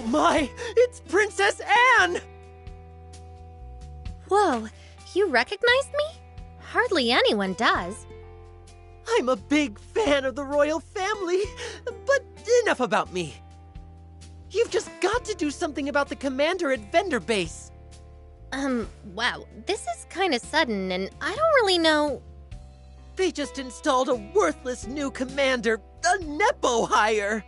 my, it's Princess Anne! Whoa, you recognized me? Hardly anyone does. I'm a big fan of the royal family, but enough about me. You've just got to do something about the commander at Vendor Base. Wow, this is kind of sudden, and I don't really know. They just installed a worthless new commander, a Nepo hire.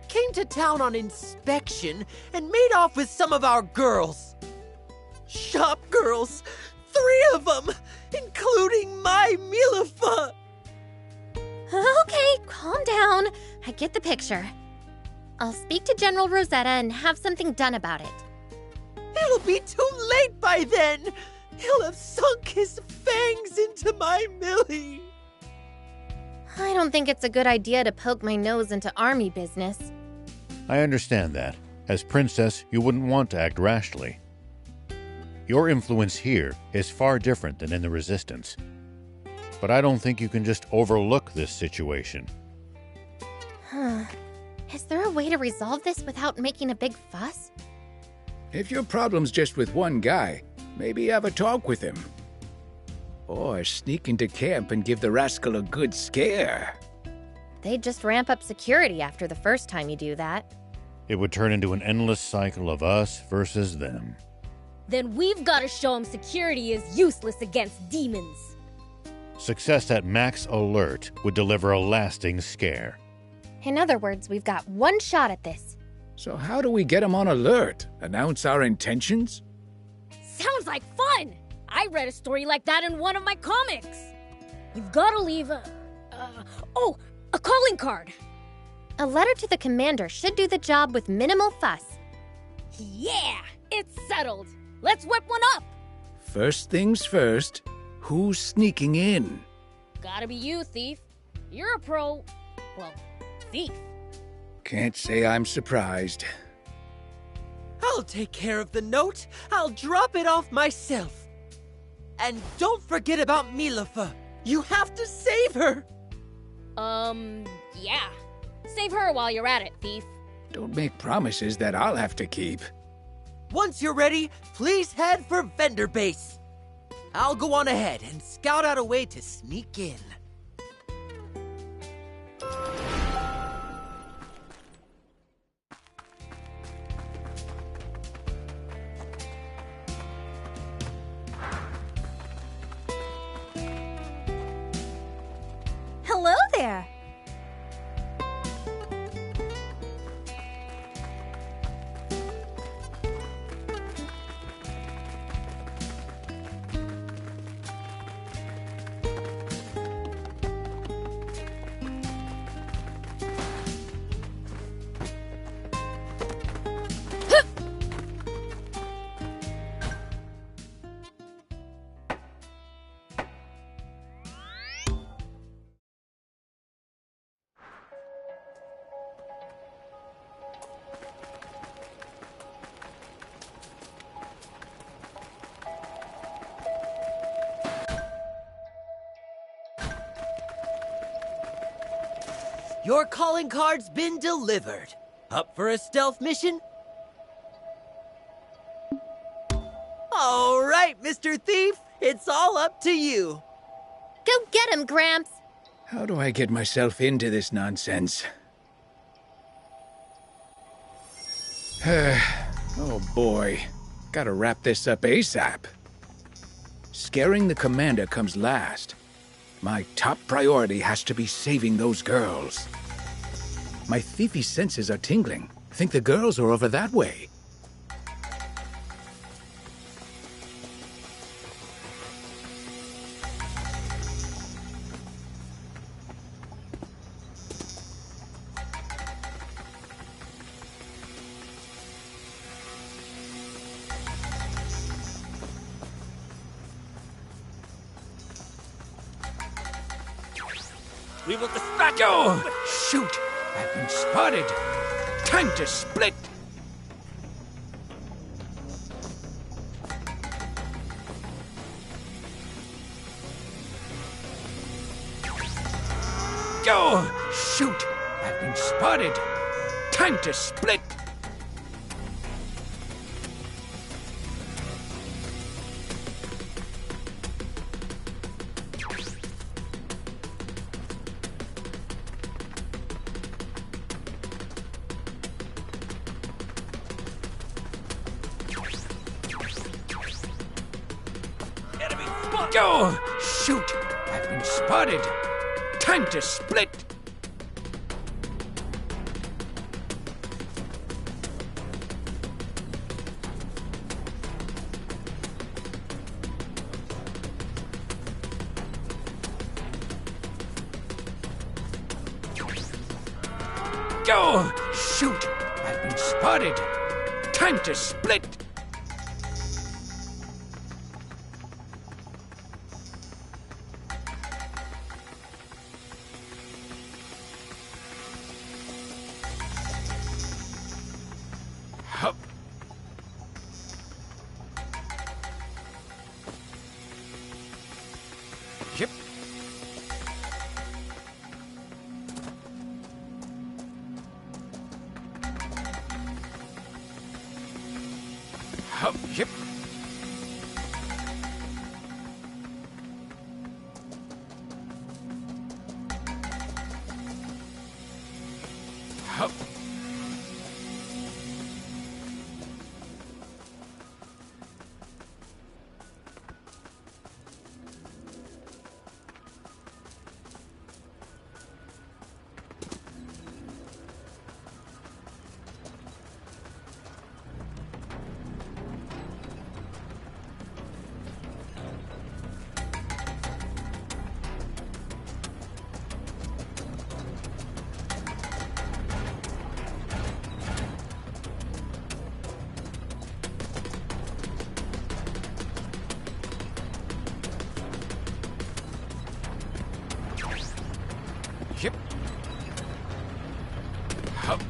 Came to town on inspection and made off with some of our girls. Shop girls, 3 of them, including my Milafa. Okay, calm down. I get the picture. I'll speak to General Rosetta and have something done about it. It'll be too late by then. He'll have sunk his fangs into my Millie. I don't think it's a good idea to poke my nose into army business. I understand that. As princess, you wouldn't want to act rashly. Your influence here is far different than in the Resistance. But I don't think you can just overlook this situation. Is there a way to resolve this without making a big fuss? If your problem's just with one guy, maybe have a talk with him. Or sneak into camp and give the rascal a good scare. They'd just ramp up security after the first time you do that. It would turn into an endless cycle of us versus them. Then we've got to show him security is useless against demons. Success at max alert would deliver a lasting scare. In other words, we've got one shot at this. So how do we get him on alert? Announce our intentions? Sounds like fun! I read a story like that in one of my comics. You've got to leave a calling card. A letter to the commander should do the job with minimal fuss. Yeah, it's settled. Let's whip one up. First things first, who's sneaking in? Gotta be you, thief. You're a pro, thief. Can't say I'm surprised. I'll take care of the note. I'll drop it off myself. And don't forget about Milafa. You have to save her. Yeah. Save her while you're at it, thief. Don't make promises that I'll have to keep. Once you're ready, please head for Vendor Base. I'll go on ahead and scout out a way to sneak in. Hello there! Your calling card's been delivered. Up for a stealth mission? All right, Mr. Thief. It's all up to you. Go get him, Gramps! How do I get myself into this nonsense? Oh boy. Gotta wrap this up ASAP. Scaring the commander comes last. My top priority has to be saving those girls. My thiefy senses are tingling. Think the girls are over that way. We will dispatch you! Oh, shoot! I've been spotted! Time to split! Oh, shoot! I've been spotted! Time to split! Oh, shoot! I've been spotted. Time to split. Oh, shoot! I've been spotted. Time to split. Hup. Yep. Hup. Yep. Hup. Yep. Hup.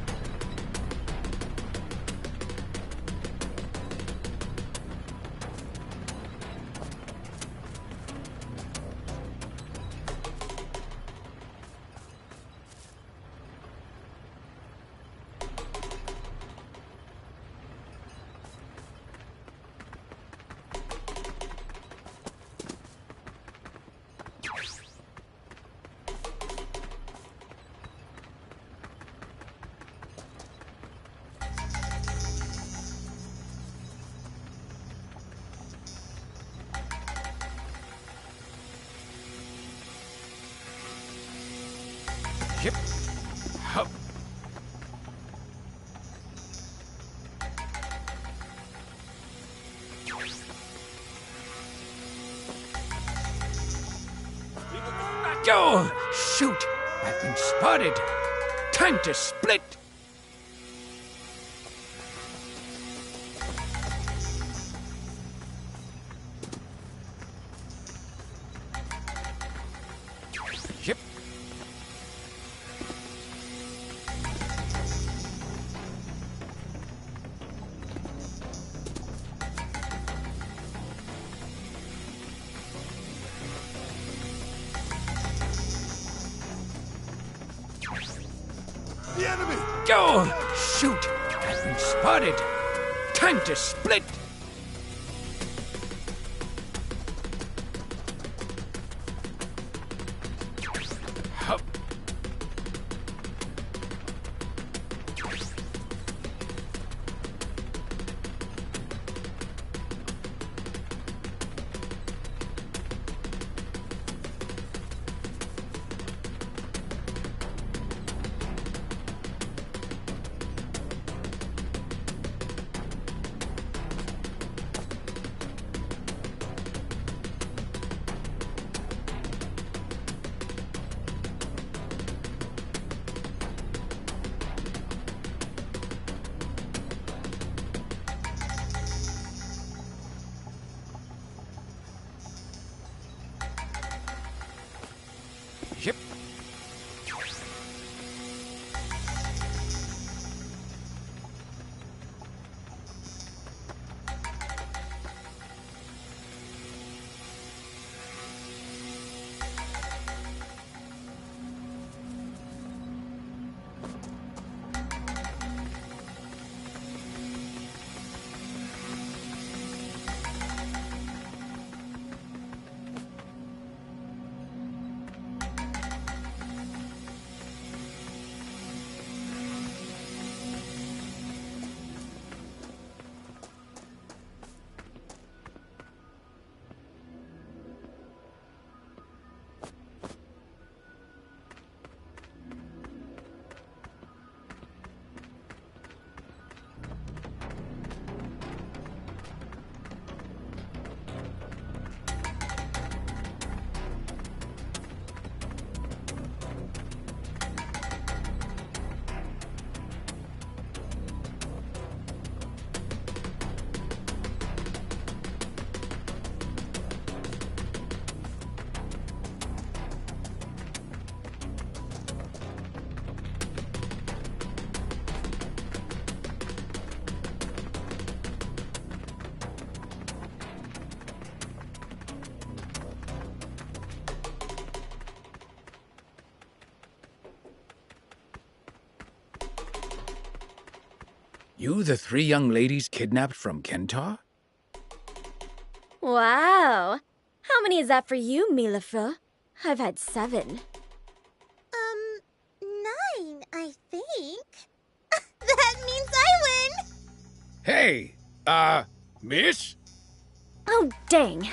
Yep. Hup. Oh, shoot! I've been spotted. Time to split. Yep. The enemy! Oh, shoot! I've been spotted. Time to split. Hup. Yep. You the 3 young ladies kidnapped from Kentar? Wow. How many is that for you, Milefra? I've had 7. 9, I think. That means I win! Hey, miss? Oh, dang.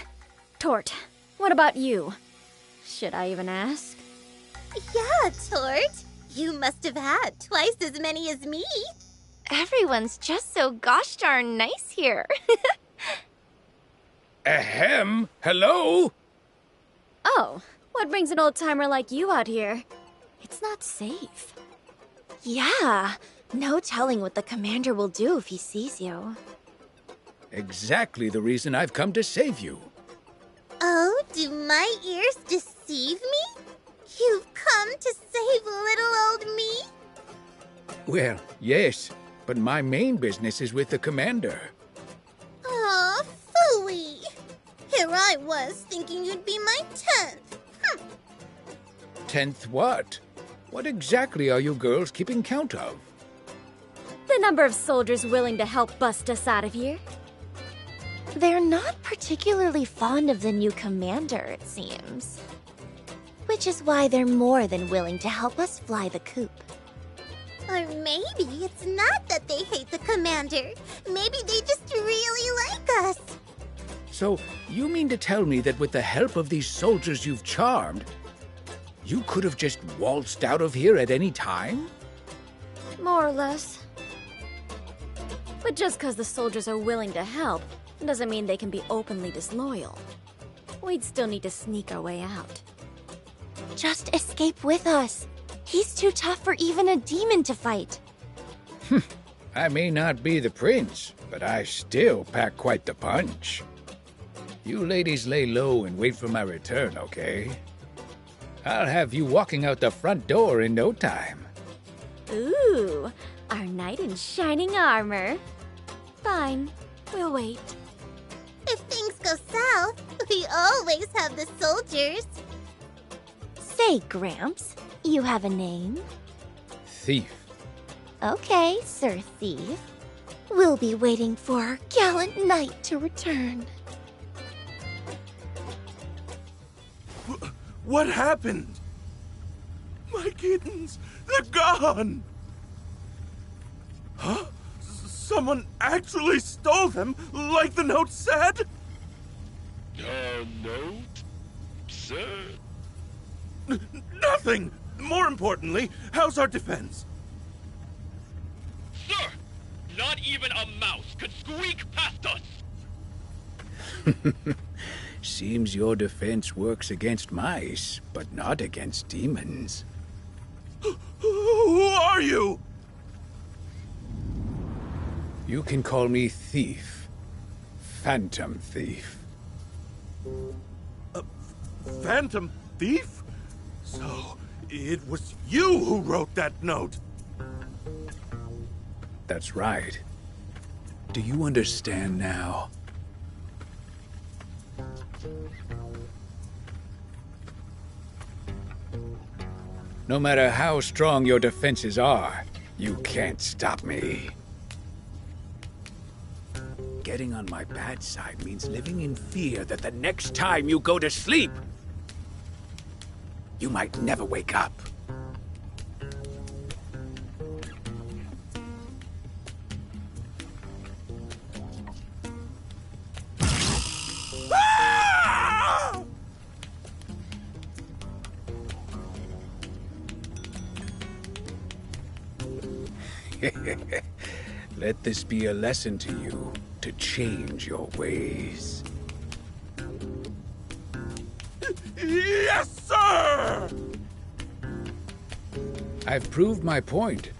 Tort, what about you? Should I even ask? Yeah, Tort. You must have had twice as many as me. Everyone's just so gosh darn nice here. Ahem, hello? Oh, what brings an old-timer like you out here? It's not safe. Yeah, no telling what the commander will do if he sees you. Exactly the reason I've come to save you. Oh, do my ears deceive me? You've come to save little old me? Well, yes, but my main business is with the commander. Aw, phooey. Here I was thinking you'd be my 10th. 10th what? What exactly are you girls keeping count of? The number of soldiers willing to help bust us out of here. They're not particularly fond of the new commander, it seems. Which is why they're more than willing to help us fly the coop. Or maybe it's not that they hate the commander. Maybe they just really like us. So, you mean to tell me that with the help of these soldiers you've charmed, you could have just waltzed out of here at any time? More or less. But just because the soldiers are willing to help doesn't mean they can be openly disloyal. We'd still need to sneak our way out. Just escape with us. He's too tough for even a demon to fight. I may not be the prince, but I still pack quite the punch. You ladies lay low and wait for my return, okay? I'll have you walking out the front door in no time. Ooh, our knight in shining armor. Fine, we'll wait. If things go south, we always have the soldiers. Say, Gramps, you have a name? Thief. Okay, Sir Thief. We'll be waiting for our gallant knight to return. What happened? My kittens, they're gone! Huh? Someone actually stole them, like the note said? No, sir. Nothing! More importantly, how's our defense? Sir, not even a mouse could squeak past us! Seems your defense works against mice, but not against demons. Who are you? You can call me Thief. Phantom Thief. Phantom Thief? So, it was you who wrote that note? That's right. Do you understand now? No matter how strong your defenses are, you can't stop me. Getting on my bad side means living in fear that the next time you go to sleep, you might never wake up. Ah! Let this be a lesson to you to change your ways. Yes, sir! I've proved my point.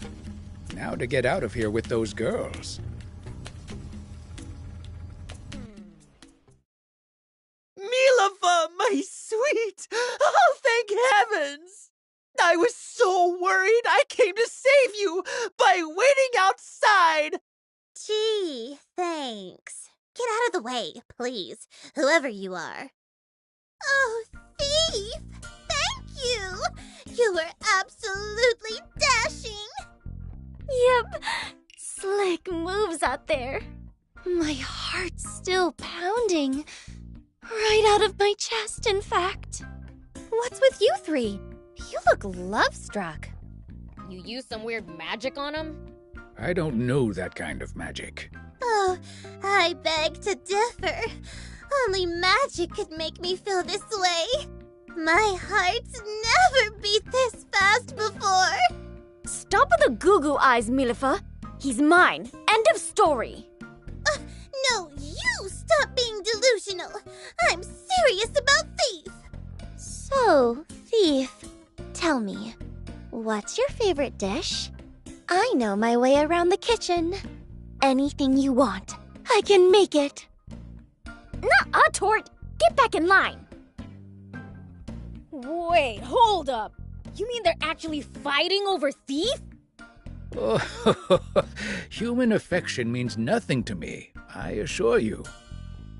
Now to get out of here with those girls. Mileva, my sweet! Oh, thank heavens! I was so worried I came to save you by waiting outside! Gee, thanks. Get out of the way, please, whoever you are. Oh, Thief! Thank you! You were absolutely dashing! Yep, Slick moves out there. My heart's still pounding. Right out of my chest, in fact. What's with you three? You look love-struck. You use some weird magic on him? I don't know that kind of magic. Oh, I beg to differ. Only magic could make me feel this way. My heart's never beat this fast before. Stop with the goo-goo eyes, Milifa. He's mine. End of story. No, you stop being delusional. I'm serious about Thief. So, Thief, tell me, what's your favorite dish? I know my way around the kitchen. Anything you want, I can make it. Nuh-uh, Tort. Get back in line. Wait, hold up. You mean they're actually fighting over Thief? Oh, human affection means nothing to me, I assure you.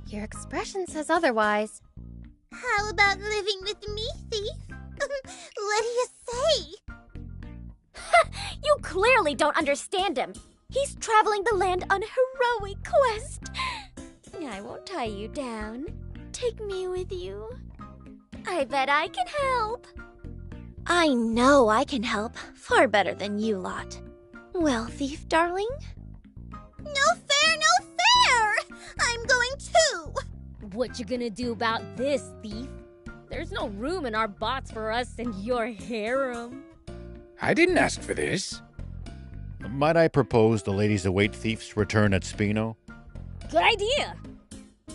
Your expression says otherwise. How about living with me, Thief? What do you say? You clearly don't understand him. He's traveling the land on a heroic quest. I won't tie you down. Take me with you. I bet I can help. I know I can help, far better than you lot. Well, Thief, darling? No fair, no fair! I'm going too! What you gonna do about this, Thief? There's no room in our bots for us and your harem. I didn't ask for this. Might I propose the ladies await Thief's return at Spino? Good idea!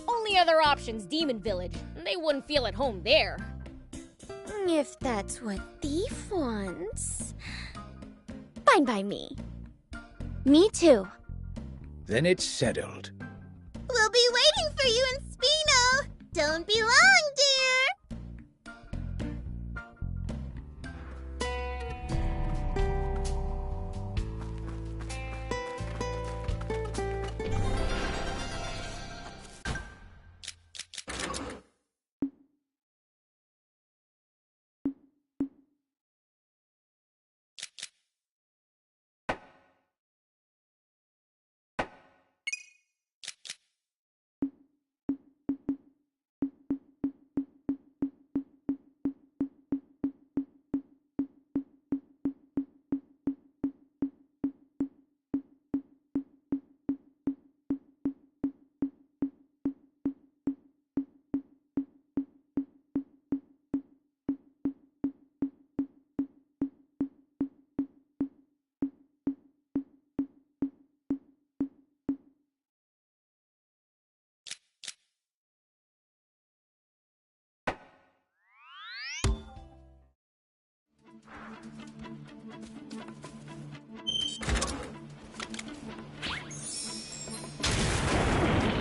Only other option's Demon Village. They wouldn't feel at home there. If that's what Thief wants. Fine by me. Me too. Then it's settled. We'll be waiting for you in Spino! Don't be long, dear!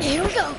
Here we go.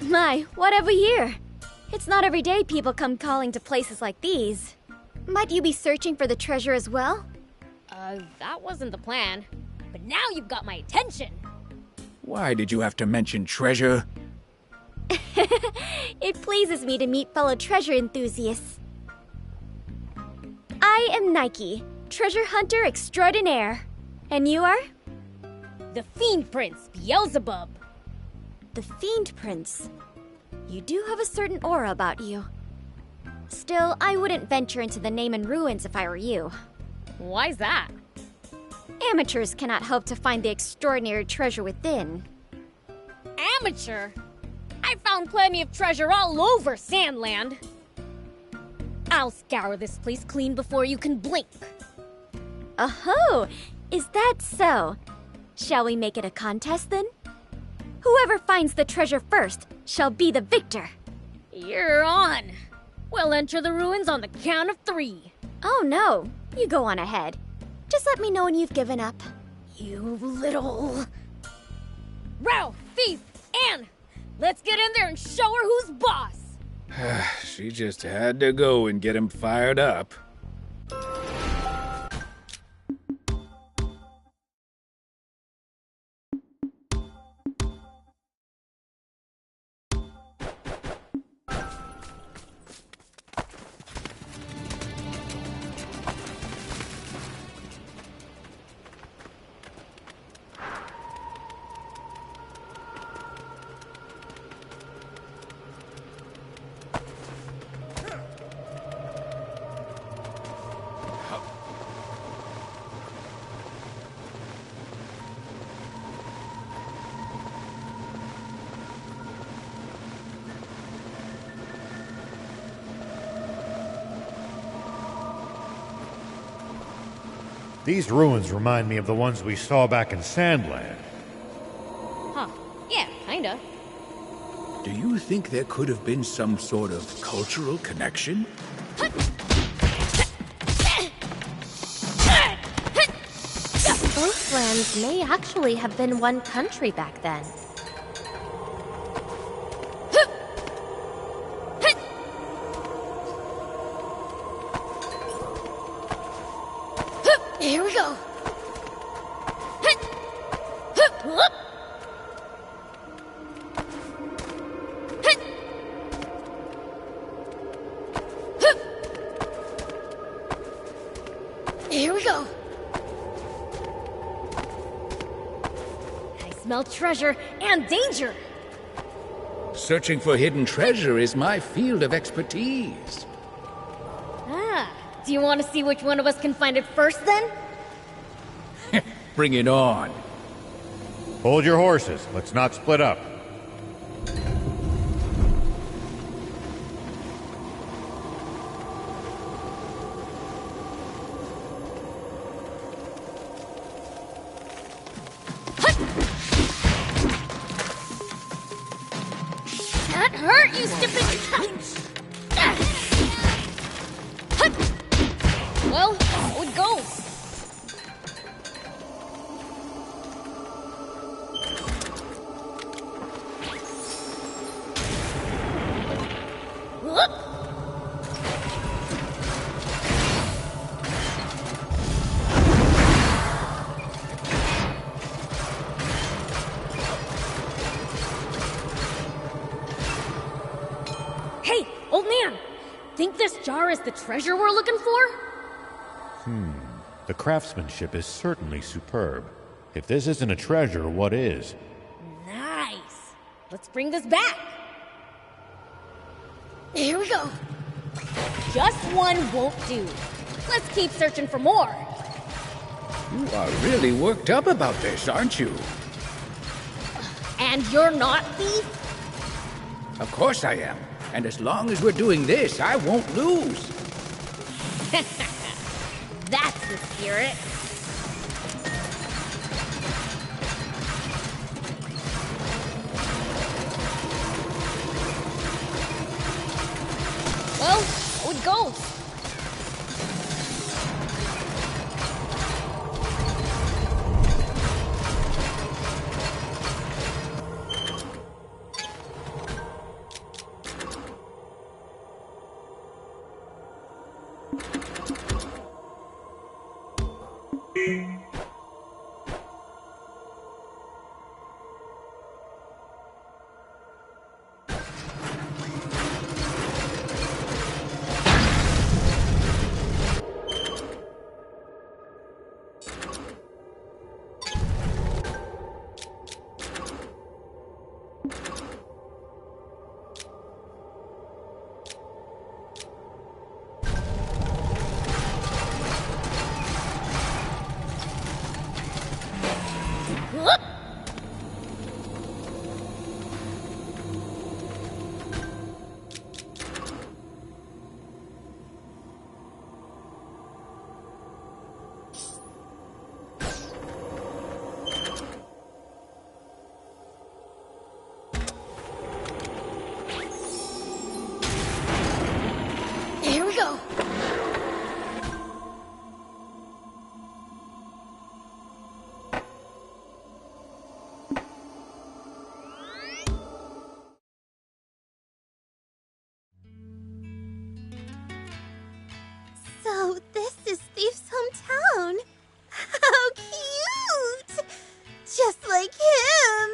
My, what have we here? It's not every day people come calling to places like these. Might you be searching for the treasure as well? That wasn't the plan. But now you've got my attention. Why did you have to mention treasure? It pleases me to meet fellow treasure enthusiasts. I am Nike, treasure hunter extraordinaire. And you are? The Fiend Prince, Beelzebub. The Fiend Prince. You do have a certain aura about you. Still, I wouldn't venture into the Naaman ruins if I were you. Why's that? Amateurs cannot hope to find the extraordinary treasure within. Amateur? I found plenty of treasure all over Sandland. I'll scour this place clean before you can blink. Oh, is that so? Shall we make it a contest then? Whoever finds the treasure first shall be the victor. You're on. We'll enter the ruins on the count of 3. Oh no, you go on ahead. Just let me know when you've given up. You little... Ralph, Thief, Anne! Let's get in there and show her who's boss! She just had to go and get him fired up. These ruins remind me of the ones we saw back in Sandland. Huh. Yeah, kinda. Do you think there could have been some sort of cultural connection? Both lands may actually have been one country back then. Here we go. Here we go. I smell treasure and danger. Searching for hidden treasure is my field of expertise. Ah, do you want to see which one of us can find it first then? Bring it on. Hold your horses. Let's not split up. That hurt, you stupid... Well, so it goes. Hey, old man! Think this jar is the treasure we're looking for? The craftsmanship is certainly superb. If this isn't a treasure, what is? Nice! Let's bring this back! Here we go! Just one won't do. Let's keep searching for more. You are really worked up about this, aren't you? And you're not, Thief? Of course I am. And as long as we're doing this, I won't lose. That's the spirit. Well, so it goes. Here we go. So, this is Thief's hometown. How cute! Just like him!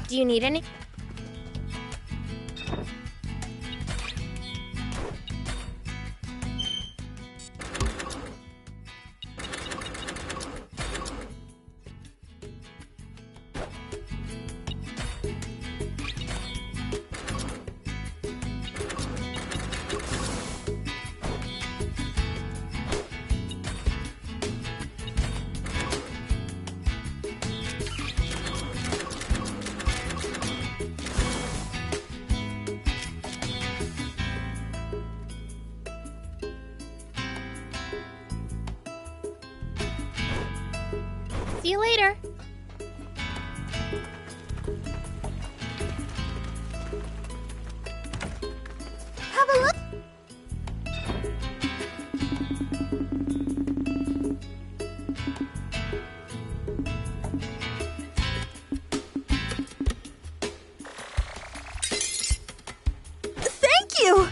Do you need any? See you later. Have a look. Thank you!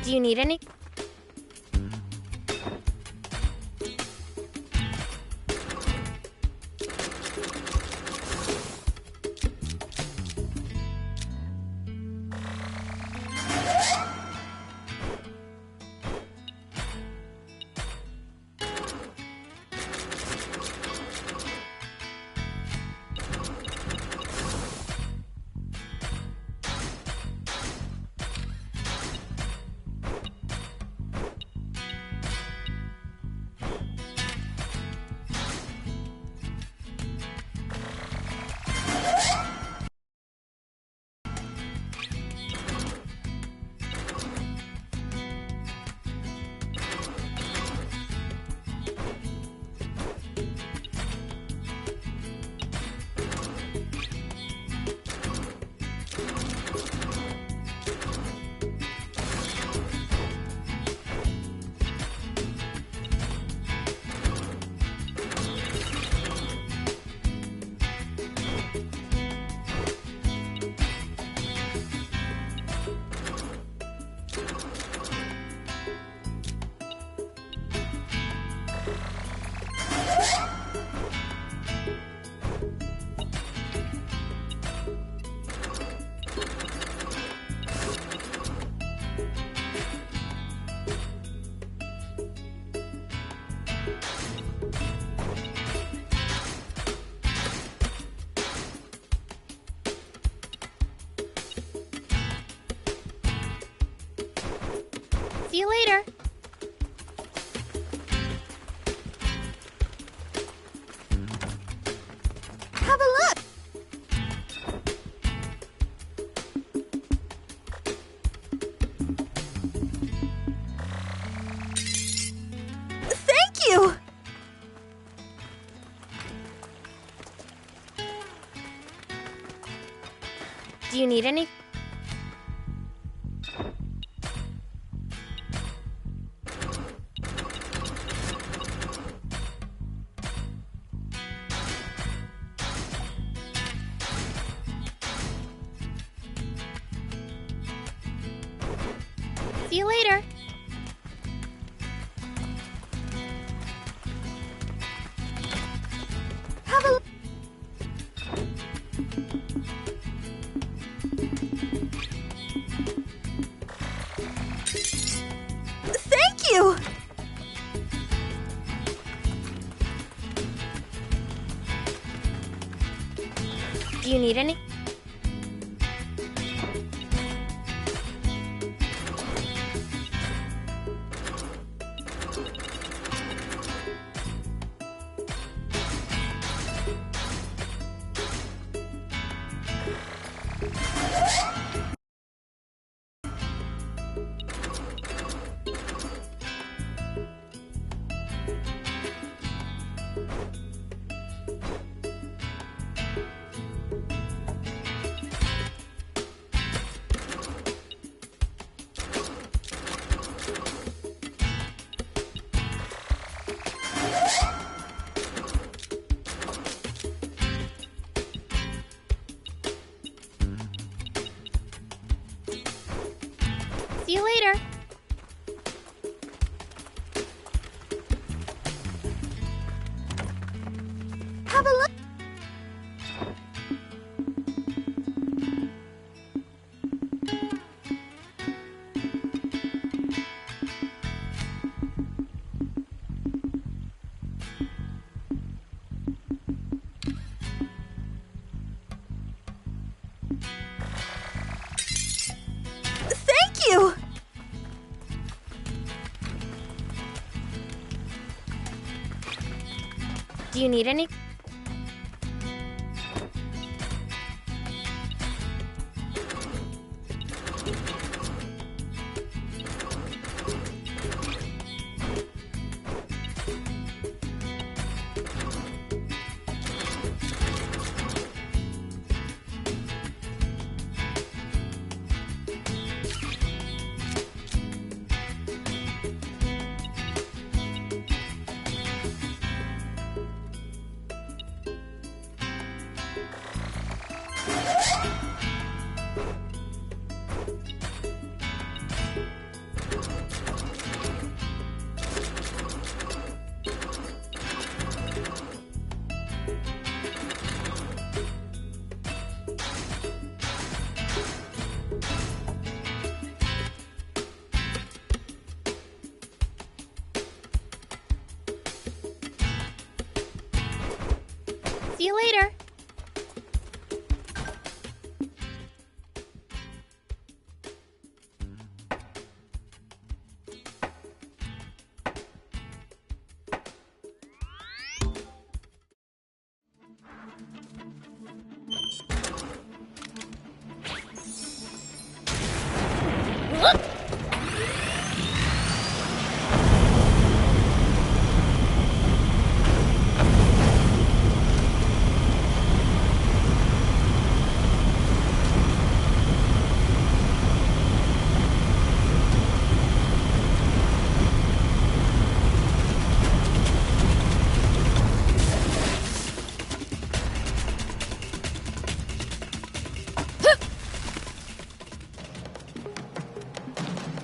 Do you need any? See you later. Have a look. Thank you! Do you need any? See you later. Have a look. Thank you! Do you need any? See you later. Have a look. Thank you! Do you need any? See you later.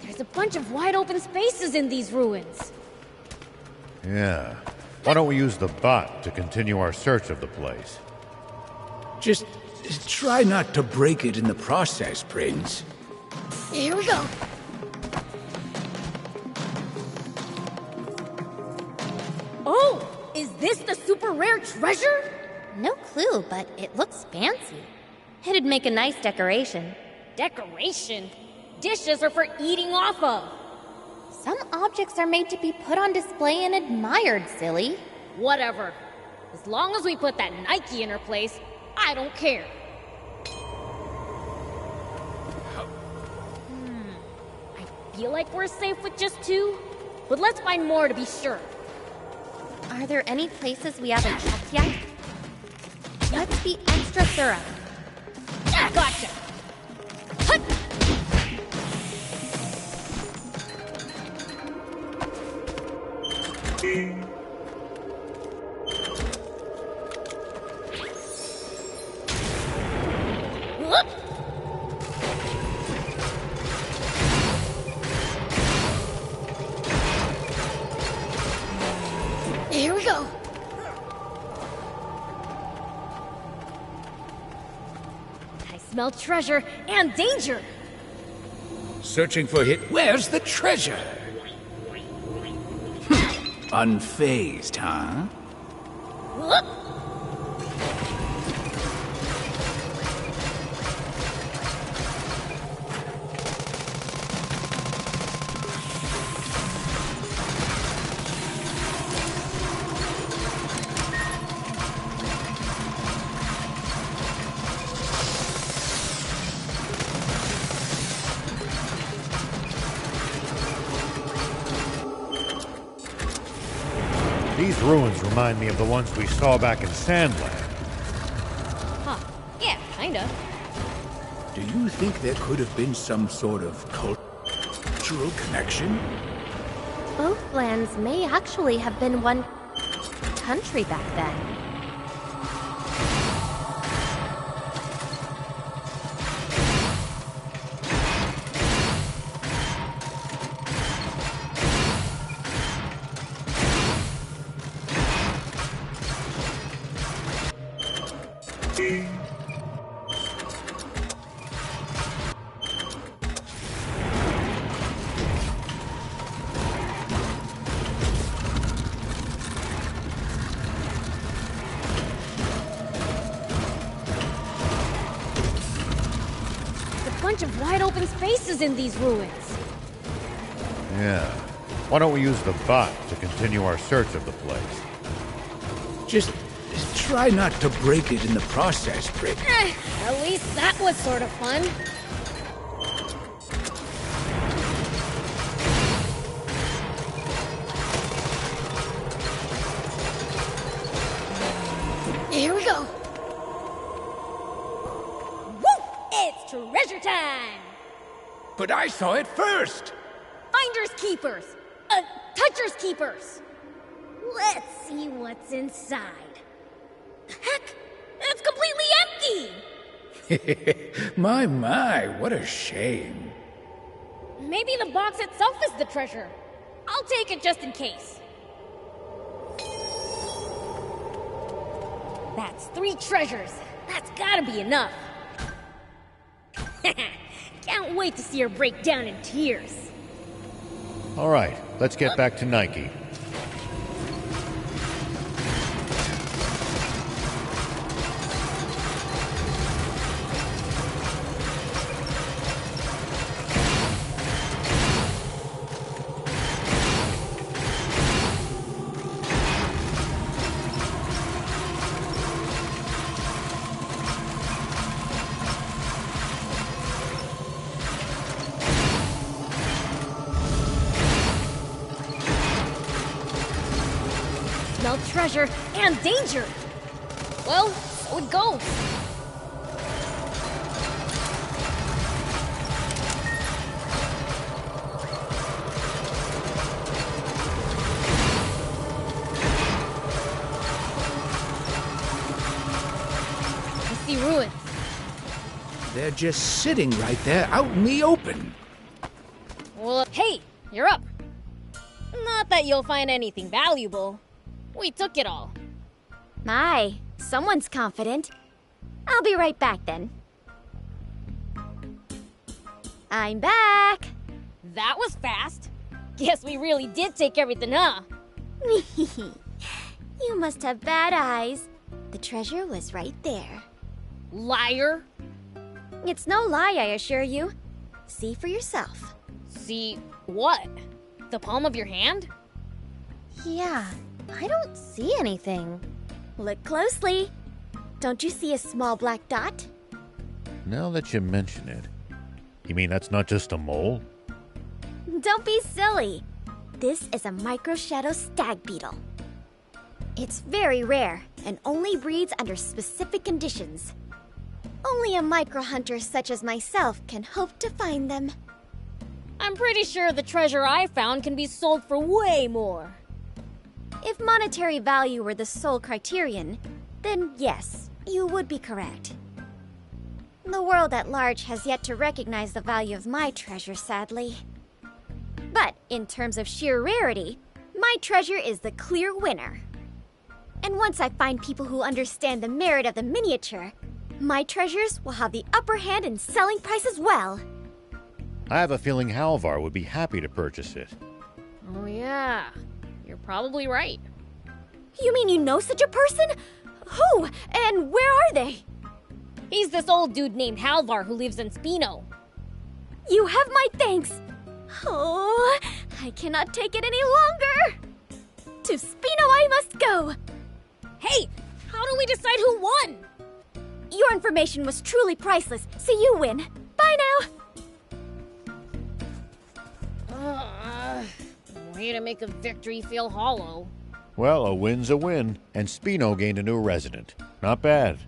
There's a bunch of wide open spaces in these ruins. Yeah. Why don't we use the bot to continue our search of the place? Just try not to break it in the process, Prince. Here we go. Oh! Is this the super rare treasure? No clue, but it looks fancy. It'd make a nice decoration. Decoration? Dishes are for eating off of. Some objects are made to be put on display and admired, silly. Whatever. As long as we put that Nike in her place, I don't care. I feel like we're safe with just two, but let's find more to be sure. Are there any places we haven't checked yet? Let's be extra thorough. Ah, gotcha! Hut! Whoop! Here we go. I smell treasure and danger. Searching for hit. Where's the treasure? Unfazed, huh? Whoop! These ruins remind me of the ones we saw back in Sandland. Huh. Yeah, kinda. Do you think there could have been some sort of cultural connection? Both lands may actually have been one country back then. Bunch of wide open spaces in these ruins. Yeah. Why don't we use the bot to continue our search of the place? Just try not to break it in the process, Brick. At least that was sort of fun. Here we go. It's treasure time! But I saw it first! Finders keepers! Touchers keepers! Let's see what's inside. Heck! It's completely empty! My, what a shame. Maybe the box itself is the treasure. I'll take it just in case. That's 3 treasures. That's gotta be enough. Can't wait to see her break down in tears. All right, let's get back to Nike. Smell treasure and danger. Well, so it goes. I see ruins. They're just sitting right there out in the open. Well, hey, you're up. Not that you'll find anything valuable. We took it all. My, someone's confident. I'll be right back then. I'm back! That was fast. Guess we really did take everything, huh? You must have bad eyes. The treasure was right there. Liar. It's no lie, I assure you. See for yourself. See what? The palm of your hand? Yeah, I don't see anything. Look closely. Don't you see a small black dot? Now that you mention it, you mean that's not just a mole? Don't be silly. This is a microshadow stag beetle. It's very rare and only breeds under specific conditions. Only a micro hunter such as myself can hope to find them. I'm pretty sure the treasure I found can be sold for way more. If monetary value were the sole criterion, then yes, you would be correct. The world at large has yet to recognize the value of my treasure, sadly. But in terms of sheer rarity, my treasure is the clear winner. And once I find people who understand the merit of the miniature, my treasures will have the upper hand in selling price as well. I have a feeling Halvar would be happy to purchase it. Oh yeah, you're probably right. You mean you know such a person? Who? And where are they? He's this old dude named Halvar who lives in Spino. You have my thanks. Oh, I cannot take it any longer. To Spino I must go. Hey, how do we decide who won? Your information was truly priceless, so you win. Bye now. Way to make a victory feel hollow. Well, a win's a win, and Spino gained a new resident. Not bad.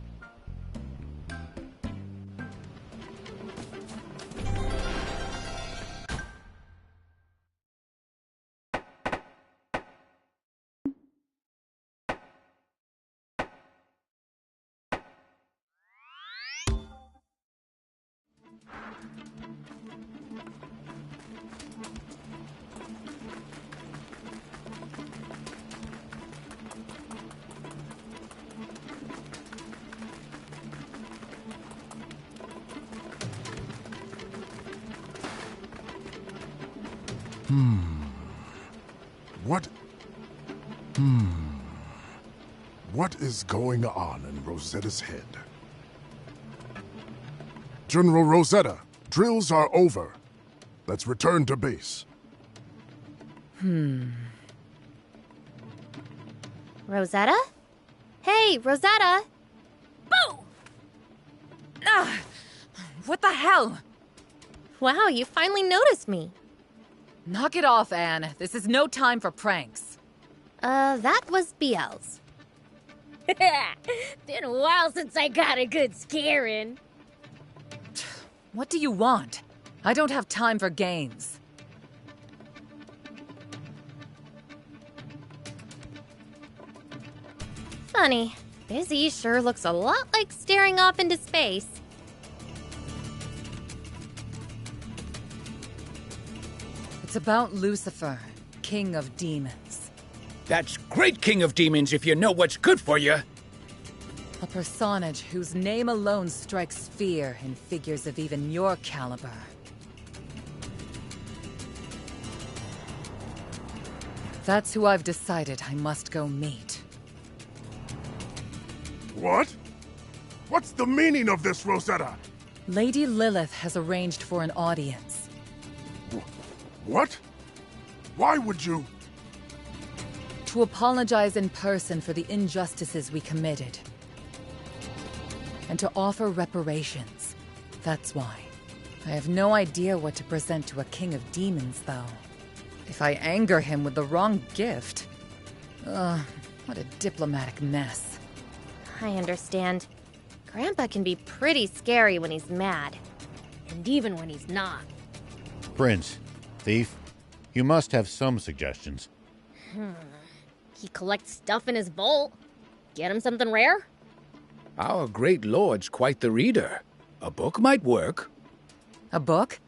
What is going on in Rosetta's head? General Rosetta, drills are over. Let's return to base. Rosetta? Hey, Rosetta! Boo! Ah, what the hell? Wow, you finally noticed me. Knock it off, Anne. This is no time for pranks. That was BL's. Been a while since I got a good scare in. What do you want? I don't have time for games. Funny, Busy sure looks a lot like staring off into space. It's about Lucifer, King of Demons. That's great, King of Demons, if you know what's good for you. A personage whose name alone strikes fear in figures of even your caliber. That's who I've decided I must go meet. What? What's the meaning of this, Rosetta? Lady Lilith has arranged for an audience. What? Why would you? To apologize in person for the injustices we committed. And to offer reparations. That's why. I have no idea what to present to a king of demons, though. If I anger him with the wrong gift... what a diplomatic mess. I understand. Grandpa can be pretty scary when he's mad. And even when he's not. Prince, Thief, you must have some suggestions. He collects stuff in his vault. Get him something rare? Our great lord's quite the reader. A book might work. A book?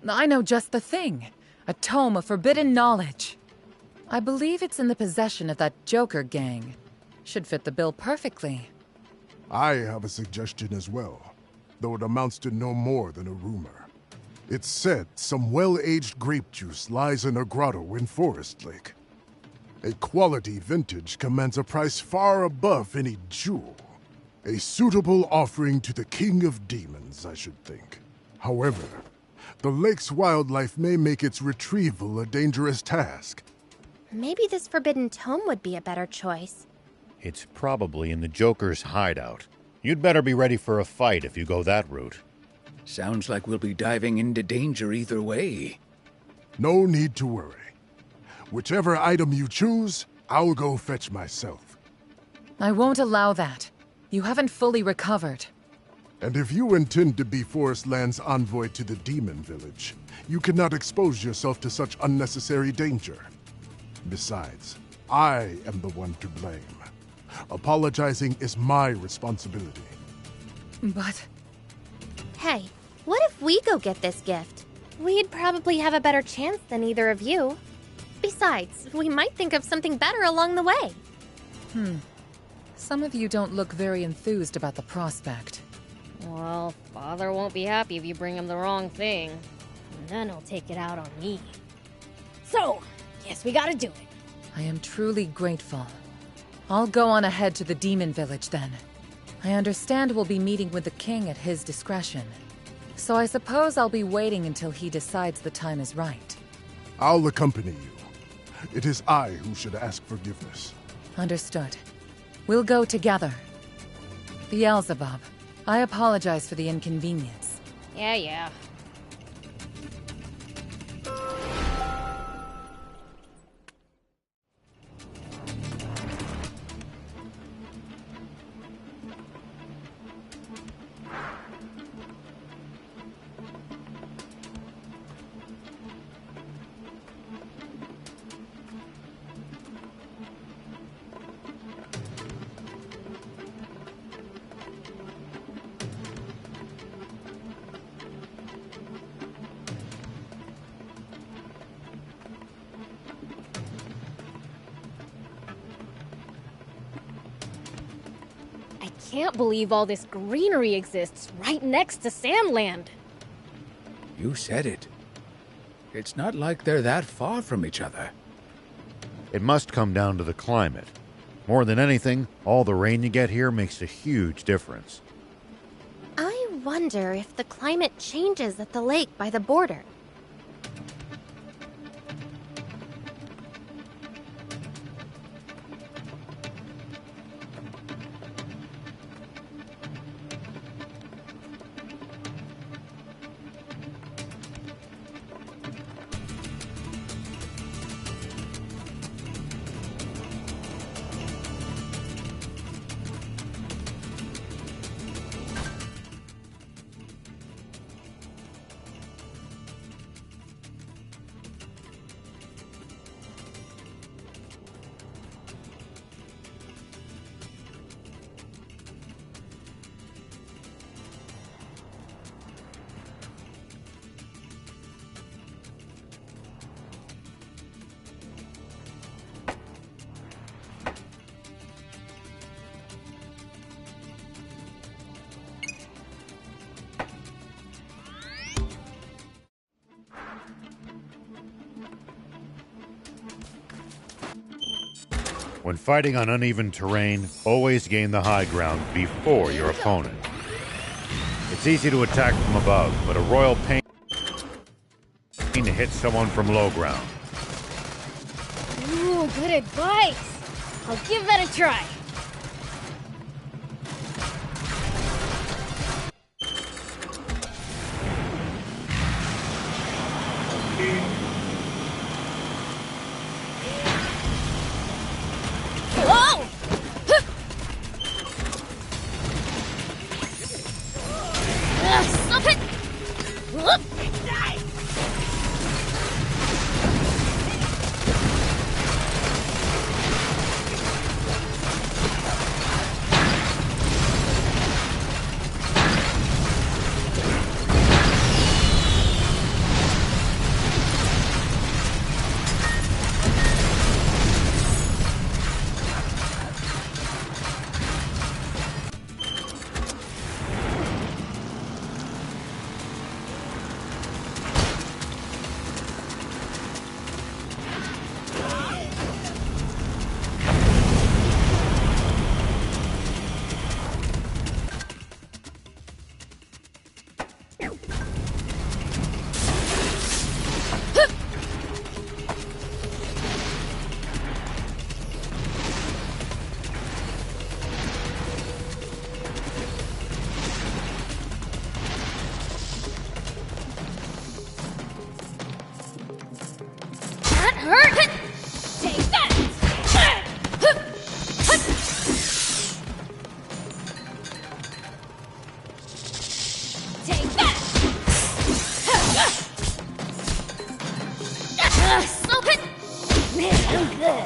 I know just the thing. A tome of forbidden knowledge. I believe it's in the possession of that Joker gang. Should fit the bill perfectly. I have a suggestion as well, though it amounts to no more than a rumor. It's said some well-aged grape juice lies in a grotto in Forest Lake. A quality vintage commands a price far above any jewel. A suitable offering to the King of Demons, I should think. However, the lake's wildlife may make its retrieval a dangerous task. Maybe this forbidden tome would be a better choice. It's probably in the Joker's hideout. You'd better be ready for a fight if you go that route. Sounds like we'll be diving into danger either way. No need to worry. Whichever item you choose, I'll go fetch myself. I won't allow that. You haven't fully recovered. And if you intend to be Forestland's envoy to the Demon Village, you cannot expose yourself to such unnecessary danger. Besides, I am the one to blame. Apologizing is my responsibility. But... Hey, what if we go get this gift? We'd probably have a better chance than either of you. Besides, we might think of something better along the way. Some of you don't look very enthused about the prospect. Well, Father won't be happy if you bring him the wrong thing. And then he'll take it out on me. So, guess we gotta do it. I am truly grateful. I'll go on ahead to the Demon Village then. I understand we'll be meeting with the king at his discretion. So I suppose I'll be waiting until he decides the time is right. I'll accompany you. It is I who should ask forgiveness. Understood. We'll go together. Beelzebub, I apologize for the inconvenience. Yeah. can't believe all this greenery exists right next to Sandland. You said it. It's not like they're that far from each other. It must come down to the climate. More than anything, all the rain you get here makes a huge difference. I wonder if the climate changes at the lake by the border. When fighting on uneven terrain, always gain the high ground before your opponent. It's easy to attack from above, but a royal pain to hit someone from low ground. Ooh, good advice. I'll give that a try. Whoa! Stop it! Whoop! That hurt! Take that! Take that! Stop it! Man, I'm good.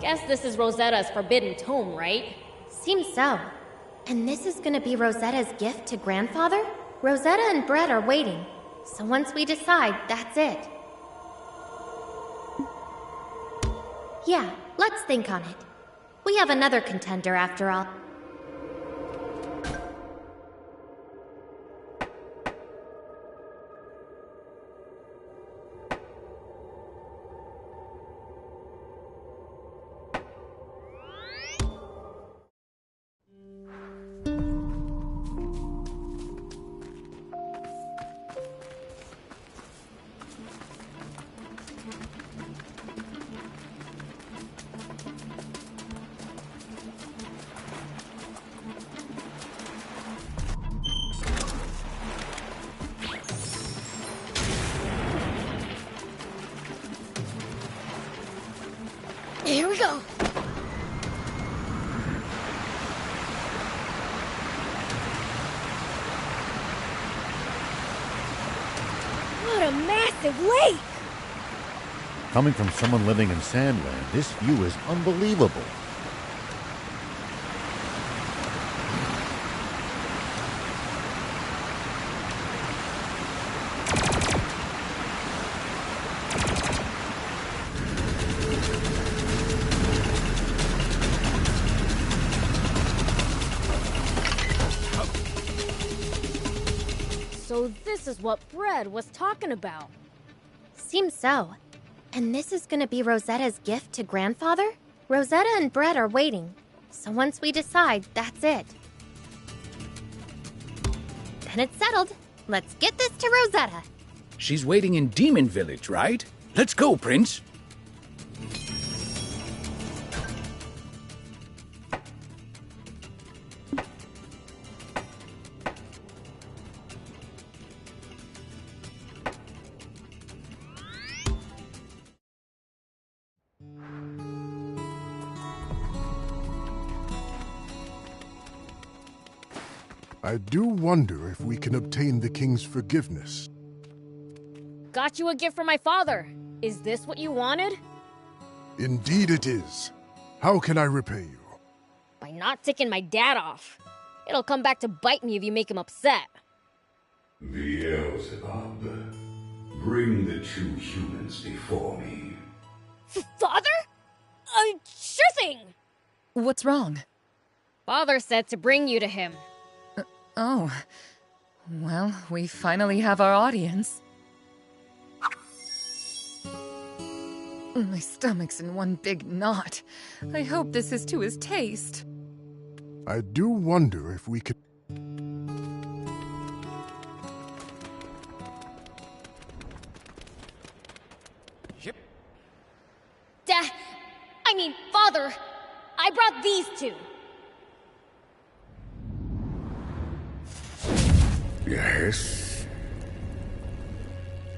Guess this is Rosetta's forbidden tome, right? Seems so. And this is gonna be Rosetta's gift to Grandfather? Rosetta and Brett are waiting. So once we decide, that's it. Yeah, let's think on it. We have another contender after all. Here we go. What a massive massive lake! Coming from someone living in Sandland, this view is unbelievable. So this is what Bread was talking about. Seems so. And this is gonna be Rosetta's gift to Grandfather? Rosetta and Bread are waiting. So once we decide, that's it. Then it's settled. Let's get this to Rosetta. She's waiting in Demon Village, right? Let's go, Prince. I do wonder if we can obtain the king's forgiveness. Got you a gift from my father. Is this what you wanted? Indeed it is. How can I repay you? By not ticking my dad off. It'll come back to bite me if you make him upset. Beelzebub, bring the two humans before me. Father? Sure thing! What's wrong? Father said to bring you to him. Oh. Well, we finally have our audience. My stomach's in one big knot. I hope this is to his taste. I do wonder if we could... Father, I brought these two. Yes?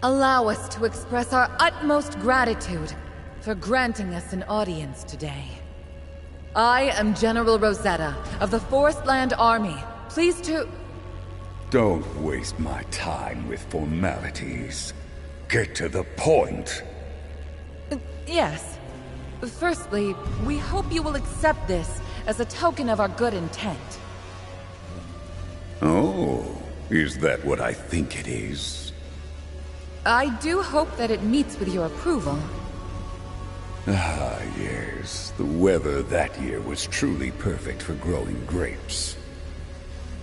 Allow us to express our utmost gratitude for granting us an audience today. I am General Rosetta of the Forestland Army. Pleased to... Don't waste my time with formalities. Get to the point. Yes. Firstly, we hope you will accept this as a token of our good intent. Oh, is that what I think it is? I do hope that it meets with your approval. Ah, yes. The weather that year was truly perfect for growing grapes.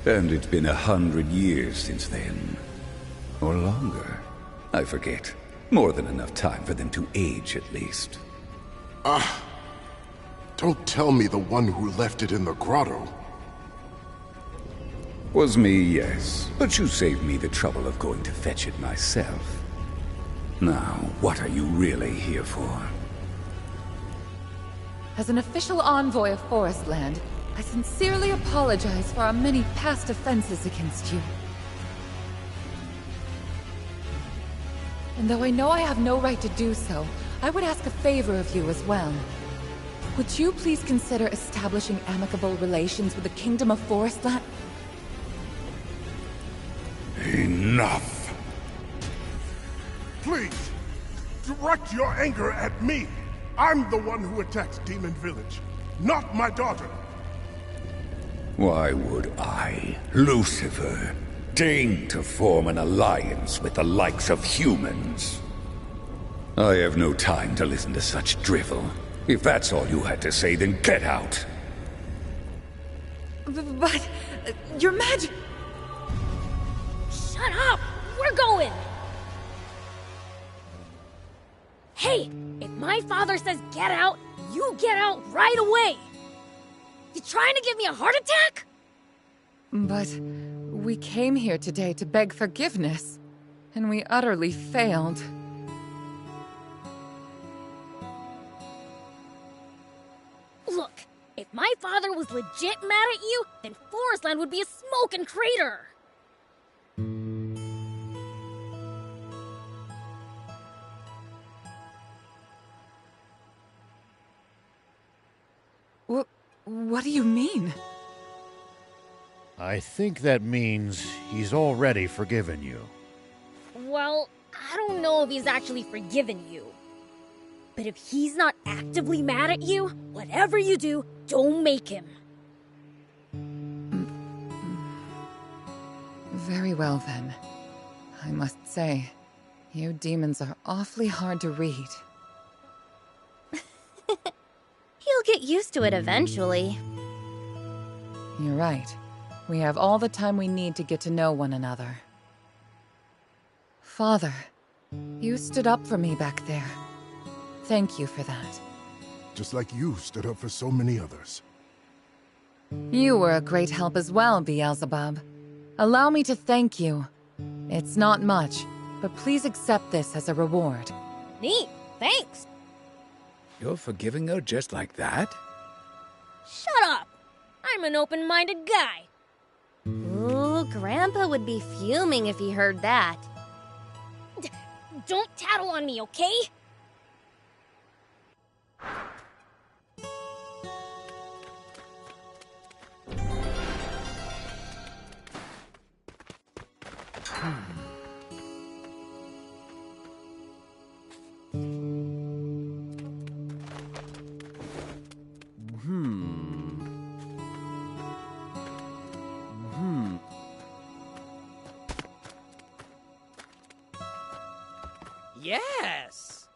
And it's been 100 years since then. Or longer. I forget. More than enough time for them to age, at least. Don't tell me the one who left it in the grotto. Was me, yes. But you saved me the trouble of going to fetch it myself. Now, what are you really here for? As an official envoy of Forestland, I sincerely apologize for our many past offenses against you. And though I know I have no right to do so, I would ask a favor of you as well. Would you please consider establishing amicable relations with the Kingdom of Forestland? Enough! Please, direct your anger at me. I'm the one who attacked Demon Village, not my daughter. Why would I, Lucifer, deign to form an alliance with the likes of humans? I have no time to listen to such drivel. If that's all you had to say, then get out! But... Your Majesty... Shut up! We're going! Hey! If my father says get out, you get out right away! You trying to give me a heart attack? But... we came here today to beg forgiveness, and we utterly failed. Look, if my father was legit mad at you, then Forestland would be a smoking crater! What do you mean? I think that means he's already forgiven you. Well, I don't know if he's actually forgiven you. But if he's not actively mad at you, whatever you do, don't make him. Very well, then. I must say, you demons are awfully hard to read. He'll get used to it eventually. You're right. We have all the time we need to get to know one another. Father, you stood up for me back there. Thank you for that. Just like you stood up for so many others. You were a great help as well, Beelzebub. Allow me to thank you. It's not much, but please accept this as a reward. Neat, thanks. You're forgiving her just like that? Shut up! I'm an open-minded guy. Ooh, Grandpa would be fuming if he heard that. Don't tattle on me, okay? Yes!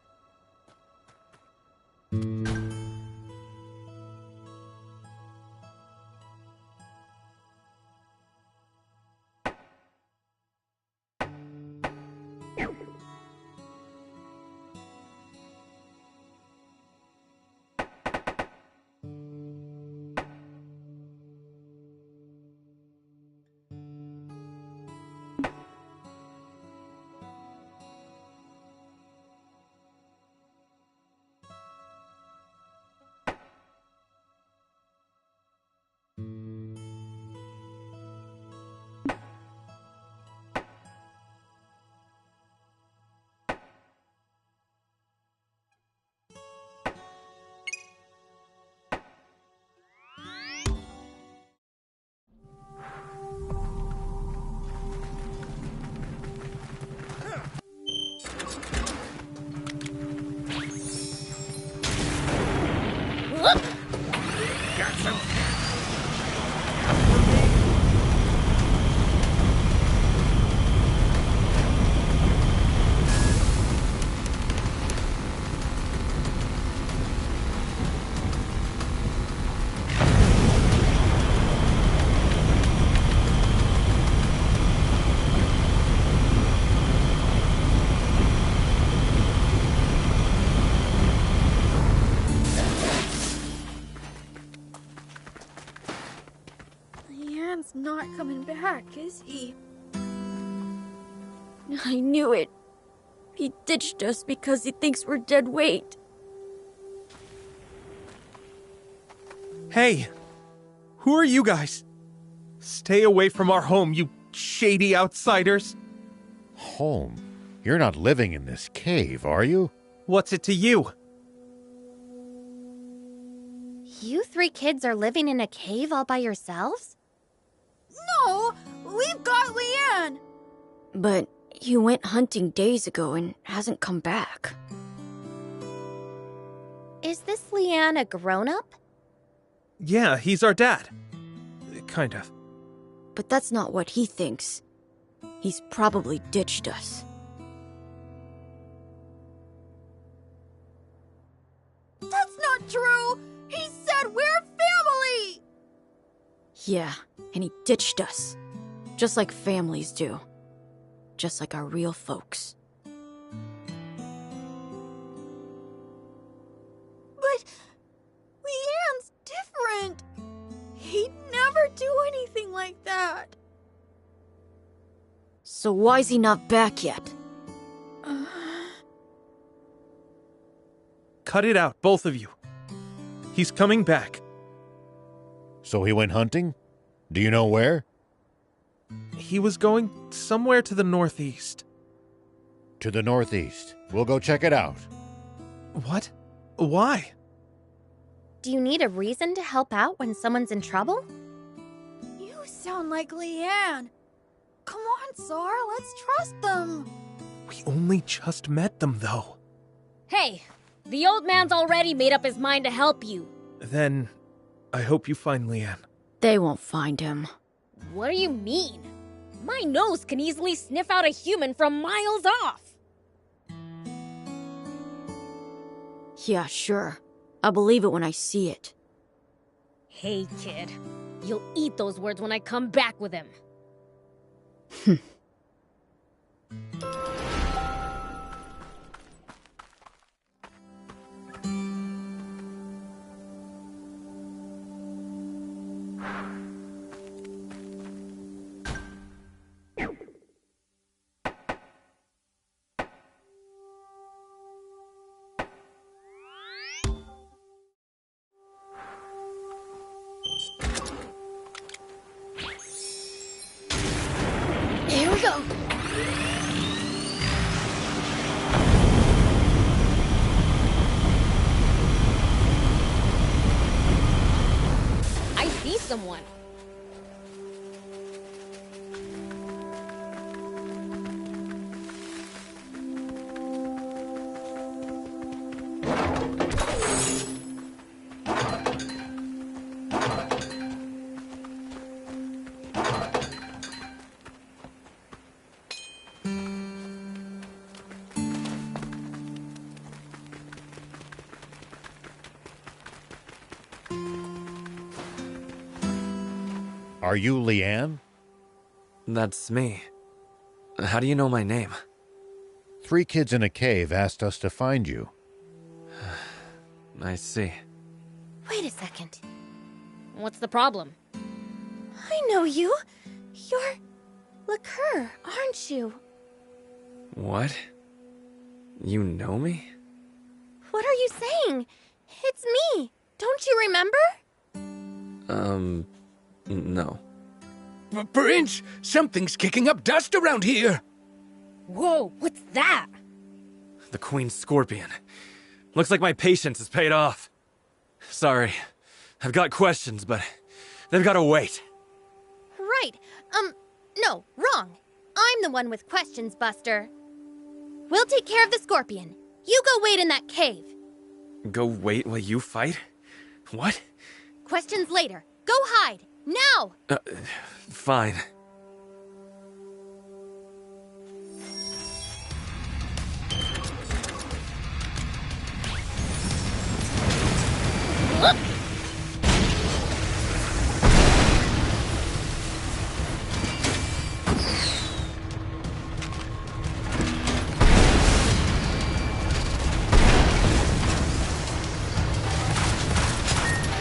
Not coming back, is he? I knew it. He ditched us because he thinks we're dead weight. Hey! Who are you guys? Stay away from our home, you shady outsiders! Home? You're not living in this cave, are you? What's it to you? You three kids are living in a cave all by yourselves? No! We've got Leanne! But he went hunting days ago and hasn't come back. Is this Leanne a grown-up? Yeah, he's our dad. Kind of. But that's not what he thinks. He's probably ditched us. That's not true! He said we're family! Yeah, and he ditched us. Just like families do. Just like our real folks. But Leanne's different. He'd never do anything like that. So why's he not back yet? Cut it out, both of you. He's coming back. So he went hunting? Do you know where? He was going somewhere to the northeast. To the northeast. We'll go check it out. What? Why? Do you need a reason to help out when someone's in trouble? You sound like Leanne. Come on, Sar, let's trust them. We only just met them, though. Hey, the old man's already made up his mind to help you. Then, I hope you find Leanne. They won't find him. What do you mean? My nose can easily sniff out a human from miles off. Yeah, sure. I'll believe it when I see it. Hey, kid. You'll eat those words when I come back with him. Here we go. I see someone. Are you Leanne? That's me. How do you know my name? 3 kids in a cave asked us to find you. I see. Wait a second. What's the problem? I know you. You're Liqueur, aren't you? What? You know me? What are you saying? It's me. Don't you remember? No. Prince, something's kicking up dust around here. Whoa, what's that? The Queen Scorpion. Looks like my patience has paid off. Sorry. I've got questions, but they've got to wait. Right. No, wrong. I'm the one with questions, Buster. We'll take care of the Scorpion. You go wait in that cave. Go wait while you fight? What? Questions later. Go hide. Now! Fine.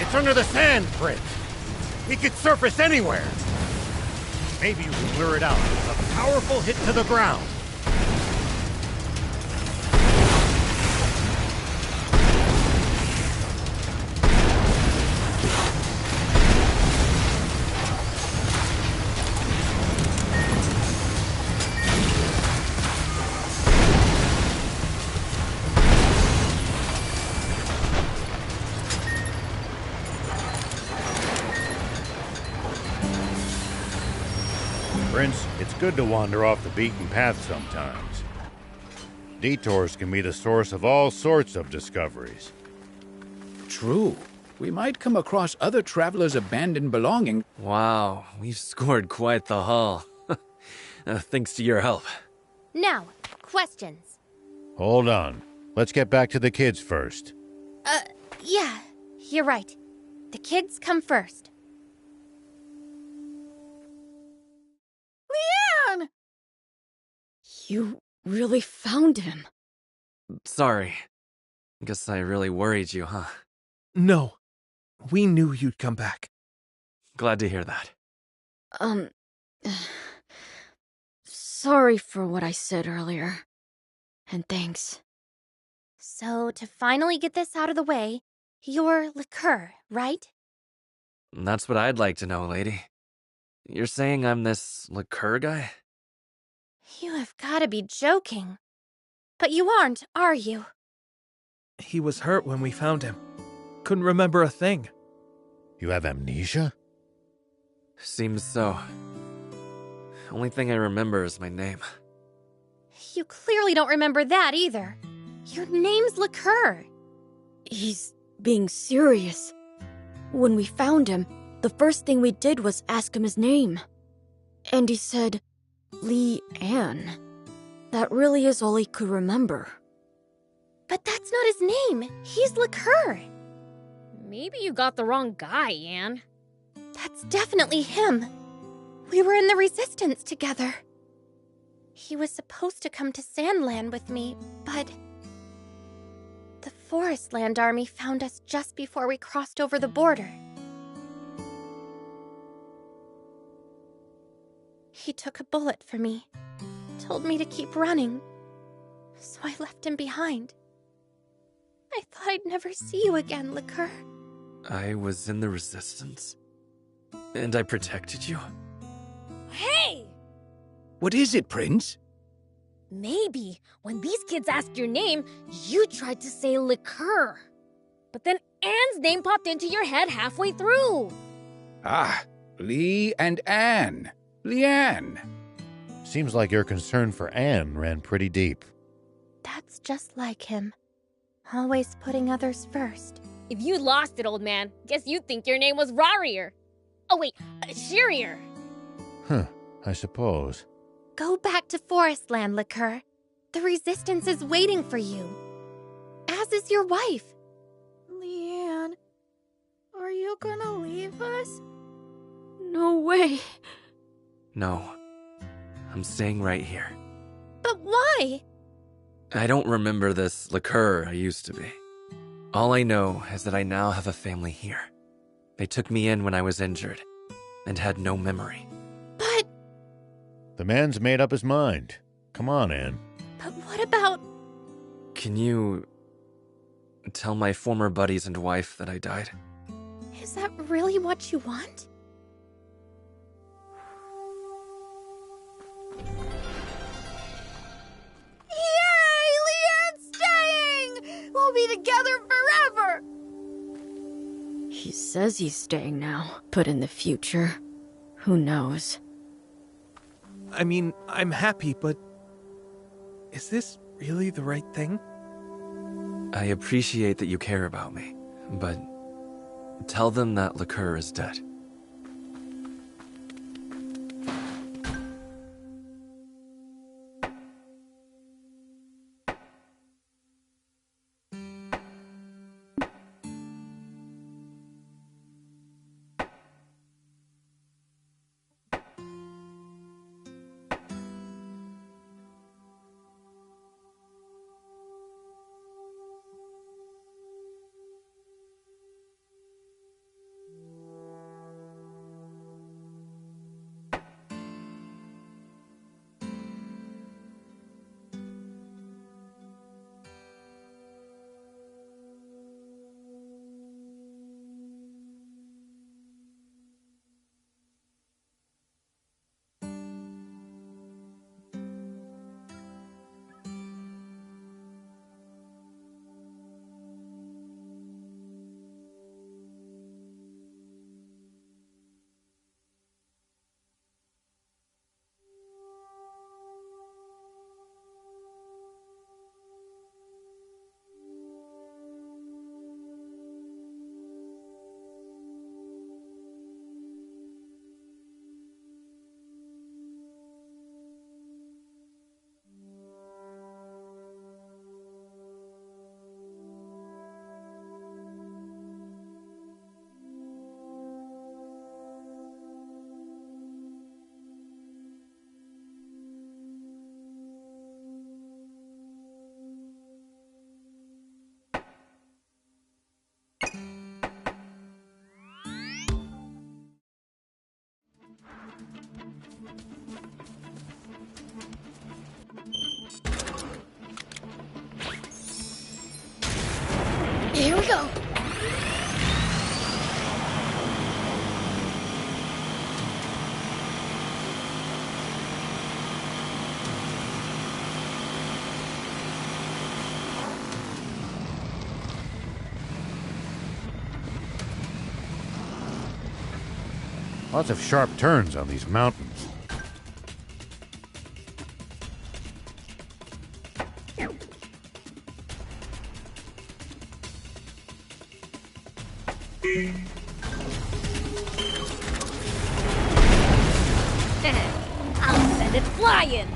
It's under the sand, Prince. He could surface anywhere. Maybe you can lure it out with a powerful hit to the ground. Prince, it's good to wander off the beaten path sometimes. Detours can be the source of all sorts of discoveries. True. We might come across other travelers' abandoned belongings. Wow, we've scored quite the haul. Thanks to your help. Now, questions. Hold on. Let's get back to the kids first. Yeah, you're right. The kids come first. Leanne! You really found him. Sorry. Guess I really worried you, huh? No. We knew you'd come back. Glad to hear that. Sorry for what I said earlier. And thanks. So, to finally get this out of the way, you're Liqueur, right? That's what I'd like to know, lady. You're saying I'm this Liqueur guy? You have gotta be joking. But you aren't, are you? He was hurt when we found him. Couldn't remember a thing. You have amnesia? Seems so. Only thing I remember is my name. You clearly don't remember that either. Your name's Liqueur. He's being serious. When we found him, the first thing we did was ask him his name. And he said, Leanne. That really is all he could remember. But that's not his name. He's Liqueur. Maybe you got the wrong guy, Anne. That's definitely him. We were in the Resistance together. He was supposed to come to Sandland with me, but the Forestland Army found us just before we crossed over the border. He took a bullet for me, told me to keep running, so I left him behind. I thought I'd never see you again, Liqueur. I was in the Resistance, and I protected you. Hey! What is it, Prince? Maybe when these kids asked your name, you tried to say Liqueur. But then Anne's name popped into your head halfway through. Ah, Lee and Anne. Leanne. Seems like your concern for Anne ran pretty deep. That's just like him. Always putting others first. If you lost it, old man, guess you'd think your name was Rarier. Oh wait, Shearier. Huh, I suppose. Go back to Forestland, Liqueur. The Resistance is waiting for you. As is your wife. Leanne, are you gonna leave us? No way. No, I'm staying right here. But why? I don't remember this Liqueur I used to be. All I know is that I now have a family here. They took me in when I was injured and had no memory. But... The man's made up his mind. Come on, Anne. But what about... Can you tell my former buddies and wife that I died? Is that really what you want? Yay! Leanne's staying! We'll be together forever! He says he's staying now, but in the future, who knows? I mean, I'm happy, but is this really the right thing? I appreciate that you care about me, but tell them that Liqueur is dead. Here we go. Lots of sharp turns on these mountains. I'll send it flying!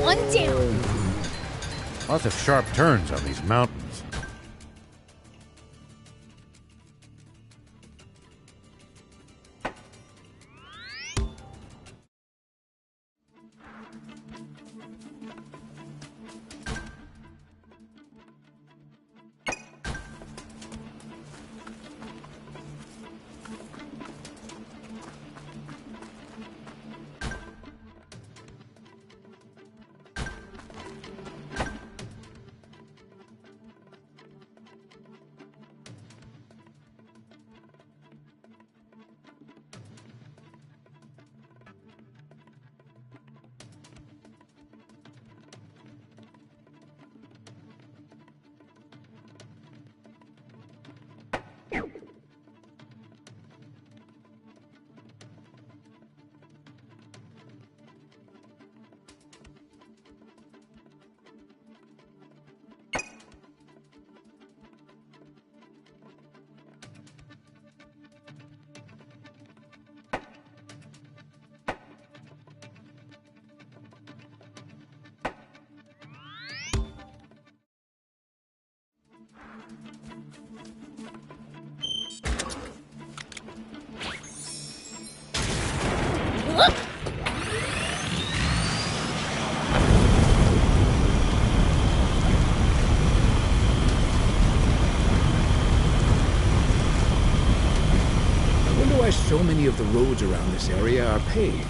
One down! Lots of sharp turns on these mountains. So many of the roads around this area are paved.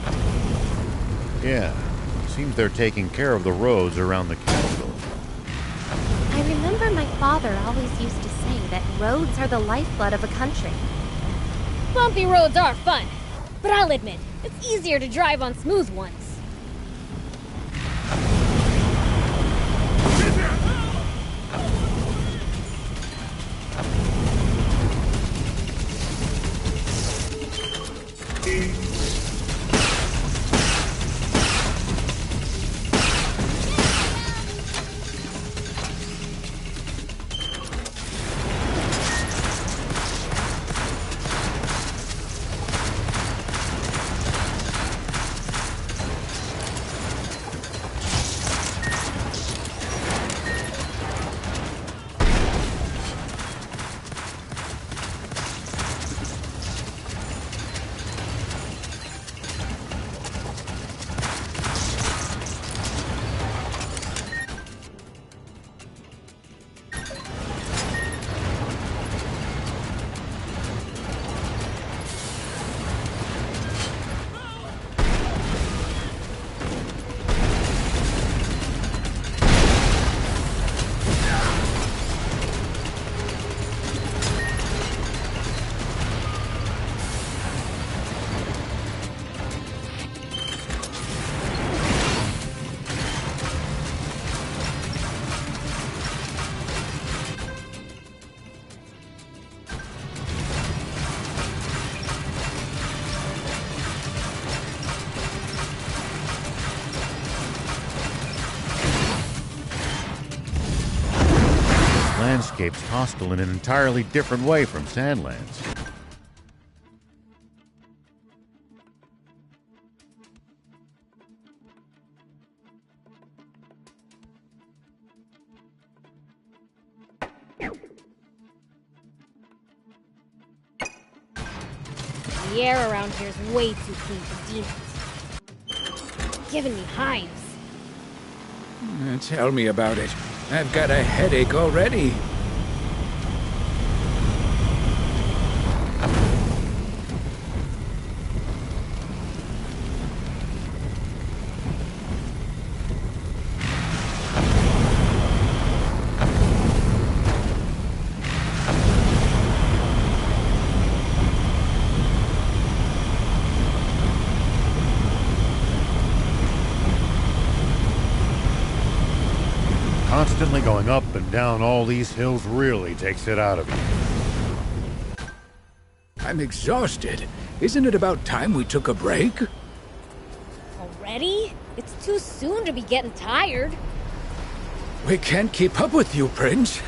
Yeah, seems they're taking care of the roads around the capital. I remember my father always used to say that roads are the lifeblood of a country. Bumpy roads are fun, but I'll admit, it's easier to drive on smooth ones. Landscape's hostile in an entirely different way from Sandlands. The air around here is way too clean for demons. Giving me hives. Tell me about it. I've got a headache already. Constantly going up and down all these hills really takes it out of you. I'm exhausted. Isn't it about time we took a break? Already? It's too soon to be getting tired. We can't keep up with you, Prince.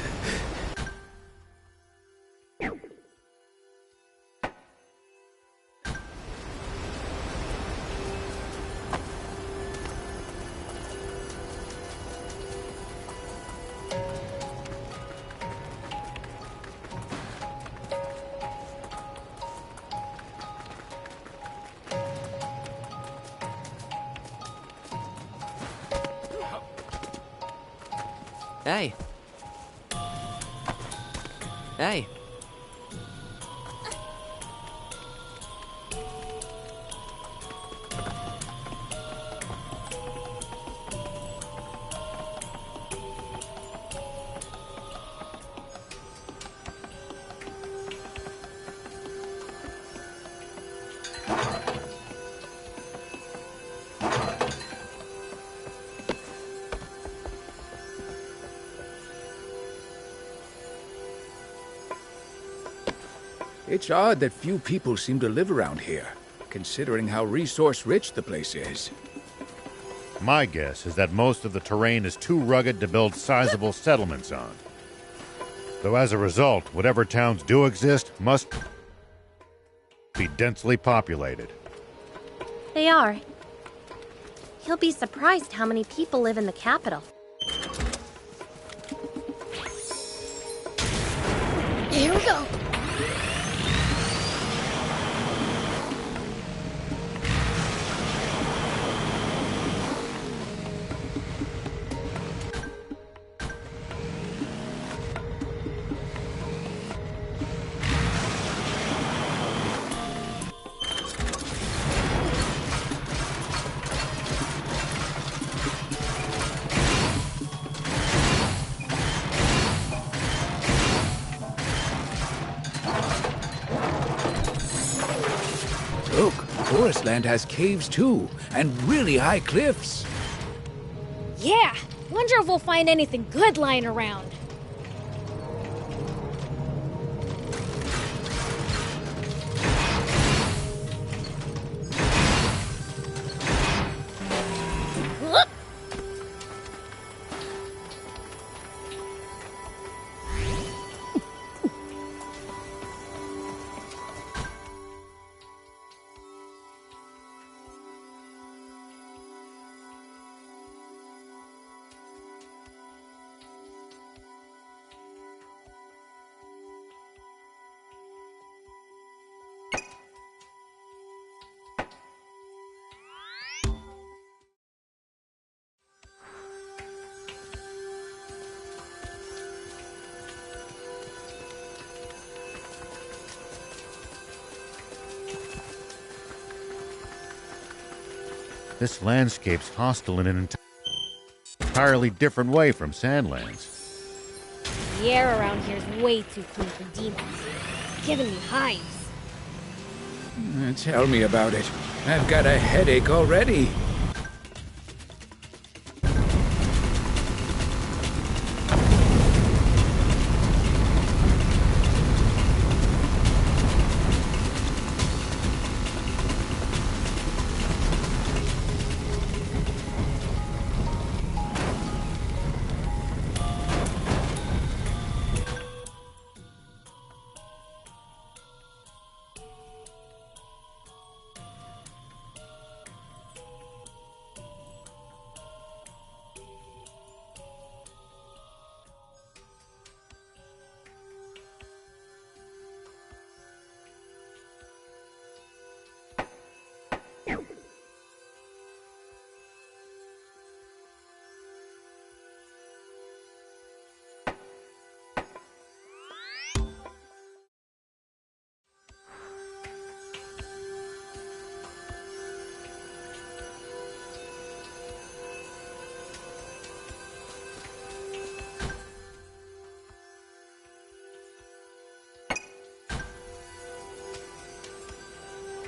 Hey. Hey. It's odd that few people seem to live around here, considering how resource-rich the place is. My guess is that most of the terrain is too rugged to build sizable settlements on. Though as a result, whatever towns do exist must be densely populated. They are. You'll be surprised how many people live in the capital. Here we go. Look, Forestland has caves too, and really high cliffs. Yeah, wonder if we'll find anything good lying around. Whoop. This landscape's hostile in an entirely different way from Sandlands. The air around here is way too clean for demons. It's giving me hives. Tell me about it. I've got a headache already.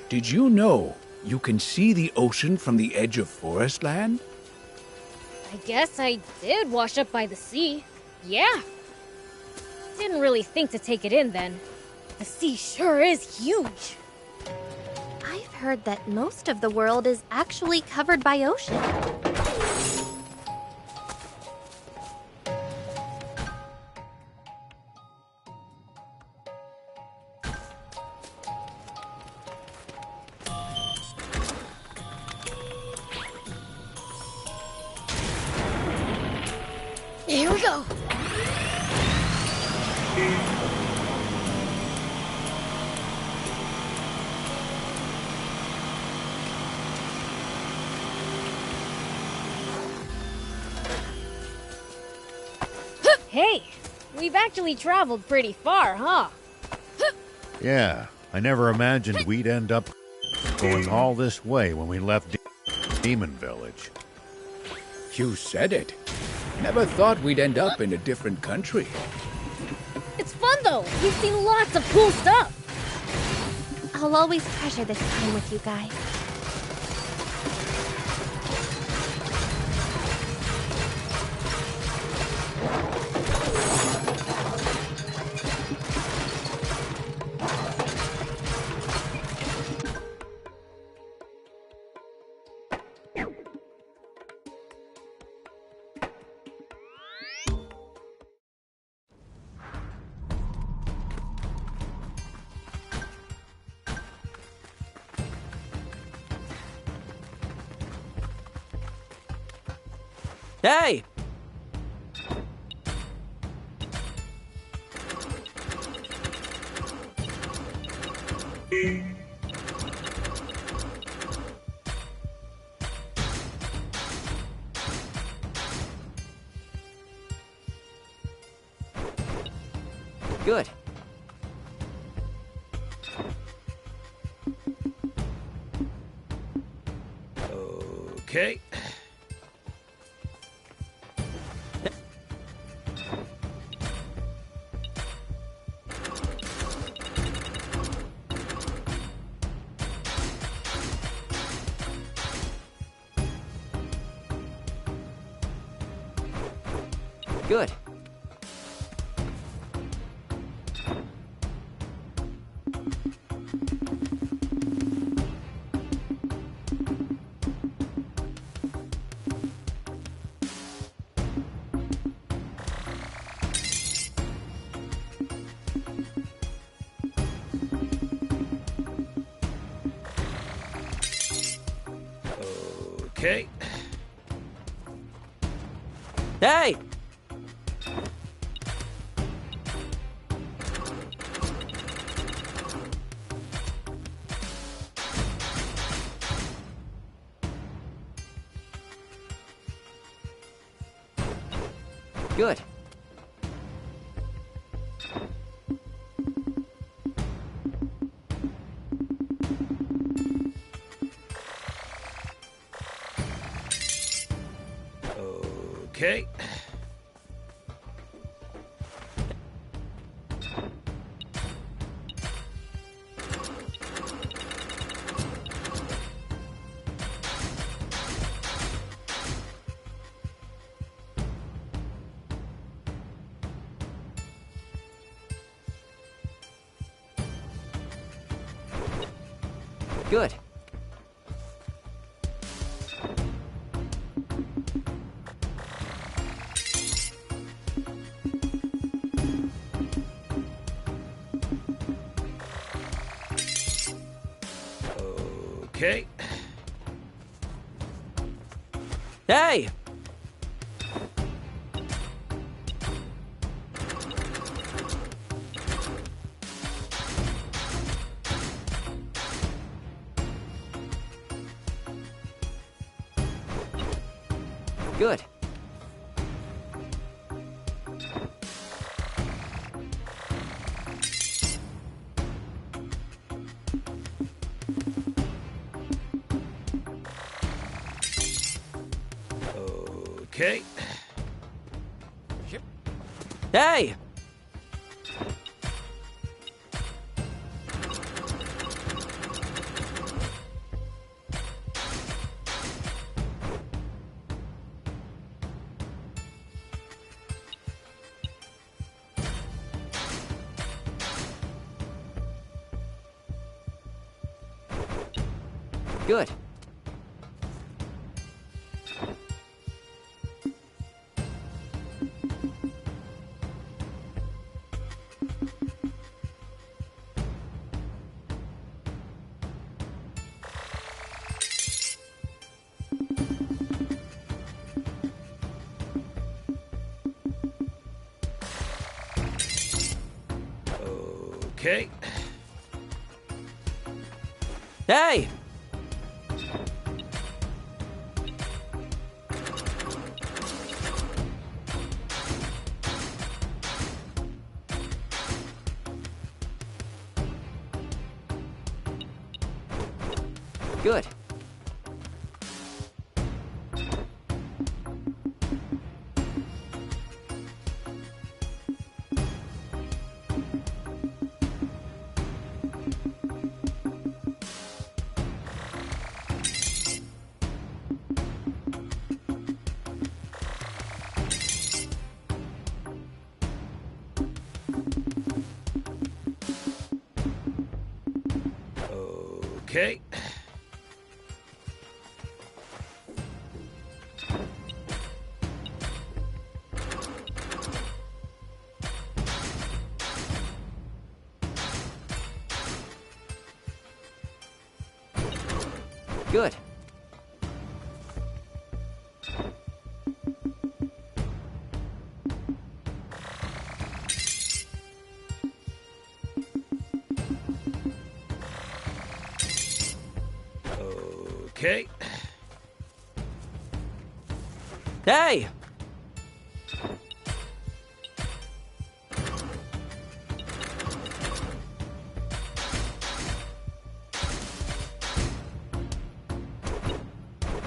Did you know you can see the ocean from the edge of Forestland? I guess I did wash up by the sea. Yeah. Didn't really think to take it in then. The sea sure is huge. I've heard that most of the world is actually covered by ocean. Here we go. Hey, we've actually traveled pretty far, huh? Yeah, I never imagined we'd end up going all this way when we left Demon Village. You said it. Never thought we'd end up in a different country. It's fun though. We've seen lots of cool stuff. I'll always treasure this time with you guys. Hey! Good. Okay. Good. Okay. Hey! Good. Okay. Good. Okay. Hey! Good. Okay. Hey! Good. Okay. Hey! Good. Okay. Good. Okay. Hey!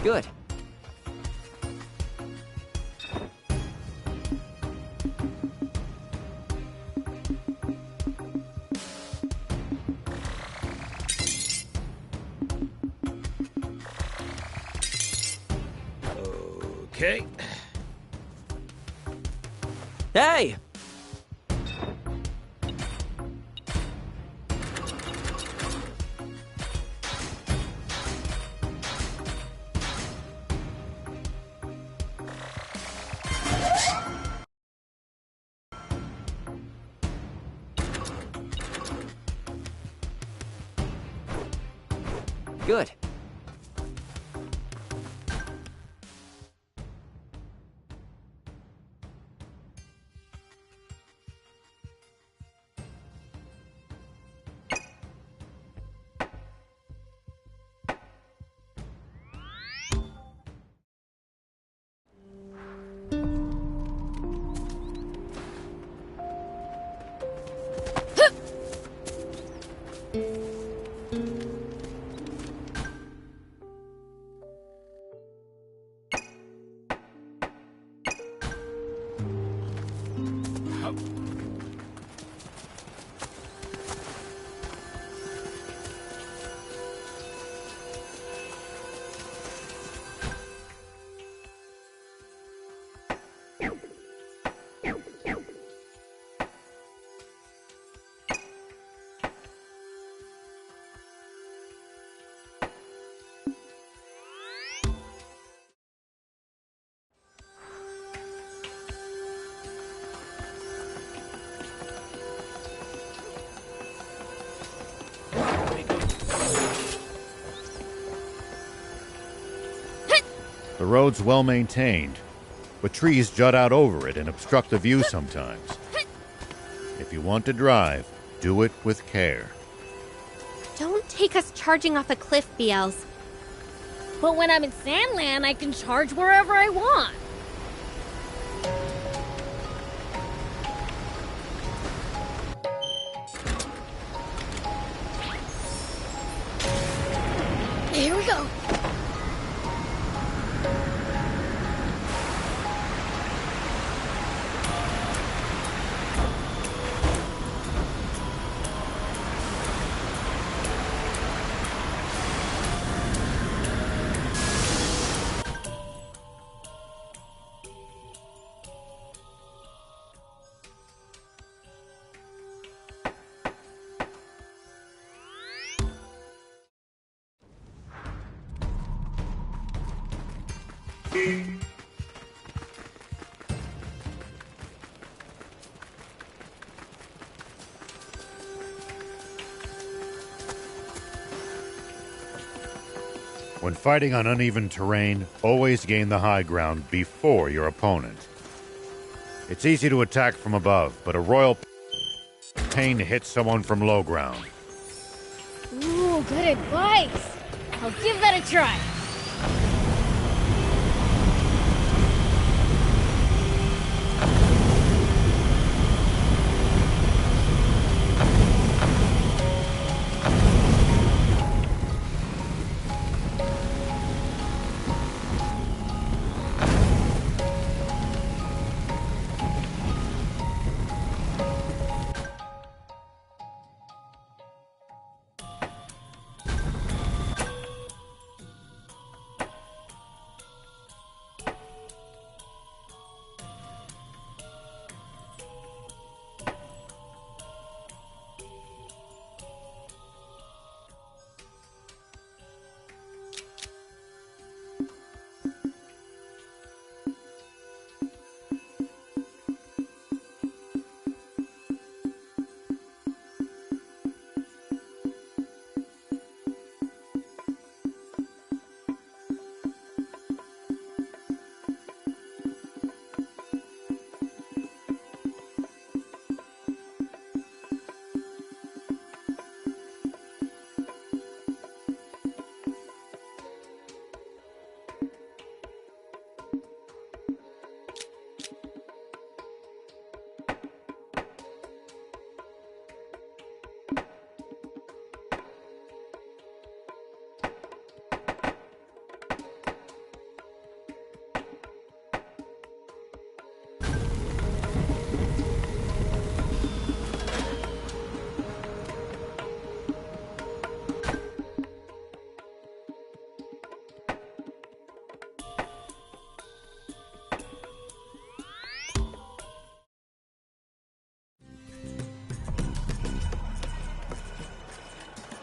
Good. Okay. Hey! Good. The road's well maintained, but trees jut out over it and obstruct the view sometimes. If you want to drive, do it with care. Don't take us charging off a cliff, BLs. But when I'm in Sandland, I can charge wherever I want. Here we go. When fighting on uneven terrain, always gain the high ground before your opponent. It's easy to attack from above, but a royal pain to hit someone from low ground. Ooh, good advice. I'll give that a try.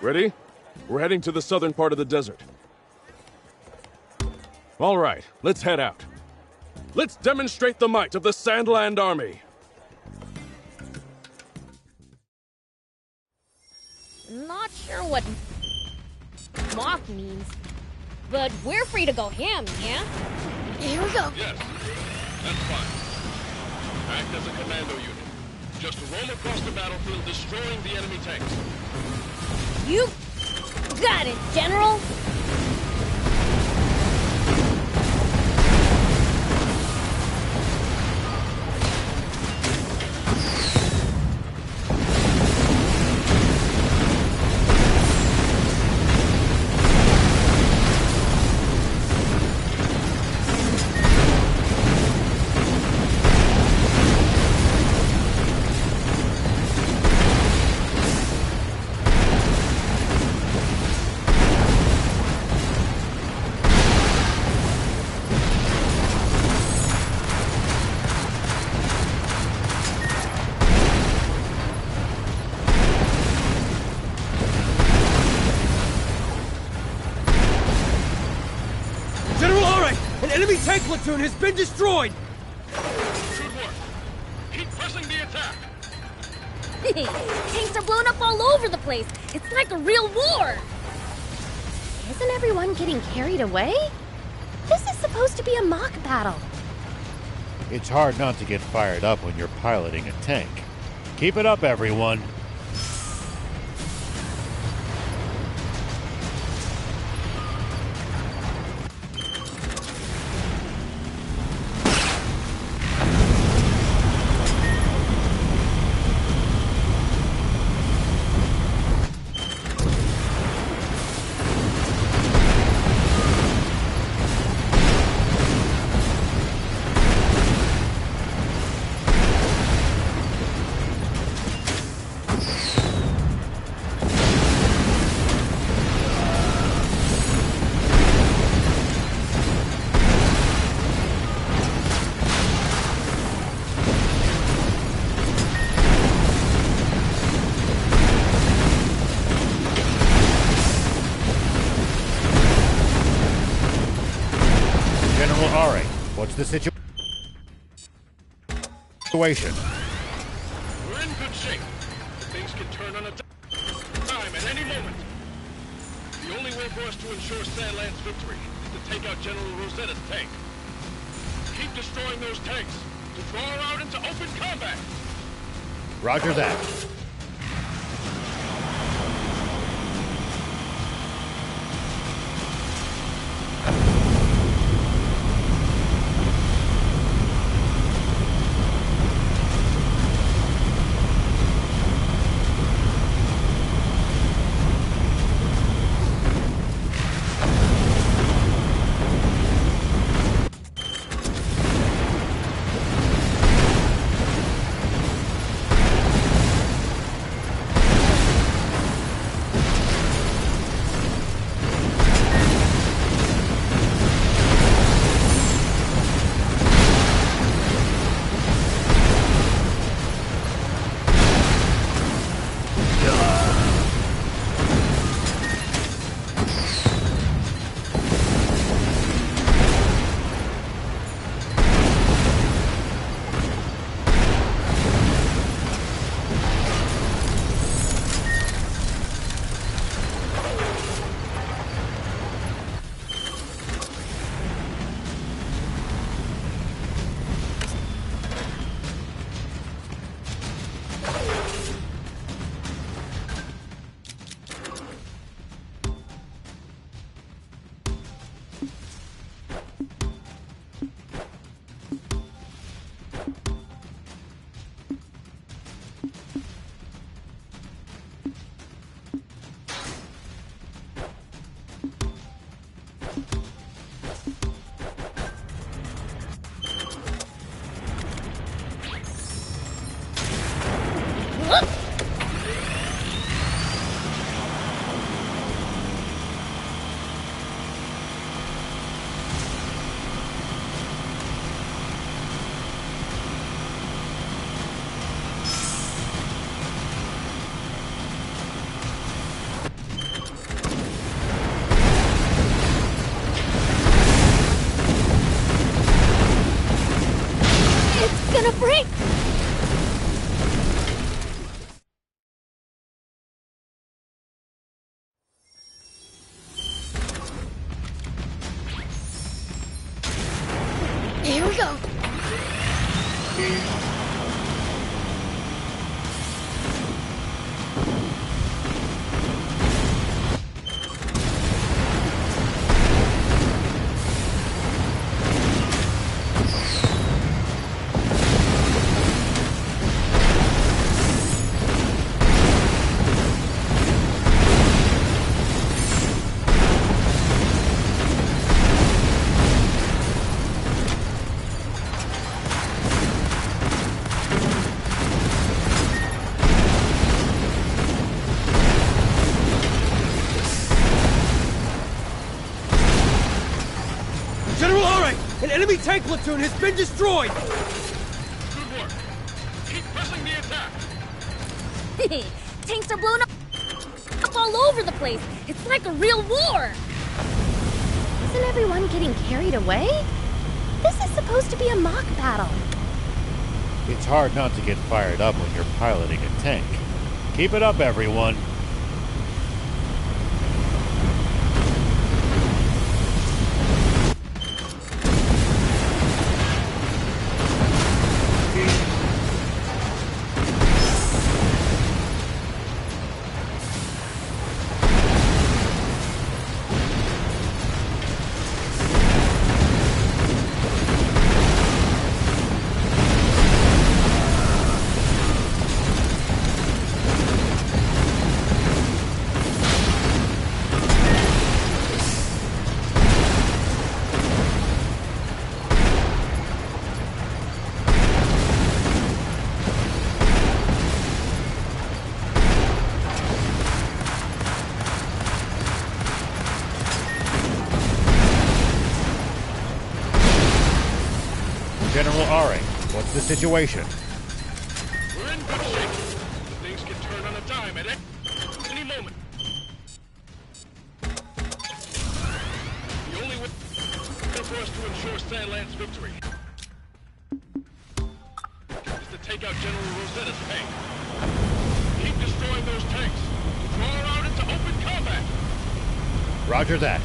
Ready? We're heading to the southern part of the desert. All right, let's head out. Let's demonstrate the might of the Sandland Army. Not sure what mock means, but we're free to go ham, yeah? Here we go. Yes, that's fine. Act as a commando unit. Just roam across the battlefield, destroying the enemy tanks. You got it, General! Enemy tank platoon has been destroyed! Good work. Keep pressing the attack. Tanks are blown up all over the place. It's like a real war. Isn't everyone getting carried away? This is supposed to be a mock battle. It's hard not to get fired up when you're piloting a tank. Keep it up, everyone. the situation? We're in good shape. Things can turn on a dime at any moment. The only way for us to ensure Sandland's victory is to take out General Rosetta's tank. Keep destroying those tanks to draw her out into open combat. Roger that. Gonna break! Here we go! General Aurek! An enemy tank platoon has been destroyed! Good work. Keep pressing the attack. Tanks are blown up all over the place. It's like a real war. Isn't everyone getting carried away? This is supposed to be a mock battle. It's hard not to get fired up when you're piloting a tank. Keep it up, everyone. General Aurek, what's the situation? We're in good shape. Things can turn on a dime at any moment. The only way for us to ensure Sandland's victory take out General Rosetta's tank. Keep destroying those tanks. Draw her out into open combat. Roger that.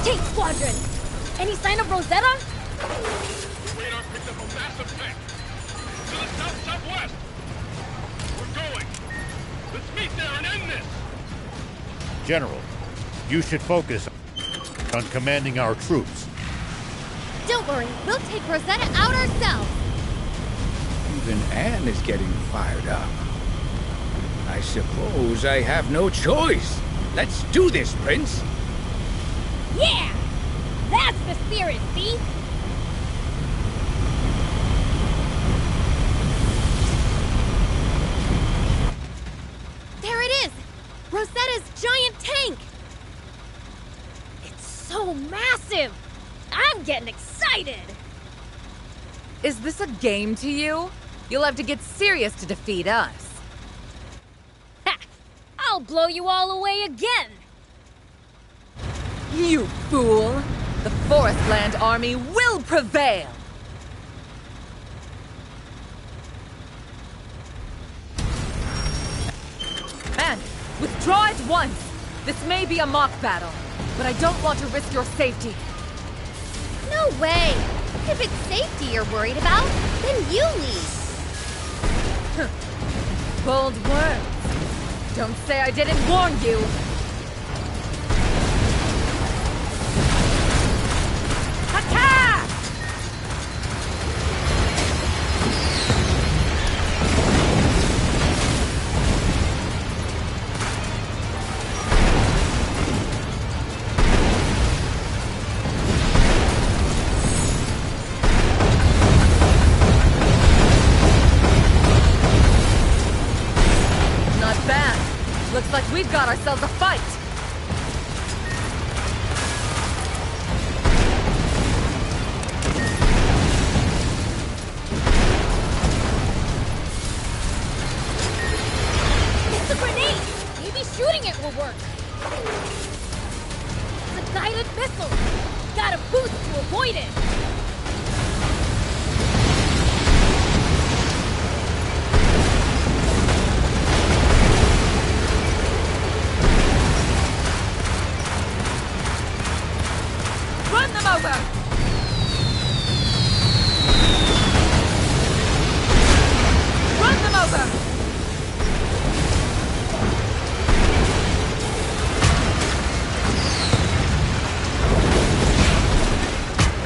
Tank squadron! Any sign of Rosetta? Radar picked up a massive tank. To the south-southwest. We're going. Let's meet there and end this. General, you should focus on commanding our troops. Don't worry, we'll take Rosetta out ourselves. Even Anne is getting fired up. I suppose I have no choice. Let's do this, Prince. Yeah! That's the spirit, see? There it is! Rosetta's giant tank! It's so massive! I'm getting excited! Is this a game to you? You'll have to get serious to defeat us. Ha! I'll blow you all away again! You fool! The Forestland Army will prevail! And withdraw at once! This may be a mock battle, but I don't want to risk your safety. No way! If it's safety you're worried about, then you leave! Bold words. Don't say I didn't warn you! Attack! Not bad. Looks like we've got ourselves a fight. It's a grenade! Maybe shooting it will work. It's a guided missile. Gotta boost to avoid it. Run them over! Run them over!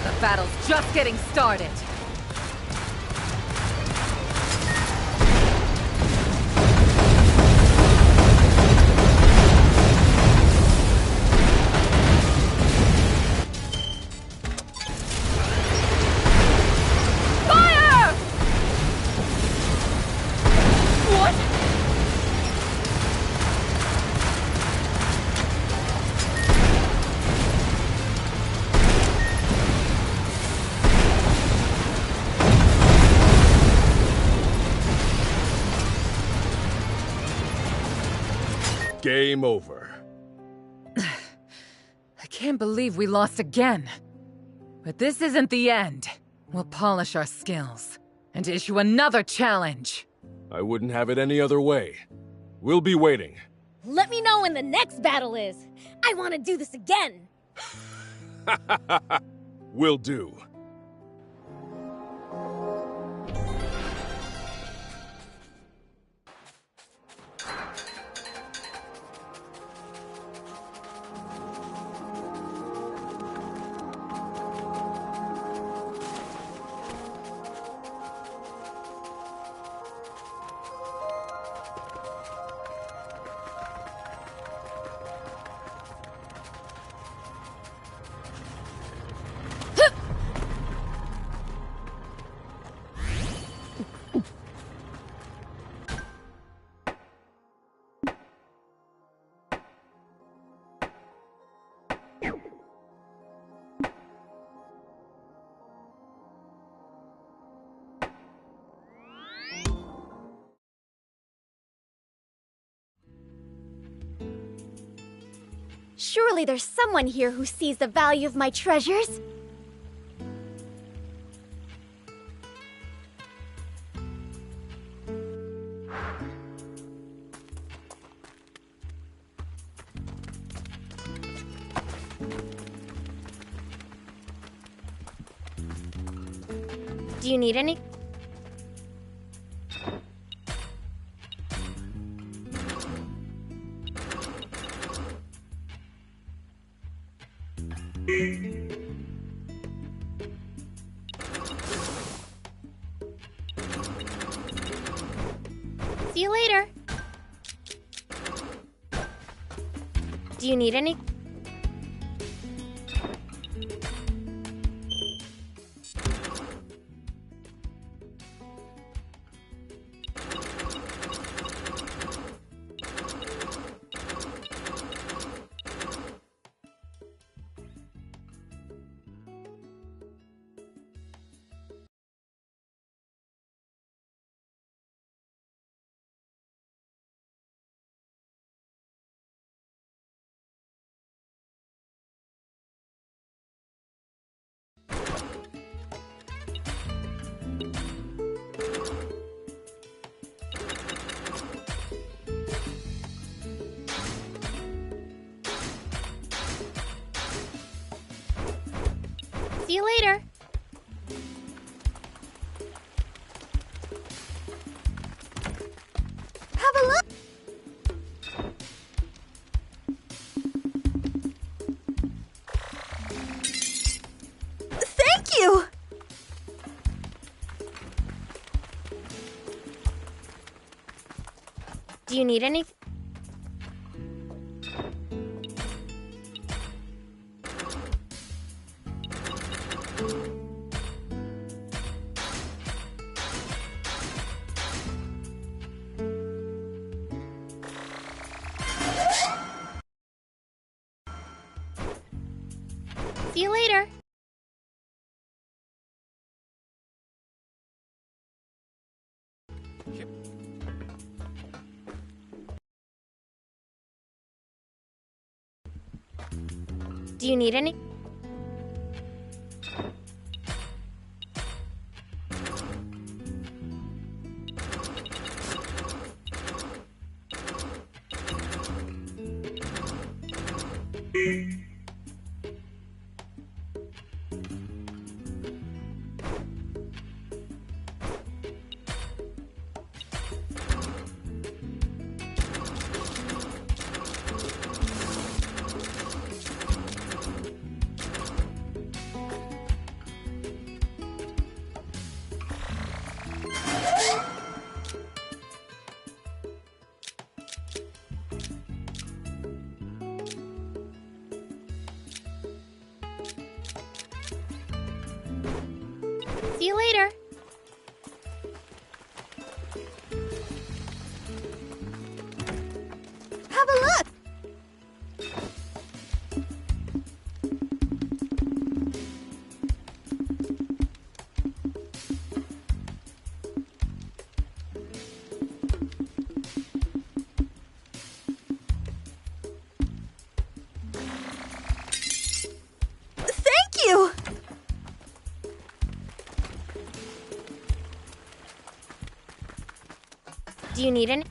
The battle's just getting started. game over. I can't believe we lost again. But this isn't the end. We'll polish our skills and issue another challenge. I wouldn't have it any other way. We'll be waiting. Let me know when the next battle is. I want to do this again. Will do. Surely there's someone here who sees the value of my treasures. Do you need any? See you later. Do you need any? See you later. Have a look. Thank you. Do you need anything? See you later. Do you need any? See you later. Have a look. you need an...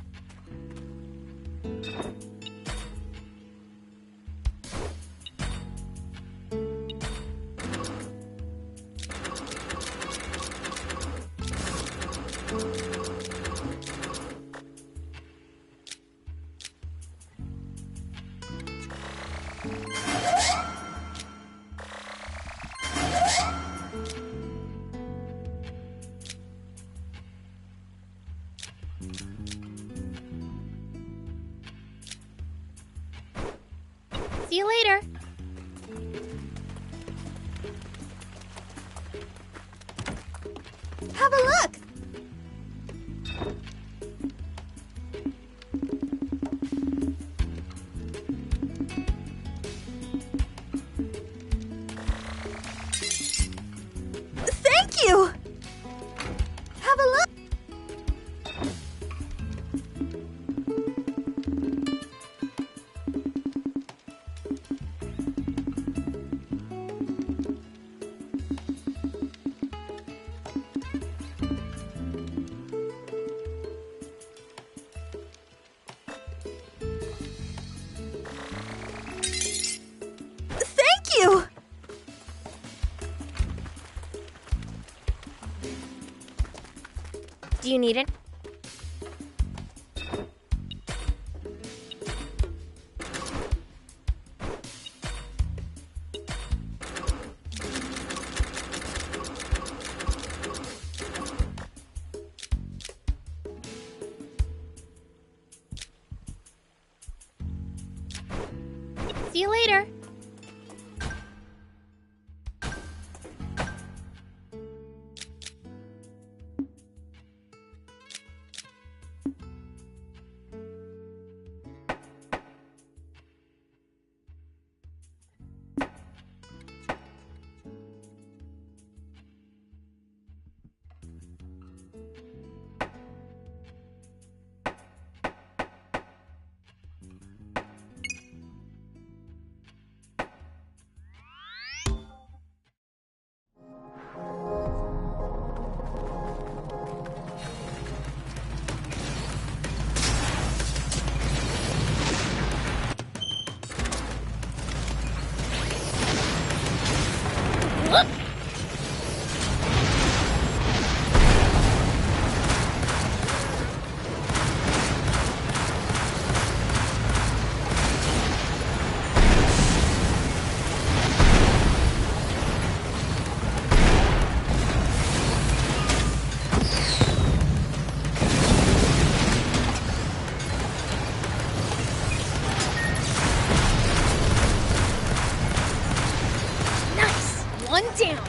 See you later. Have a look! Thank you! Have a look! Thank you! Do you need it? See you later. Nice! One down.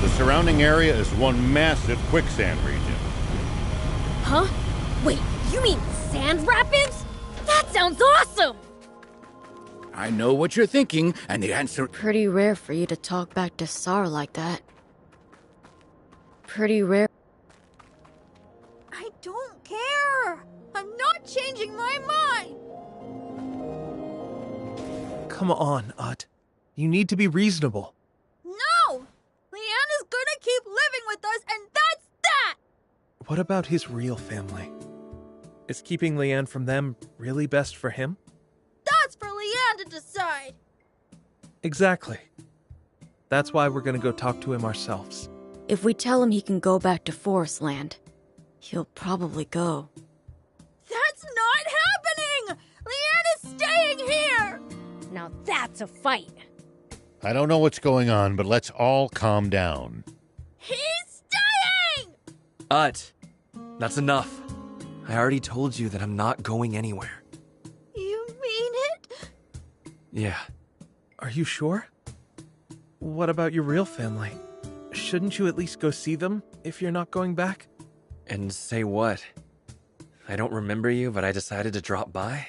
The surrounding area is one massive quicksand region. Huh? Wait, you mean Sand Rapids? That sounds awesome! I know what you're thinking, and the answer... Pretty rare for you to talk back to Sar like that. Pretty rare. I don't care! I'm not changing my mind! Come on, Ut. You need to be reasonable. No! Leanne is gonna keep living with us, and that's that! What about his real family? Is keeping Leanne from them really best for him? That's for Leanne to decide! Exactly. That's why we're gonna go talk to him ourselves. If we tell him he can go back to Forest Land, he'll probably go. That's not happening! Leanne is staying here! Now that's a fight. I don't know what's going on, but let's all calm down. He's staying! Ut, that's enough. I already told you that I'm not going anywhere. You mean it? Yeah. Are you sure? What about your real family? Shouldn't you at least go see them if you're not going back? And say what? I don't remember you, but I decided to drop by?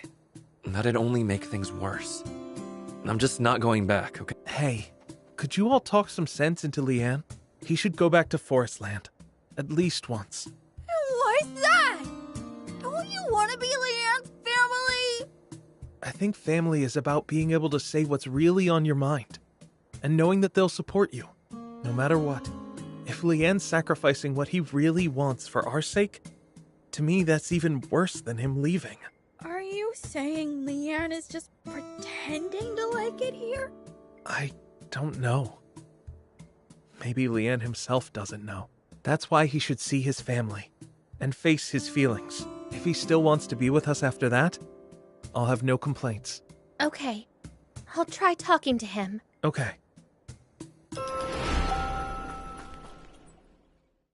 That'd only make things worse. I'm just not going back, okay? Hey, could you all talk some sense into Leanne? He should go back to Forestland. At least once. Why's that? Don't you want to be Leanne's family? I think family is about being able to say what's really on your mind. And knowing that they'll support you, no matter what. If Leanne's sacrificing what he really wants for our sake, to me that's even worse than him leaving. Are you saying Leanne is just pretending to like it here? I don't know. Maybe Leanne himself doesn't know. That's why he should see his family and face his feelings. If he still wants to be with us after that, I'll have no complaints. Okay. I'll try talking to him. Okay.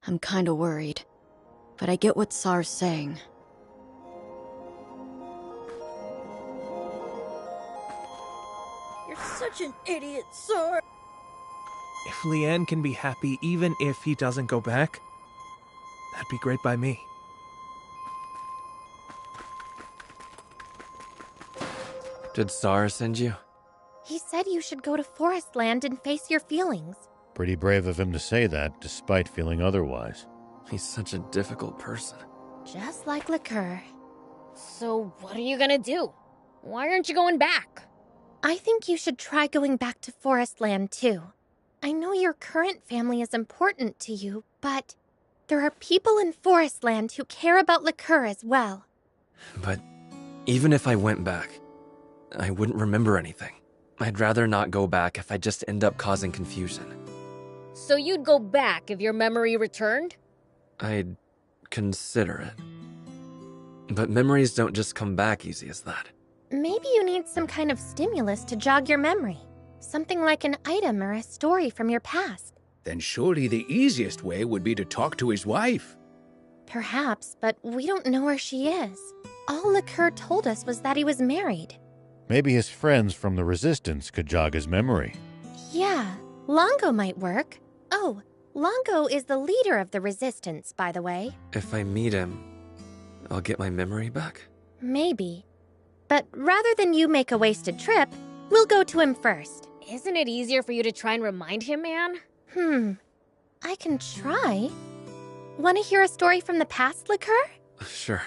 I'm kinda worried, but I get what Sar's saying. You're such an idiot, Sar. If Leanne can be happy even if he doesn't go back, that'd be great by me. Did Sar send you? He said you should go to Forestland and face your feelings. Pretty brave of him to say that, despite feeling otherwise. He's such a difficult person. Just like Liqueur. So what are you gonna do? Why aren't you going back? I think you should try going back to Forestland too. I know your current family is important to you, but there are people in Forestland who care about Liqueur as well. But even if I went back, I wouldn't remember anything. I'd rather not go back if I just end up causing confusion. So you'd go back if your memory returned? I'd consider it. But memories don't just come back easy as that. Maybe you need some kind of stimulus to jog your memory. Something like an item or a story from your past. Then surely the easiest way would be to talk to his wife. Perhaps, but we don't know where she is. All Liqueur told us was that he was married. Maybe his friends from the Resistance could jog his memory. Yeah, Longo might work. Oh, Longo is the leader of the Resistance, by the way. If I meet him, I'll get my memory back? Maybe. But rather than you make a wasted trip, we'll go to him first. Isn't it easier for you to try and remind him, man? I can try. Want to hear a story from the past, Liqueur? Sure.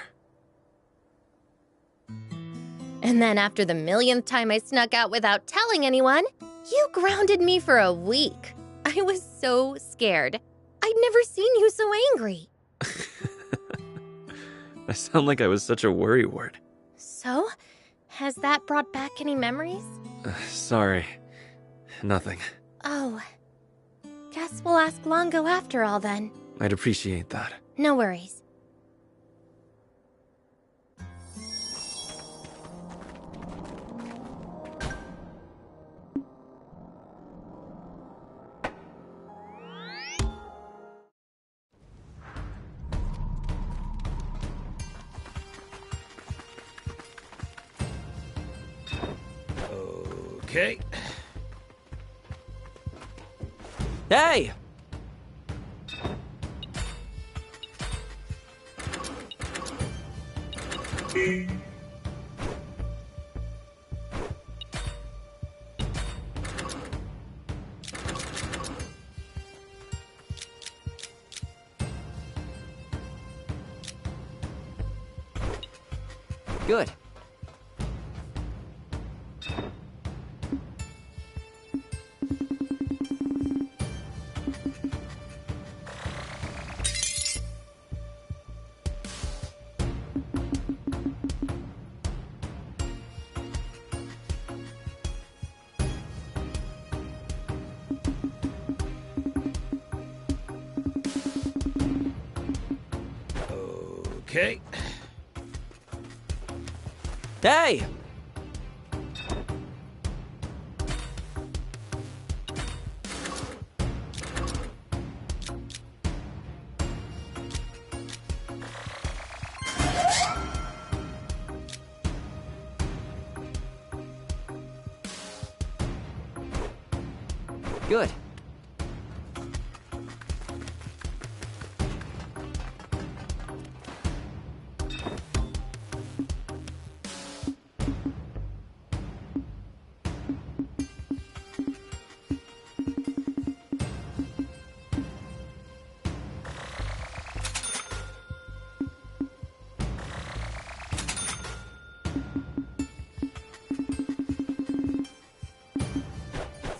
And then after the millionth time I snuck out without telling anyone, you grounded me for a week. I was so scared. I'd never seen you so angry. I sound like I was such a worrywart. So, has that brought back any memories? Sorry. Nothing. Oh. Guess we'll ask Longo after all then. I'd appreciate that. No worries. Okay. Hey! Good. Okay. Hey! Good.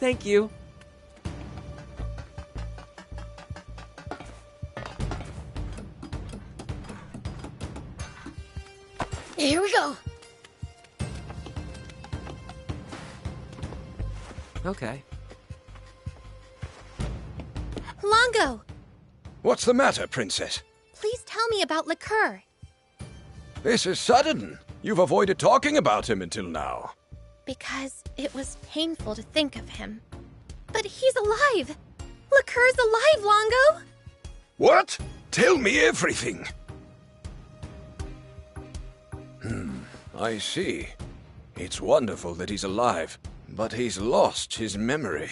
Thank you. Here we go. Okay. Longo, What's the matter, Princess? please tell me about Liqueur. This is sudden. You've avoided talking about him until now. Because it was painful to think of him. But he's alive! Liqueur's alive, Longo! What? Tell me everything. I see. It's wonderful that he's alive, but he's lost his memory.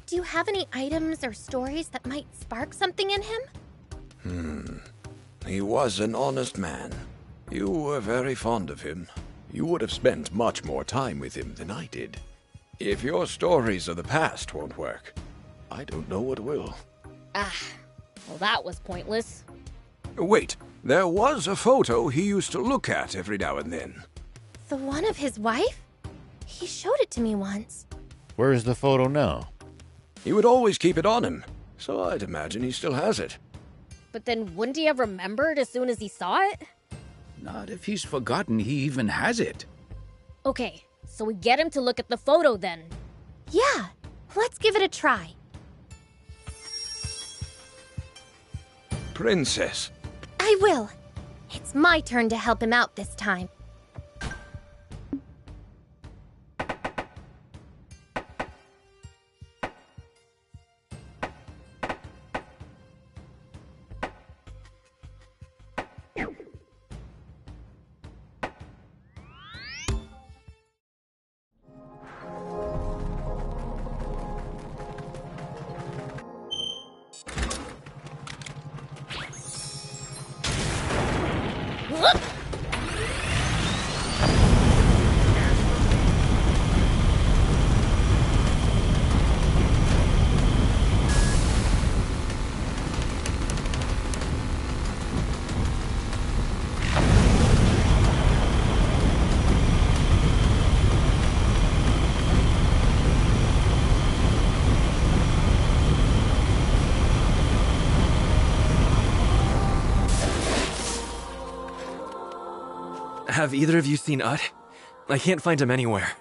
Do you have any items or stories that might spark something in him? He was an honest man. You were very fond of him. You would have spent much more time with him than I did. If your stories of the past won't work, I don't know what will. Well, that was pointless. Wait, there was a photo he used to look at every now and then. The one of his wife? He showed it to me once. Where is the photo now? He would always keep it on him, so I'd imagine he still has it. But then wouldn't he have remembered as soon as he saw it? Not if he's forgotten he even has it. Okay, so we get him to look at the photo then. Yeah, let's give it a try. Princess. I will. It's my turn to help him out this time. Have either of you seen Ut? I can't find him anywhere.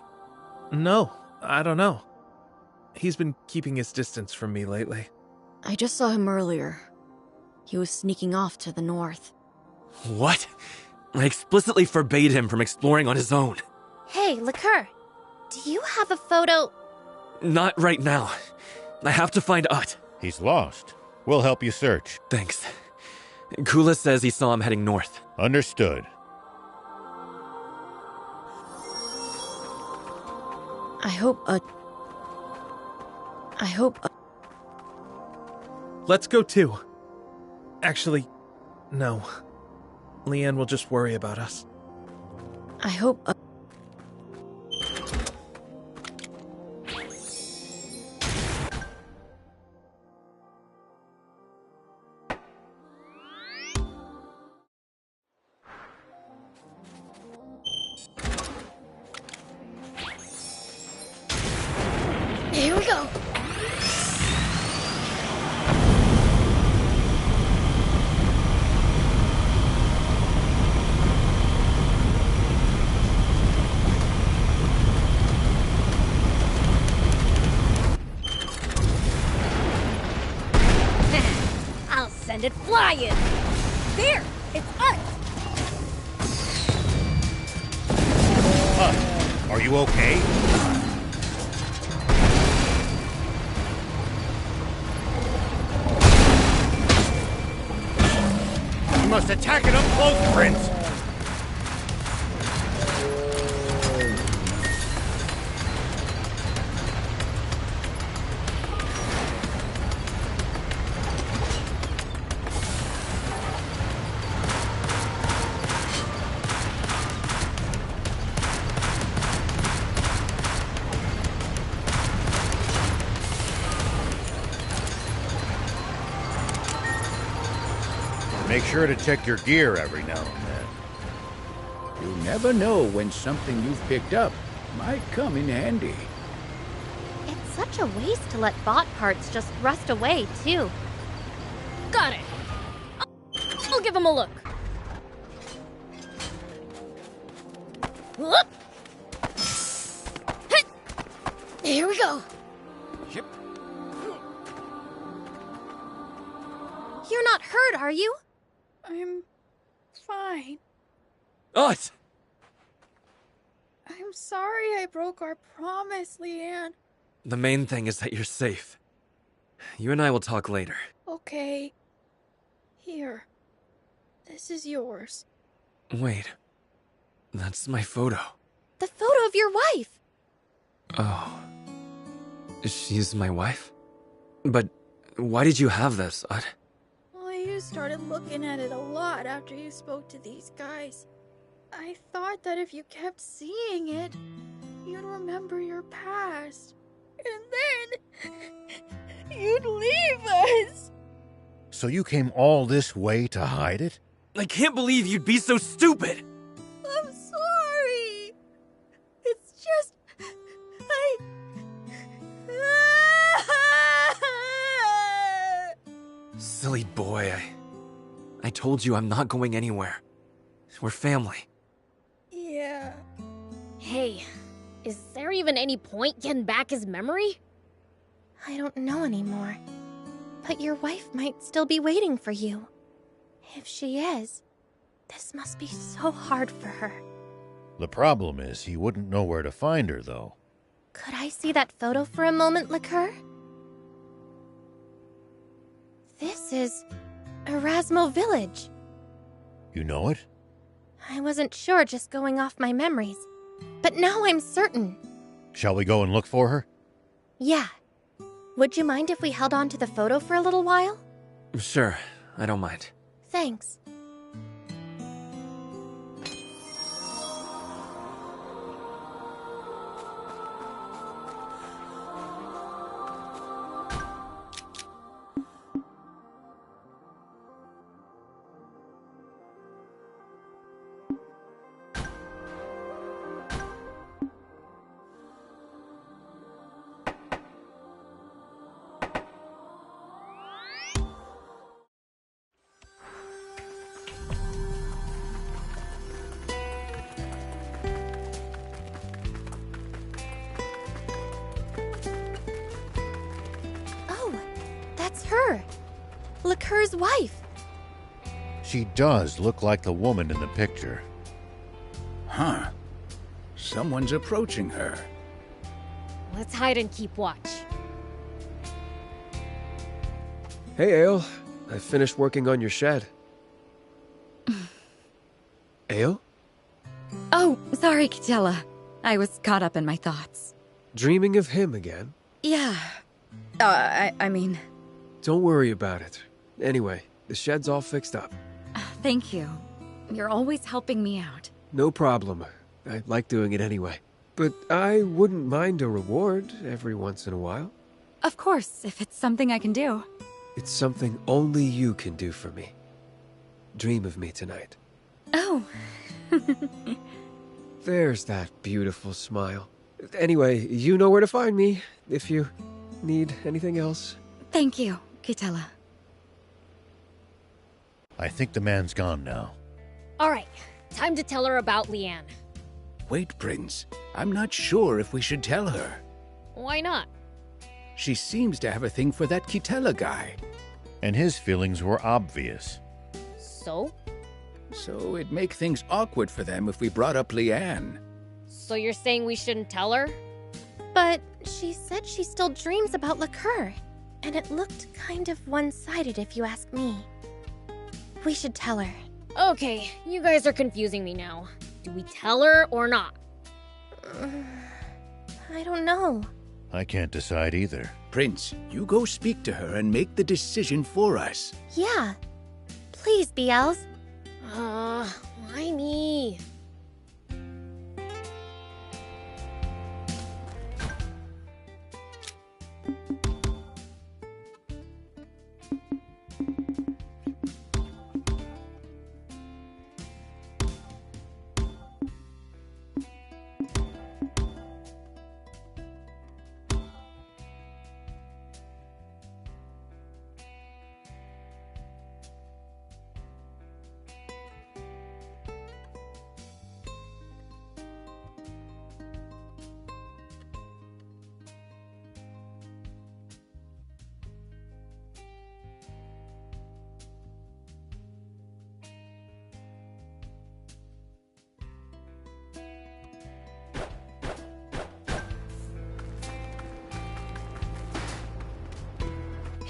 No, I don't know. He's been keeping his distance from me lately. I just saw him earlier. He was sneaking off to the north. What? I explicitly forbade him from exploring on his own. Hey, Liqueur, do you have a photo? Not right now. I have to find Ut. He's lost. We'll help you search. Thanks. Kula says he saw him heading north. Understood. I hope. Let's go too. Actually, no. Leanne will just worry about us. I hope. Here we go. I'll send it flying. There, it's us. Are you okay? You must attack it up close, Prince! Make sure to check your gear every now and then. You never know when something you've picked up might come in handy. It's such a waste to let bot parts just rust away, too. Got it. I'll give him a look. Whoop. Hey. Here we go. Yep. You're not hurt, are you? I'm fine. What? I'm sorry I broke our promise, Leanne. The main thing is that you're safe. You and I will talk later. Okay. Here. This is yours. Wait. That's my photo. The photo of your wife! Oh. She's my wife? But why did you have this? Well, you started looking at it a lot after you spoke to these guys. I thought that if you kept seeing it, you'd remember your past. And then you'd leave us. So you came all this way to hide it? I can't believe you'd be so stupid! I'm sorry. It's just... Silly boy, I told you I'm not going anywhere. We're family. Yeah. Hey, is there even any point getting back his memory? I don't know anymore. But your wife might still be waiting for you. If she is, this must be so hard for her. The problem is he wouldn't know where to find her, though. Could I see that photo for a moment, Liqueur? This is Erasmo Village. You know it? I wasn't sure just going off my memories, but now I'm certain. Shall we go and look for her? Yeah. Would you mind if we held on to the photo for a little while? Sure, I don't mind. Thanks. Her. Liqueur's wife. She does look like the woman in the picture. Huh. Someone's approaching her. Let's hide and keep watch. Hey, Ale. I finished working on your shed. Ale? Oh, sorry, Kitella. I was caught up in my thoughts. Dreaming of him again? Yeah. I mean... Don't worry about it. Anyway, the shed's all fixed up. Thank you. You're always helping me out. No problem. I like doing it anyway. But I wouldn't mind a reward every once in a while. Of course, if it's something I can do. It's something only you can do for me. Dream of me tonight. Oh. There's that beautiful smile. Anyway, you know where to find me if you need anything else. Thank you, Kitella. I think the man's gone now. Alright, time to tell her about Leanne. Wait, Prince. I'm not sure if we should tell her. Why not? She seems to have a thing for that Kitella guy. And his feelings were obvious. So? So it'd make things awkward for them if we brought up Leanne. So you're saying we shouldn't tell her? But she said she still dreams about Liqueur. And it looked kind of one-sided if you ask me. We should tell her. Okay, you guys are confusing me now. Do we tell her or not? I don't know. I can't decide either. Prince, you go speak to her and make the decision for us. Yeah. Please, BLs. Why me?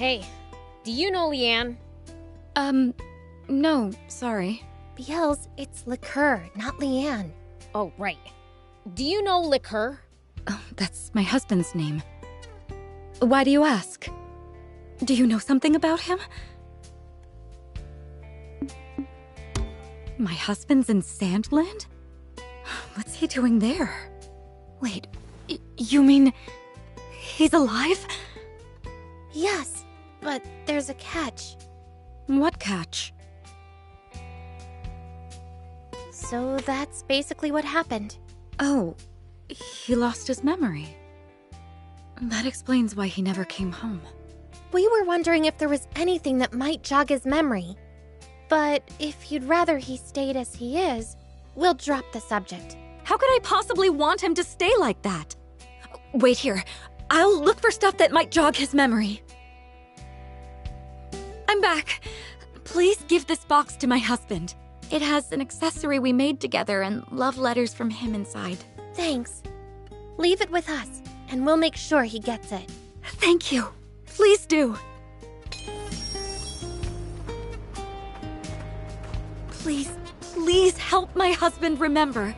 Hey, do you know Leanne? No, sorry. Beelze, it's Liqueur, not Leanne. Oh, right. Do you know Liqueur? Oh, that's my husband's name. Why do you ask? Do you know something about him? My husband's in Sandland? What's he doing there? Wait, you mean he's alive? Yes, but there's a catch. What catch? So that's basically what happened. Oh, he lost his memory. That explains why he never came home. We were wondering if there was anything that might jog his memory. But if you'd rather he stayed as he is, we'll drop the subject. How could I possibly want him to stay like that? Wait here. I'll look for stuff that might jog his memory. I'm back. Please give this box to my husband. It has an accessory we made together and love letters from him inside. Thanks. Leave it with us, and we'll make sure he gets it. Thank you. Please do. Please help my husband remember.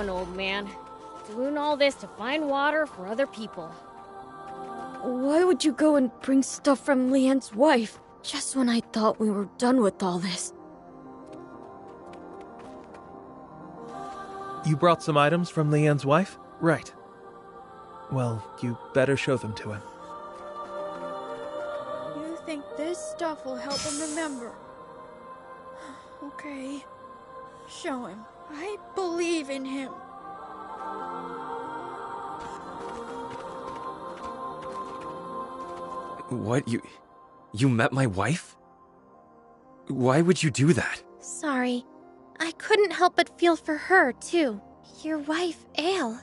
Old man, doing all this to find water for other people. Why would you go and bring stuff from Leanne's wife, just when I thought we were done with all this? You brought some items from Leanne's wife? Right. Well, you better show them to him. You think this stuff will help him remember? Okay. Show him. I believe in him. What? You met my wife? Why would you do that? Sorry. I couldn't help but feel for her, too. Your wife, Ale.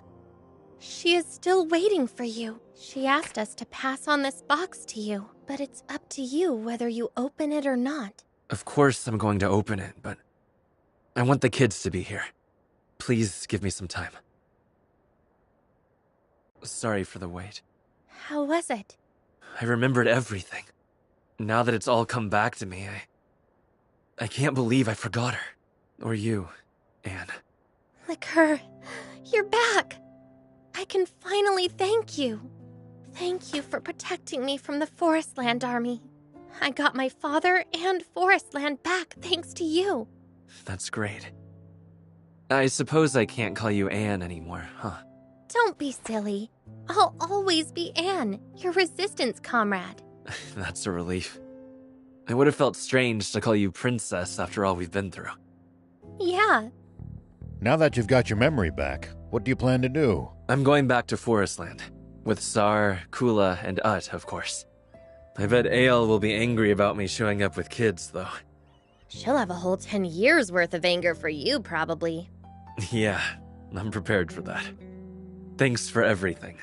She is still waiting for you. She asked us to pass on this box to you, but it's up to you whether you open it or not. Of course I'm going to open it, but I want the kids to be here. Please give me some time. Sorry for the wait. How was it? I remembered everything. Now that it's all come back to me, I can't believe I forgot her. Or you, Anne. Liqueur, you're back. I can finally thank you. Thank you for protecting me from the Forestland Army. I got my father and Forestland back thanks to you. That's great. I suppose I can't call you Anne anymore, huh? Don't be silly. I'll always be Anne, your resistance comrade. That's a relief. It would have felt strange to call you Princess after all we've been through. Yeah. Now that you've got your memory back, what do you plan to do? I'm going back to Forestland. With Sar, Kula, and Ut, of course. I bet Ale will be angry about me showing up with kids, though. She'll have a whole 10 years worth of anger for you, probably. Yeah, I'm prepared for that. Thanks for everything.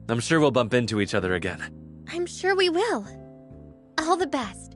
I'm sure we'll bump into each other again. I'm sure we will. All the best.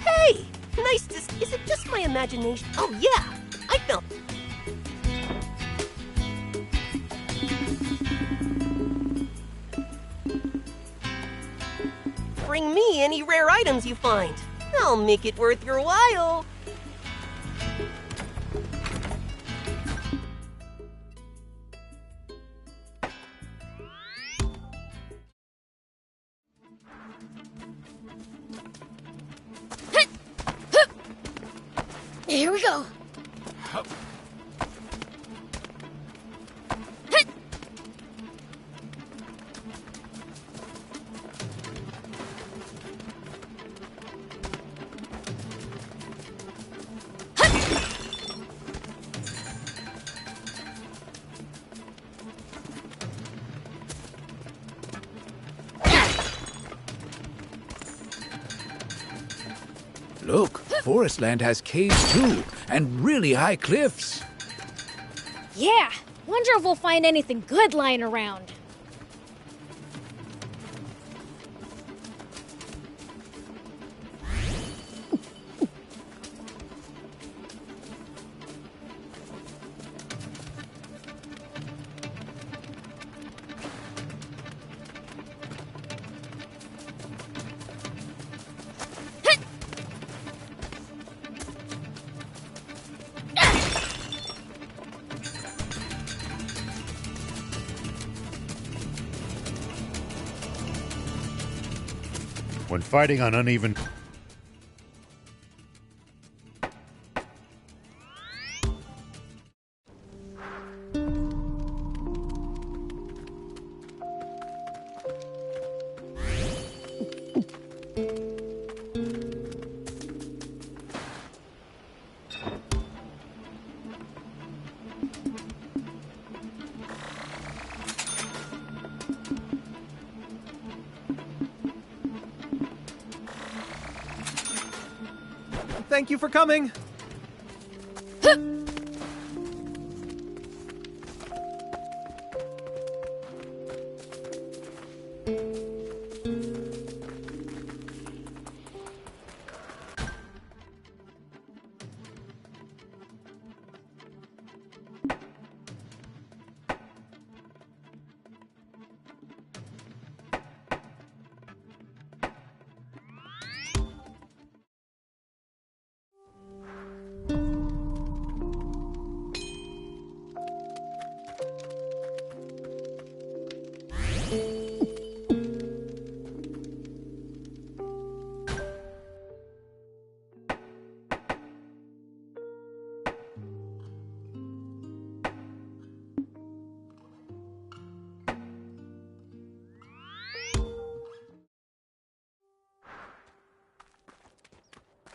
Hey! Nice to... Is it just my imagination? Oh, yeah! I felt... Bring me any rare items you find. I'll make it worth your while. Here we go. Look, Forestland has caves too, and really high cliffs. Yeah, wonder if we'll find anything good lying around. When fighting on uneven... Thank you for coming.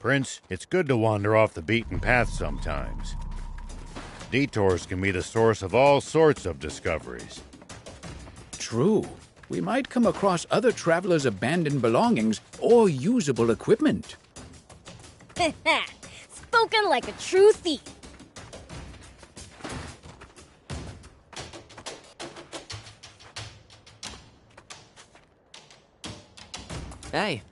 Prince, it's good to wander off the beaten path sometimes. Detours can be the source of all sorts of discoveries. True. We might come across other travelers' abandoned belongings or usable equipment. Spoken like a true thief. Hey.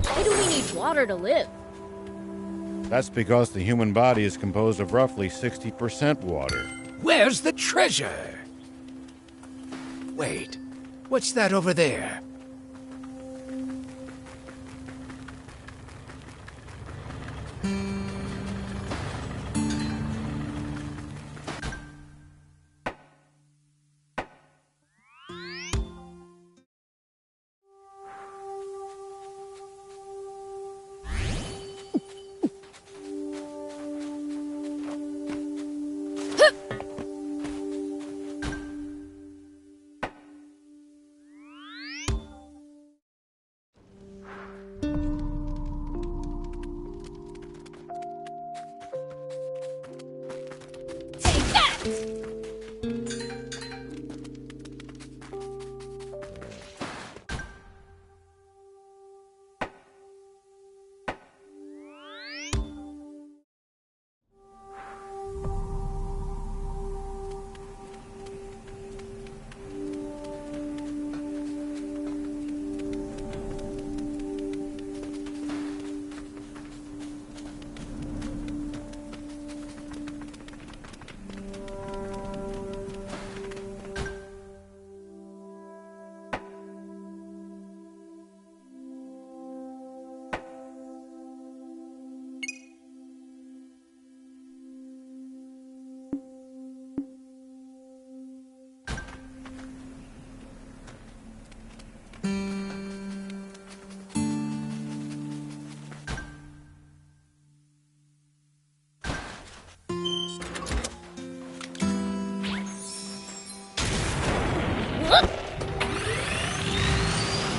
Why do we need water to live? That's because the human body is composed of roughly 60% water. Where's the treasure? Wait, what's that over there?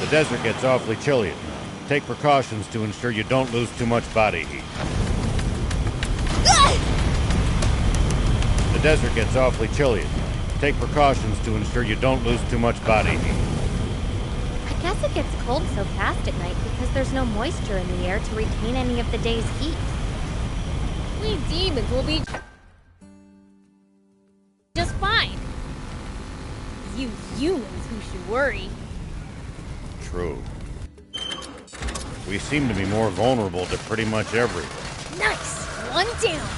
The desert gets awfully chilly at night. Take precautions to ensure you don't lose too much body heat. The desert gets awfully chilly at night. Take precautions to ensure you don't lose too much body heat. I guess it gets cold so fast at night because there's no moisture in the air to retain any of the day's heat. We demons will be just fine. You humans who should worry. True. We seem to be more vulnerable to pretty much everything. Nice! One down!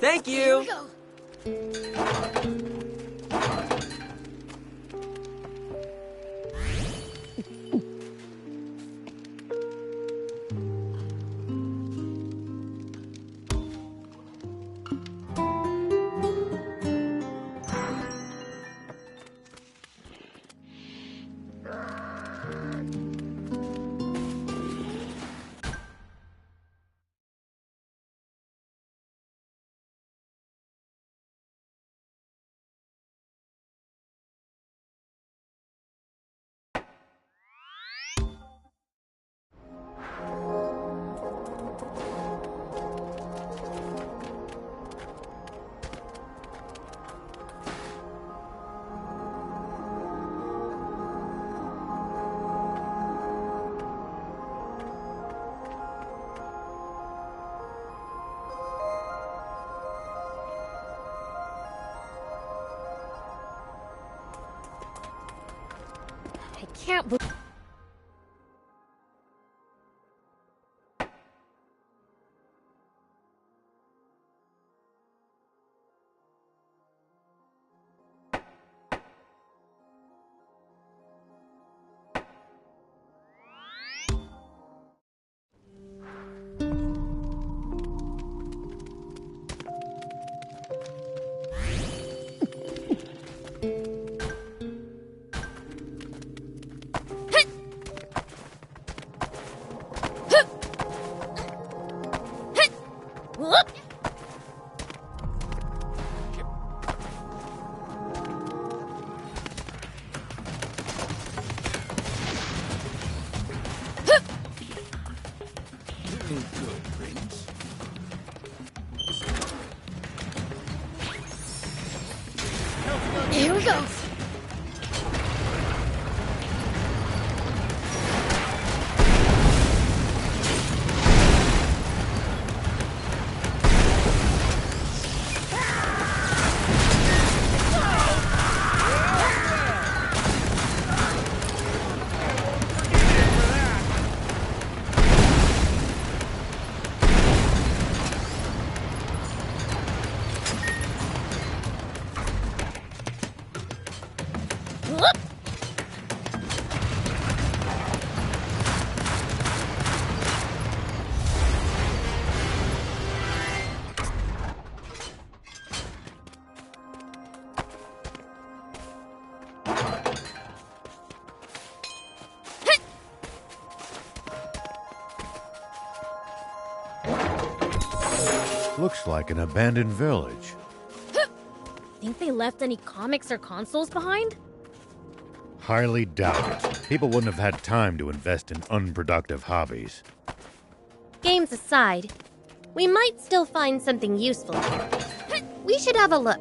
Thank you! can't believe... Doing good, Prince. Here we go. Looks like an abandoned village. Think they left any comics or consoles behind? Highly doubt it. People wouldn't have had time to invest in unproductive hobbies. Games aside, we might still find something useful here. We should have a look.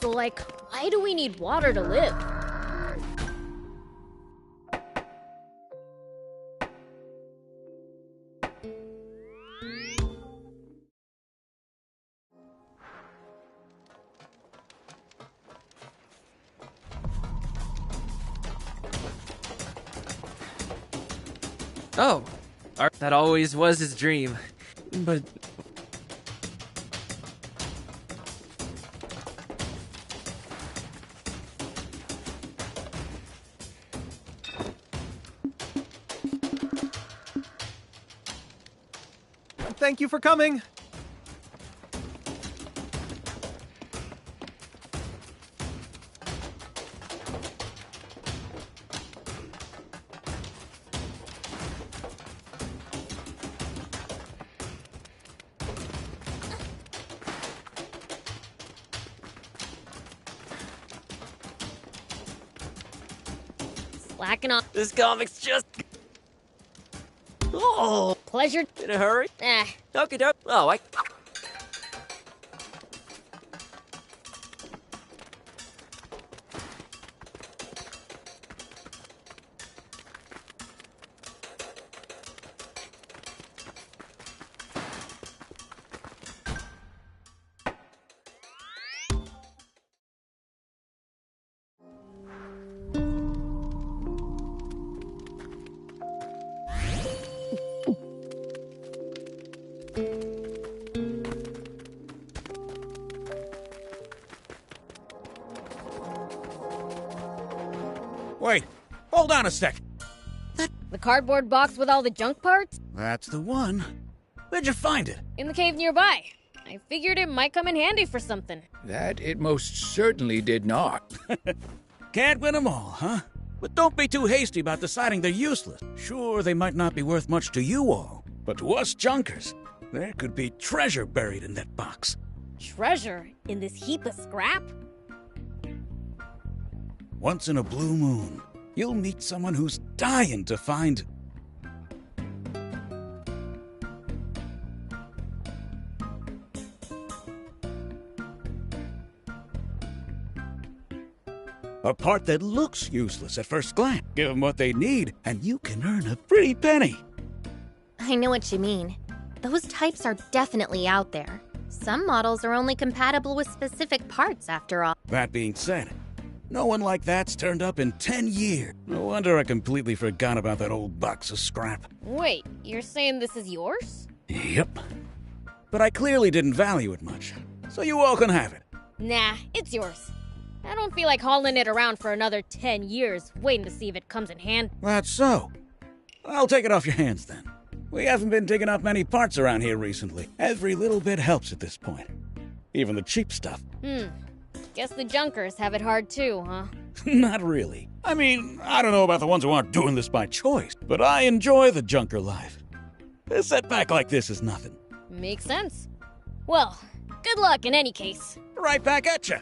So, like, why do we need water to live? Oh, that always was his dream. But... Thank you for coming. Slacking off. This comic's just... Oh, pleasure. In a hurry? Okie doke. Oh, I... Wait, hold on a sec. The cardboard box with all the junk parts? That's the one. Where'd you find it? In the cave nearby. I figured it might come in handy for something. That it most certainly did not. Can't win 'em all, huh? But don't be too hasty about deciding they're useless. Sure, they might not be worth much to you all, but to us junkers, there could be treasure buried in that box. Treasure in this heap of scrap? Once in a blue moon, you'll meet someone who's dying to find A part that looks useless at first glance. Give them what they need, and you can earn a pretty penny. I know what you mean. Those types are definitely out there. Some models are only compatible with specific parts, after all. That being said, no one like that's turned up in 10 years. No wonder I completely forgot about that old box of scrap. Wait, you're saying this is yours? Yep. But I clearly didn't value it much, so you all can have it. Nah, it's yours. I don't feel like hauling it around for another 10 years, waiting to see if it comes in hand. That's so. I'll take it off your hands then. We haven't been digging up many parts around here recently. Every little bit helps at this point. Even the cheap stuff. Guess the junkers have it hard too, huh? Not really. I mean, I don't know about the ones who aren't doing this by choice, but I enjoy the junker life. A setback like this is nothing. Makes sense. Well, good luck in any case. Right back at ya.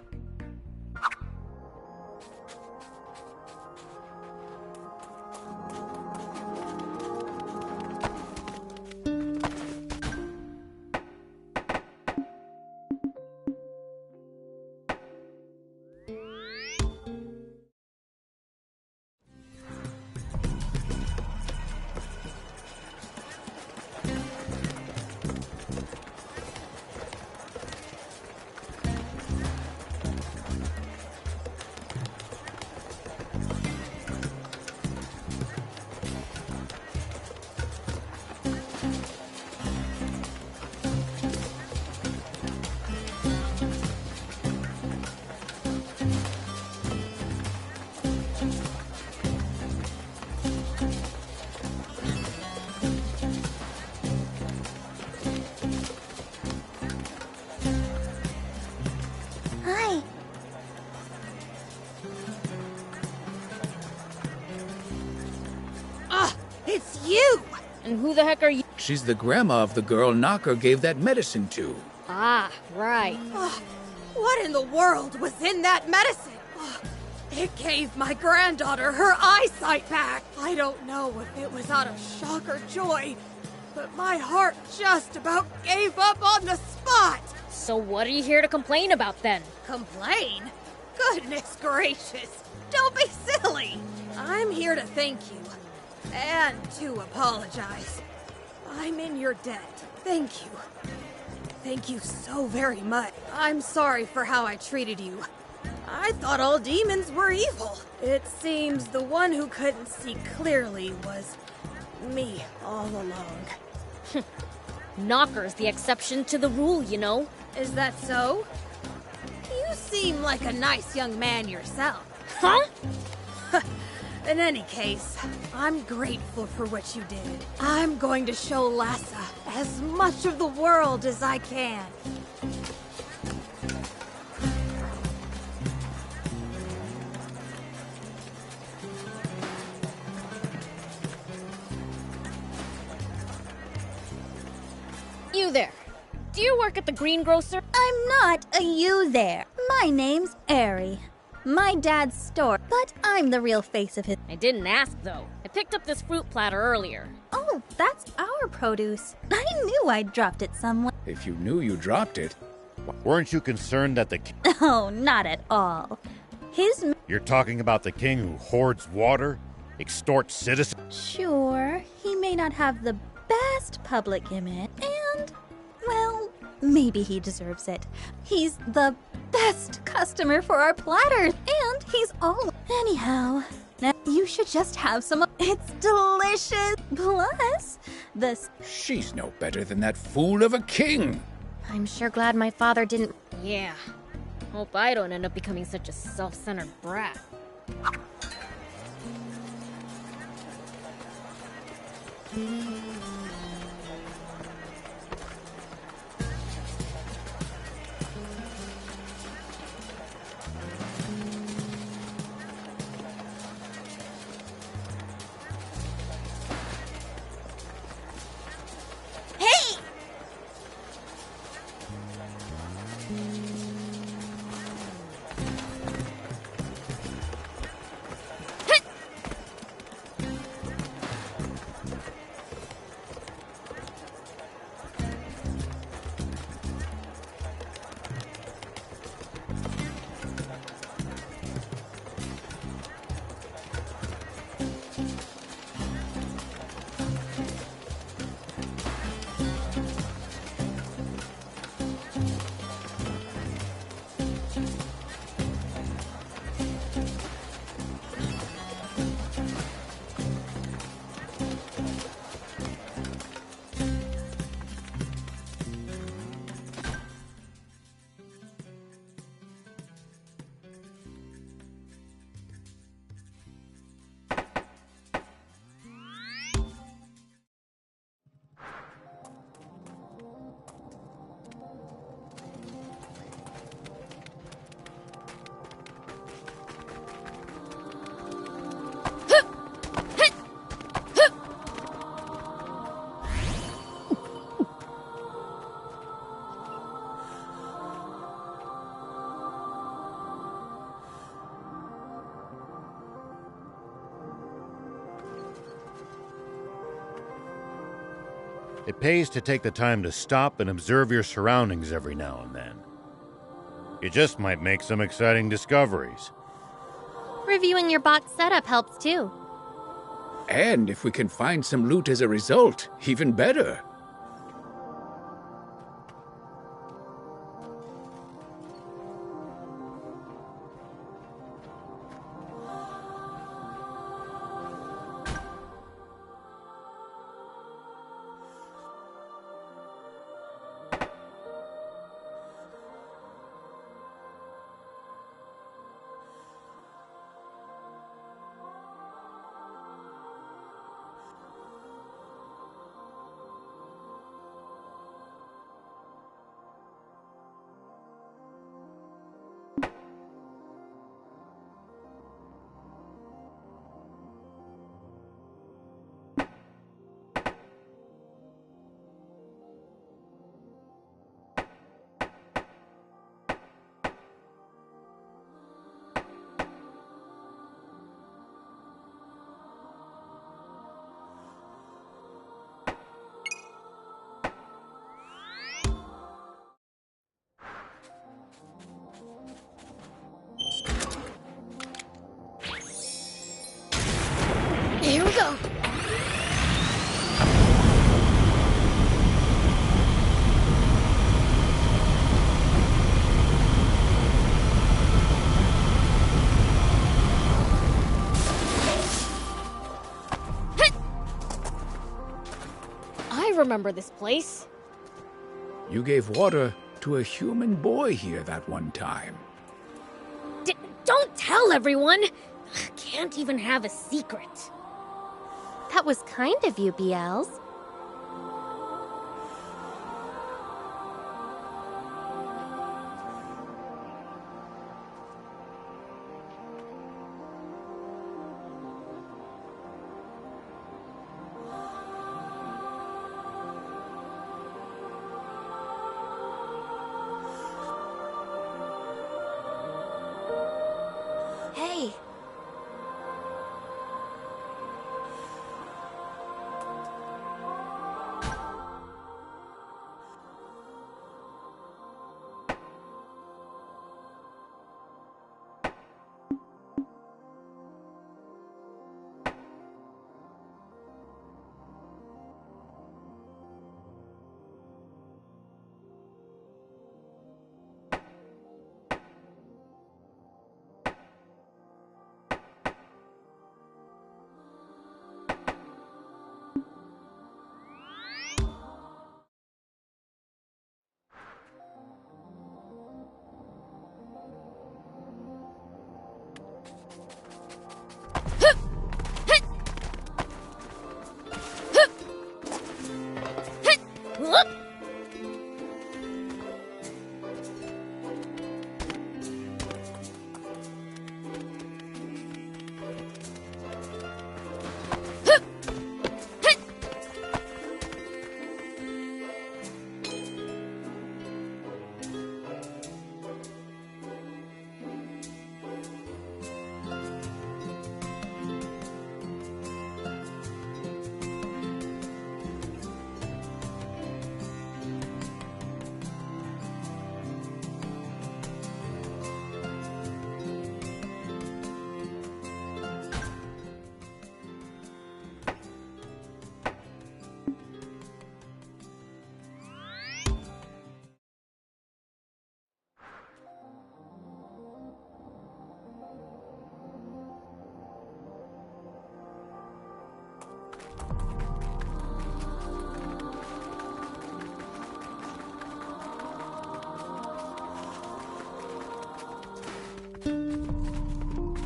Hi. Ah, it's you! And who the heck are you? She's the grandma of the girl Knocker gave that medicine to. Ah, right. What in the world was in that medicine? It gave my granddaughter her eyesight back. I don't know if it was out of shock or joy, but my heart just about gave up on the spot. So what are you here to complain about then? Complain? Goodness gracious. Don't be silly. I'm here to thank you. And to apologize. I'm in your debt. Thank you. Thank you so very much. I'm sorry for how I treated you. I thought all demons were evil. It seems the one who couldn't see clearly was me all along. Knocker's the exception to the rule, you know. Is that so? You seem like a nice young man yourself. Huh? In any case, I'm grateful for what you did. I'm going to show Lassa as much of the world as I can. You there. Do you work at the greengrocer? I'm not a you there. My name's Ari. My dad's store, but I'm the real face of his. I didn't ask, though. I picked up this fruit platter earlier. Oh, that's our produce. I knew I'd dropped it somewhere. If you knew you dropped it. Weren't you concerned that the... Oh, not at all. You're talking about the king who hoards water, extorts citizens? Sure, he may not have the best public image, and, well, maybe he deserves it. He's the best customer for our platters, and he's all... Anyhow, now you should just have some. It's delicious. Plus, She's no better than that fool of a king. I'm sure glad my father didn't. Yeah. Hope I don't end up becoming such a self-centered brat. Hey! It pays to take the time to stop and observe your surroundings every now and then. You just might make some exciting discoveries. Reviewing your box setup helps too. And if we can find some loot as a result, even better. Here we go. I remember this place. You gave water to a human boy here that one time. Don't tell everyone. Can't even have a secret. That was kind of you, BLs. Hey.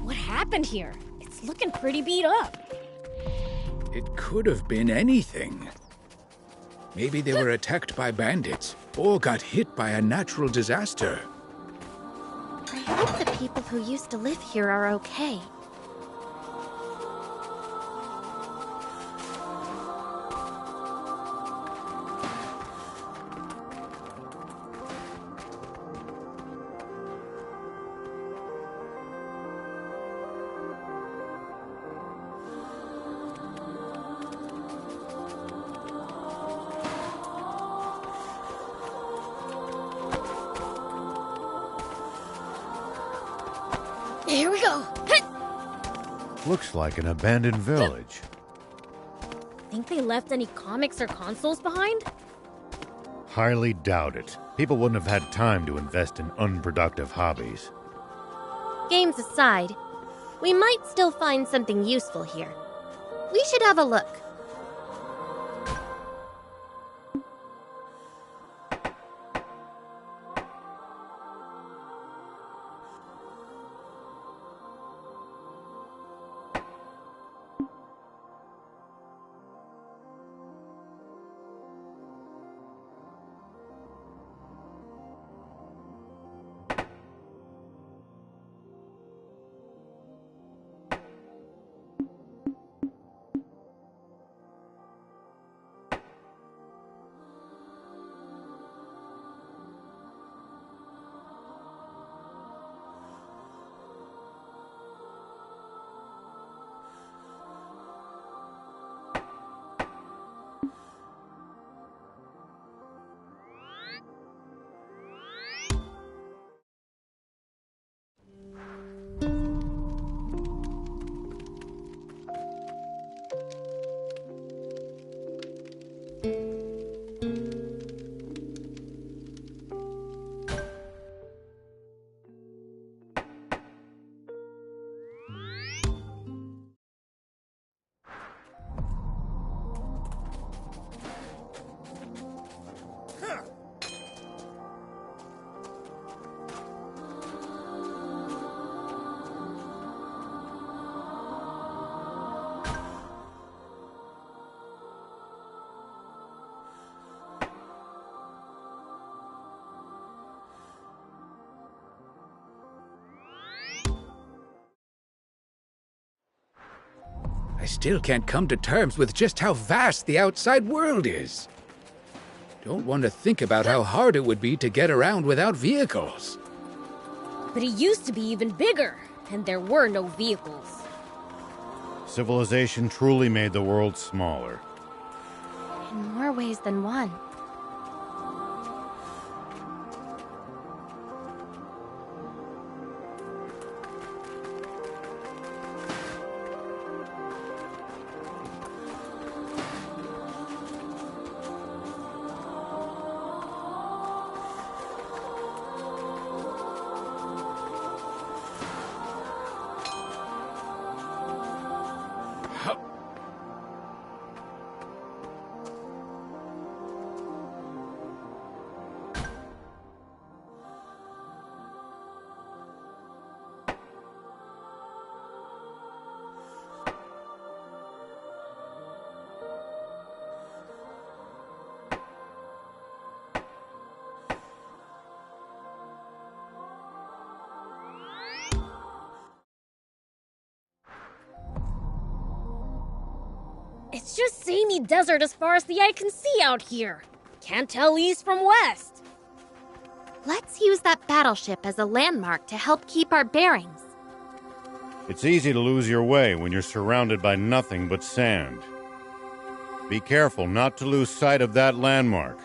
What happened here? It's looking pretty beat up. It could have been anything. Maybe they were attacked by bandits, or got hit by a natural disaster. I hope the people who used to live here are okay. Here we go. Looks like an abandoned village. Think they left any comics or consoles behind? Highly doubt it. People wouldn't have had time to invest in unproductive hobbies. Games aside, we might still find something useful here. We should have a look. I still can't come to terms with just how vast the outside world is. Don't want to think about how hard it would be to get around without vehicles. But it used to be even bigger, and there were no vehicles. Civilization truly made the world smaller. In more ways than one. It's just samey desert as far as the eye can see out here. Can't tell east from west. Let's use that battleship as a landmark to help keep our bearings. It's easy to lose your way when you're surrounded by nothing but sand. Be careful not to lose sight of that landmark.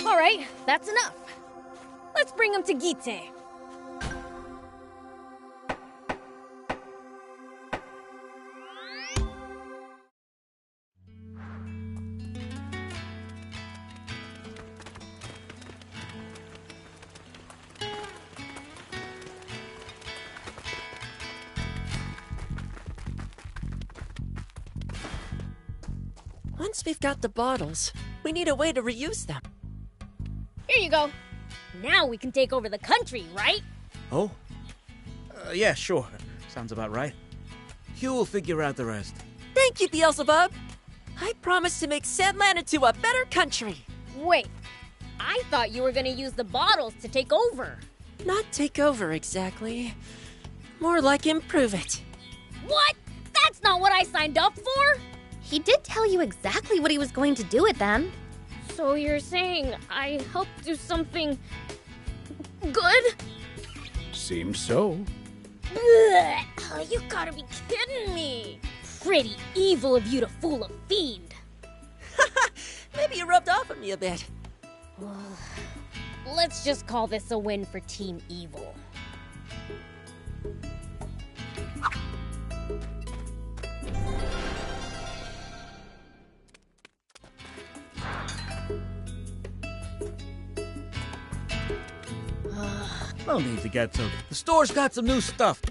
All right, that's enough. Let's bring him to Gite. Once we've got the bottles, we need a way to reuse them. Here you go. Now we can take over the country, right? Oh? Yeah, sure. Sounds about right. You'll figure out the rest. Thank you, Beelzebub. I promise to make Sandland into a better country. Wait, I thought you were gonna use the bottles to take over. Not take over exactly. More like improve it. What? That's not what I signed up for! He did tell you exactly what he was going to do with them. So you're saying I helped do something good? Seems so. Blech. Oh, you gotta be kidding me. Pretty evil of you to fool a fiend. Maybe you rubbed off on me a bit. Let's just call this a win for Team Evil. No need to get so. The store's got some new stuff.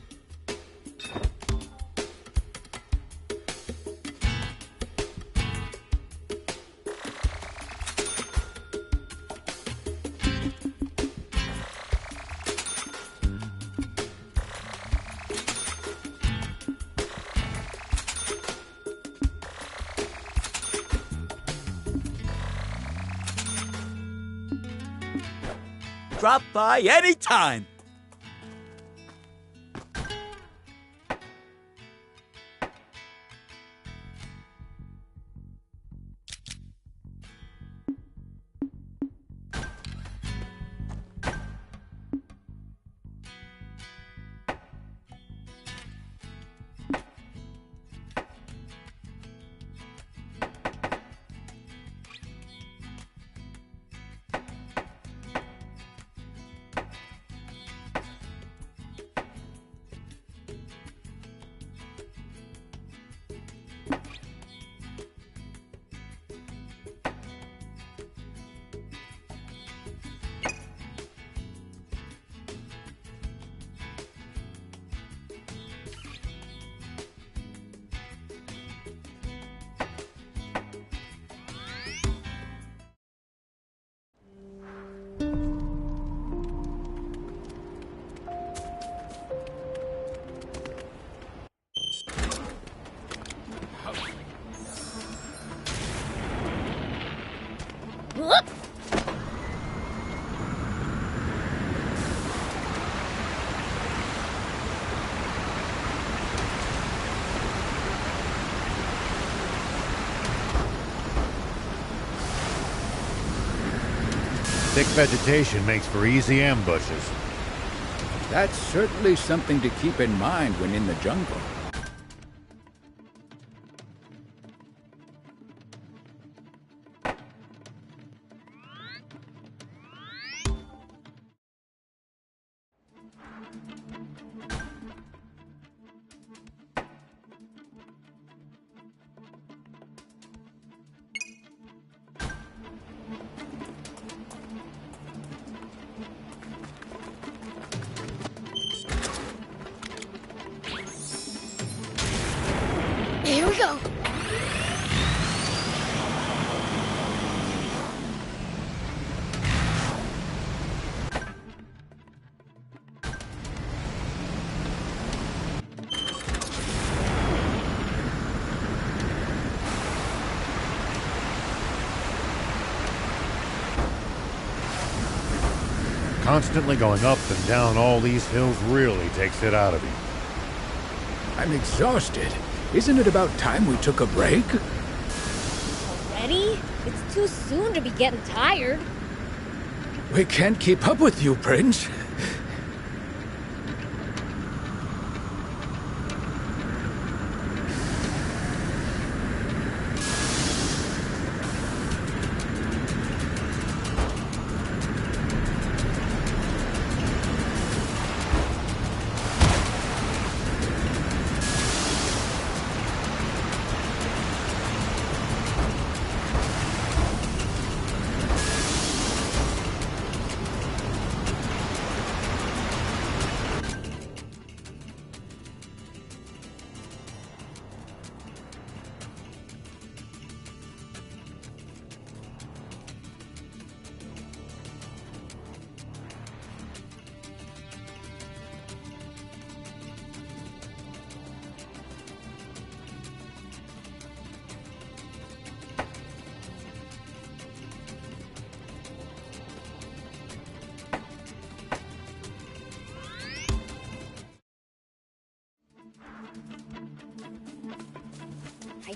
Drop by anytime. Whoop. Thick vegetation makes for easy ambushes. That's certainly something to keep in mind when in the jungle. Here we go. Constantly going up and down all these hills really takes it out of you. I'm exhausted. Isn't it about time we took a break? Already? It's too soon to be getting tired. We can't keep up with you, Prince.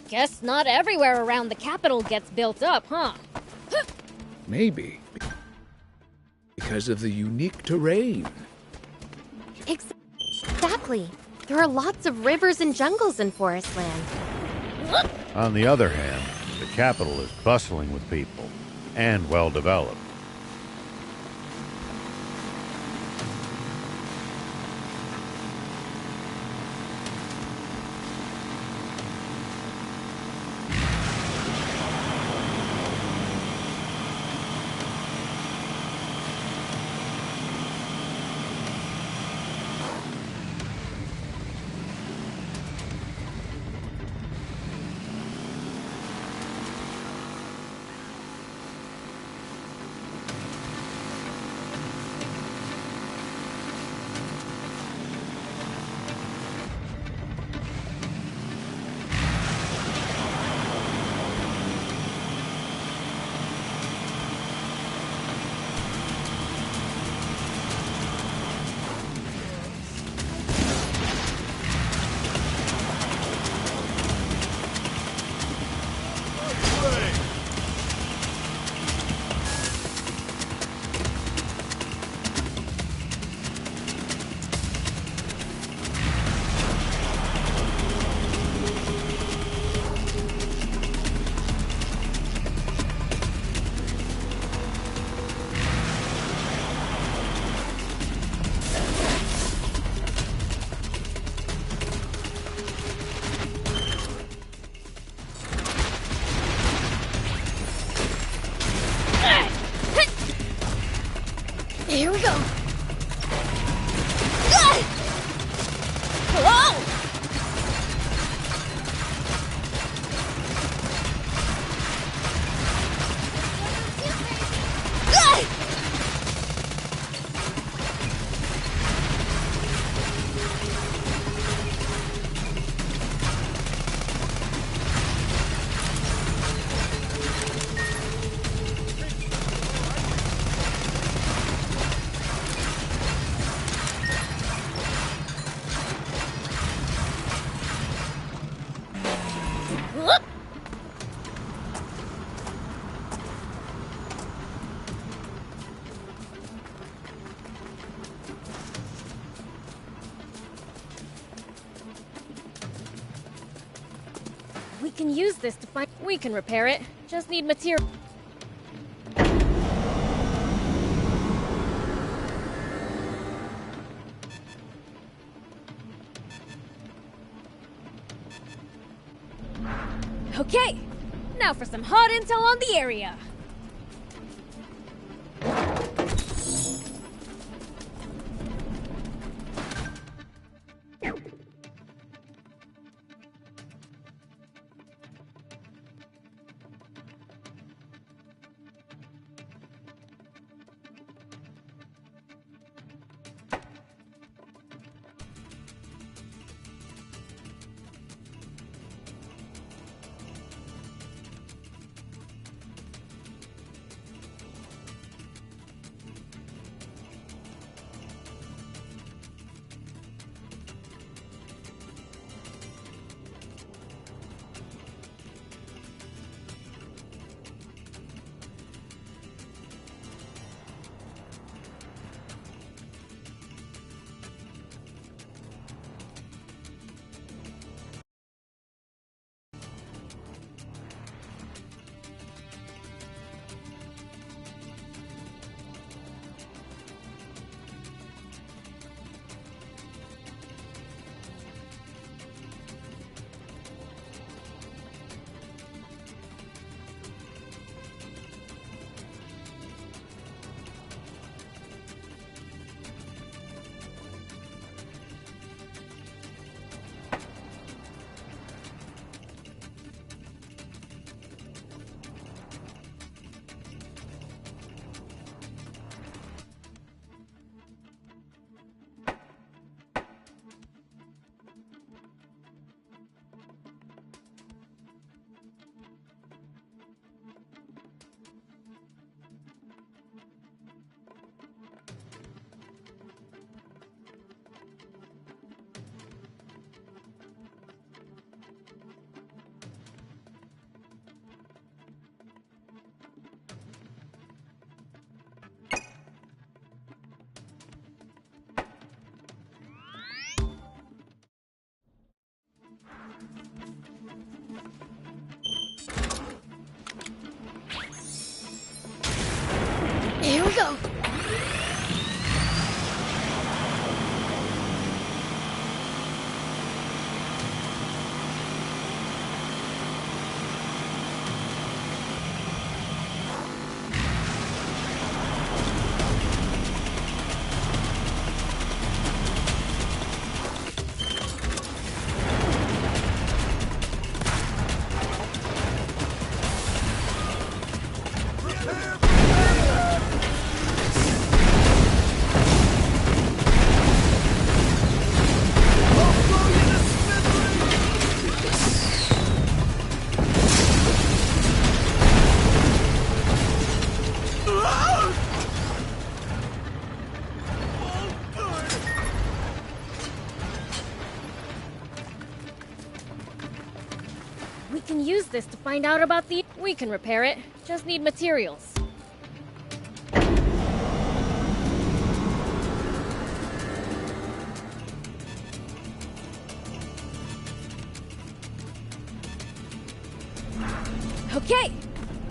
Guess not everywhere around the capital gets built up, huh? Maybe. Because of the unique terrain. Exactly. There are lots of rivers and jungles in Forestland. On the other hand, the capital is bustling with people and well developed. Here we go. Whoa! We can use this to find... We can repair it. Just need material. Okay, now for some hot intel on the area. we go. We can use this to find out about the... We can repair it. Just need materials. Okay,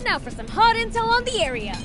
now for some hot intel on the area.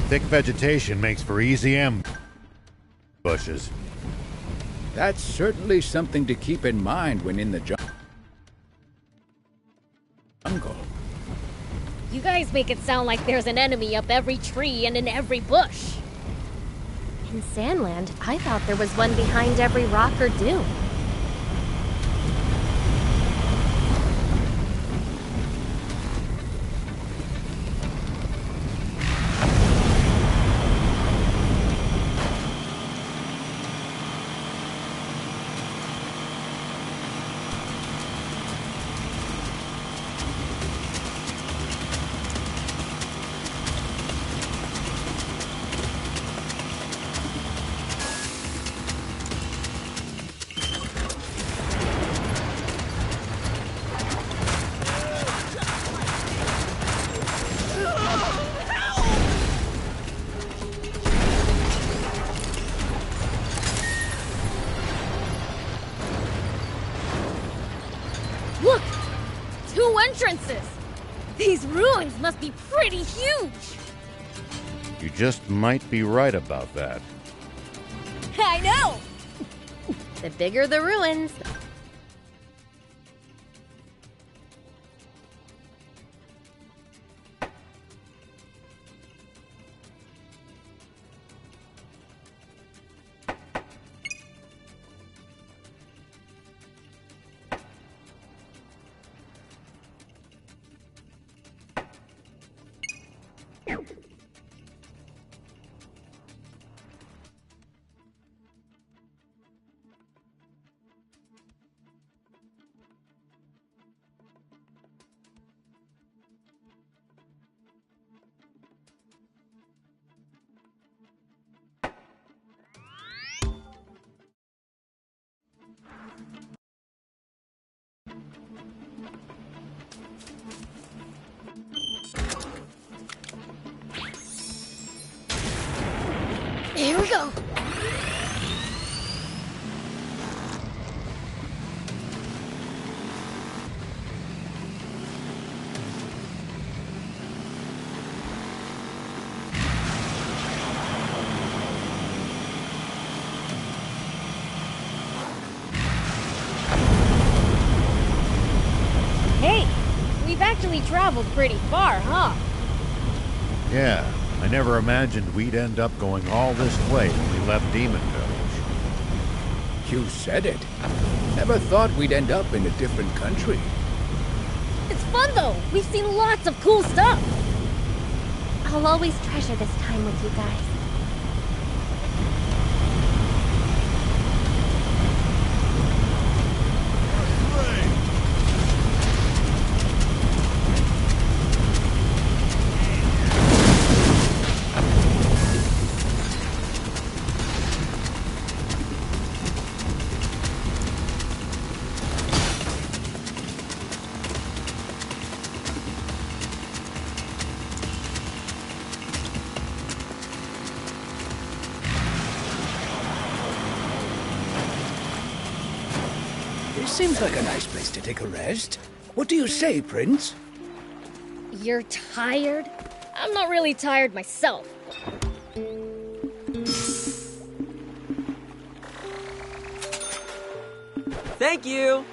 Thick vegetation makes for easy ambushes. That's certainly something to keep in mind when in the jungle. You guys make it sound like there's an enemy up every tree and in every bush. In Sandland, I thought there was one behind every rock or dune. Look! 2 entrances! These ruins must be pretty huge! You just might be right about that. I know! The bigger the ruins, Here we go! actually traveled pretty far, huh? Yeah, I never imagined we'd end up going all this way when we left Demon Village. You said it. Never thought we'd end up in a different country. It's fun though. We've seen lots of cool stuff. I'll always treasure this time with you guys. This seems like a nice place to take a rest. What do you say, Prince? You're tired? I'm not really tired myself. Thank you!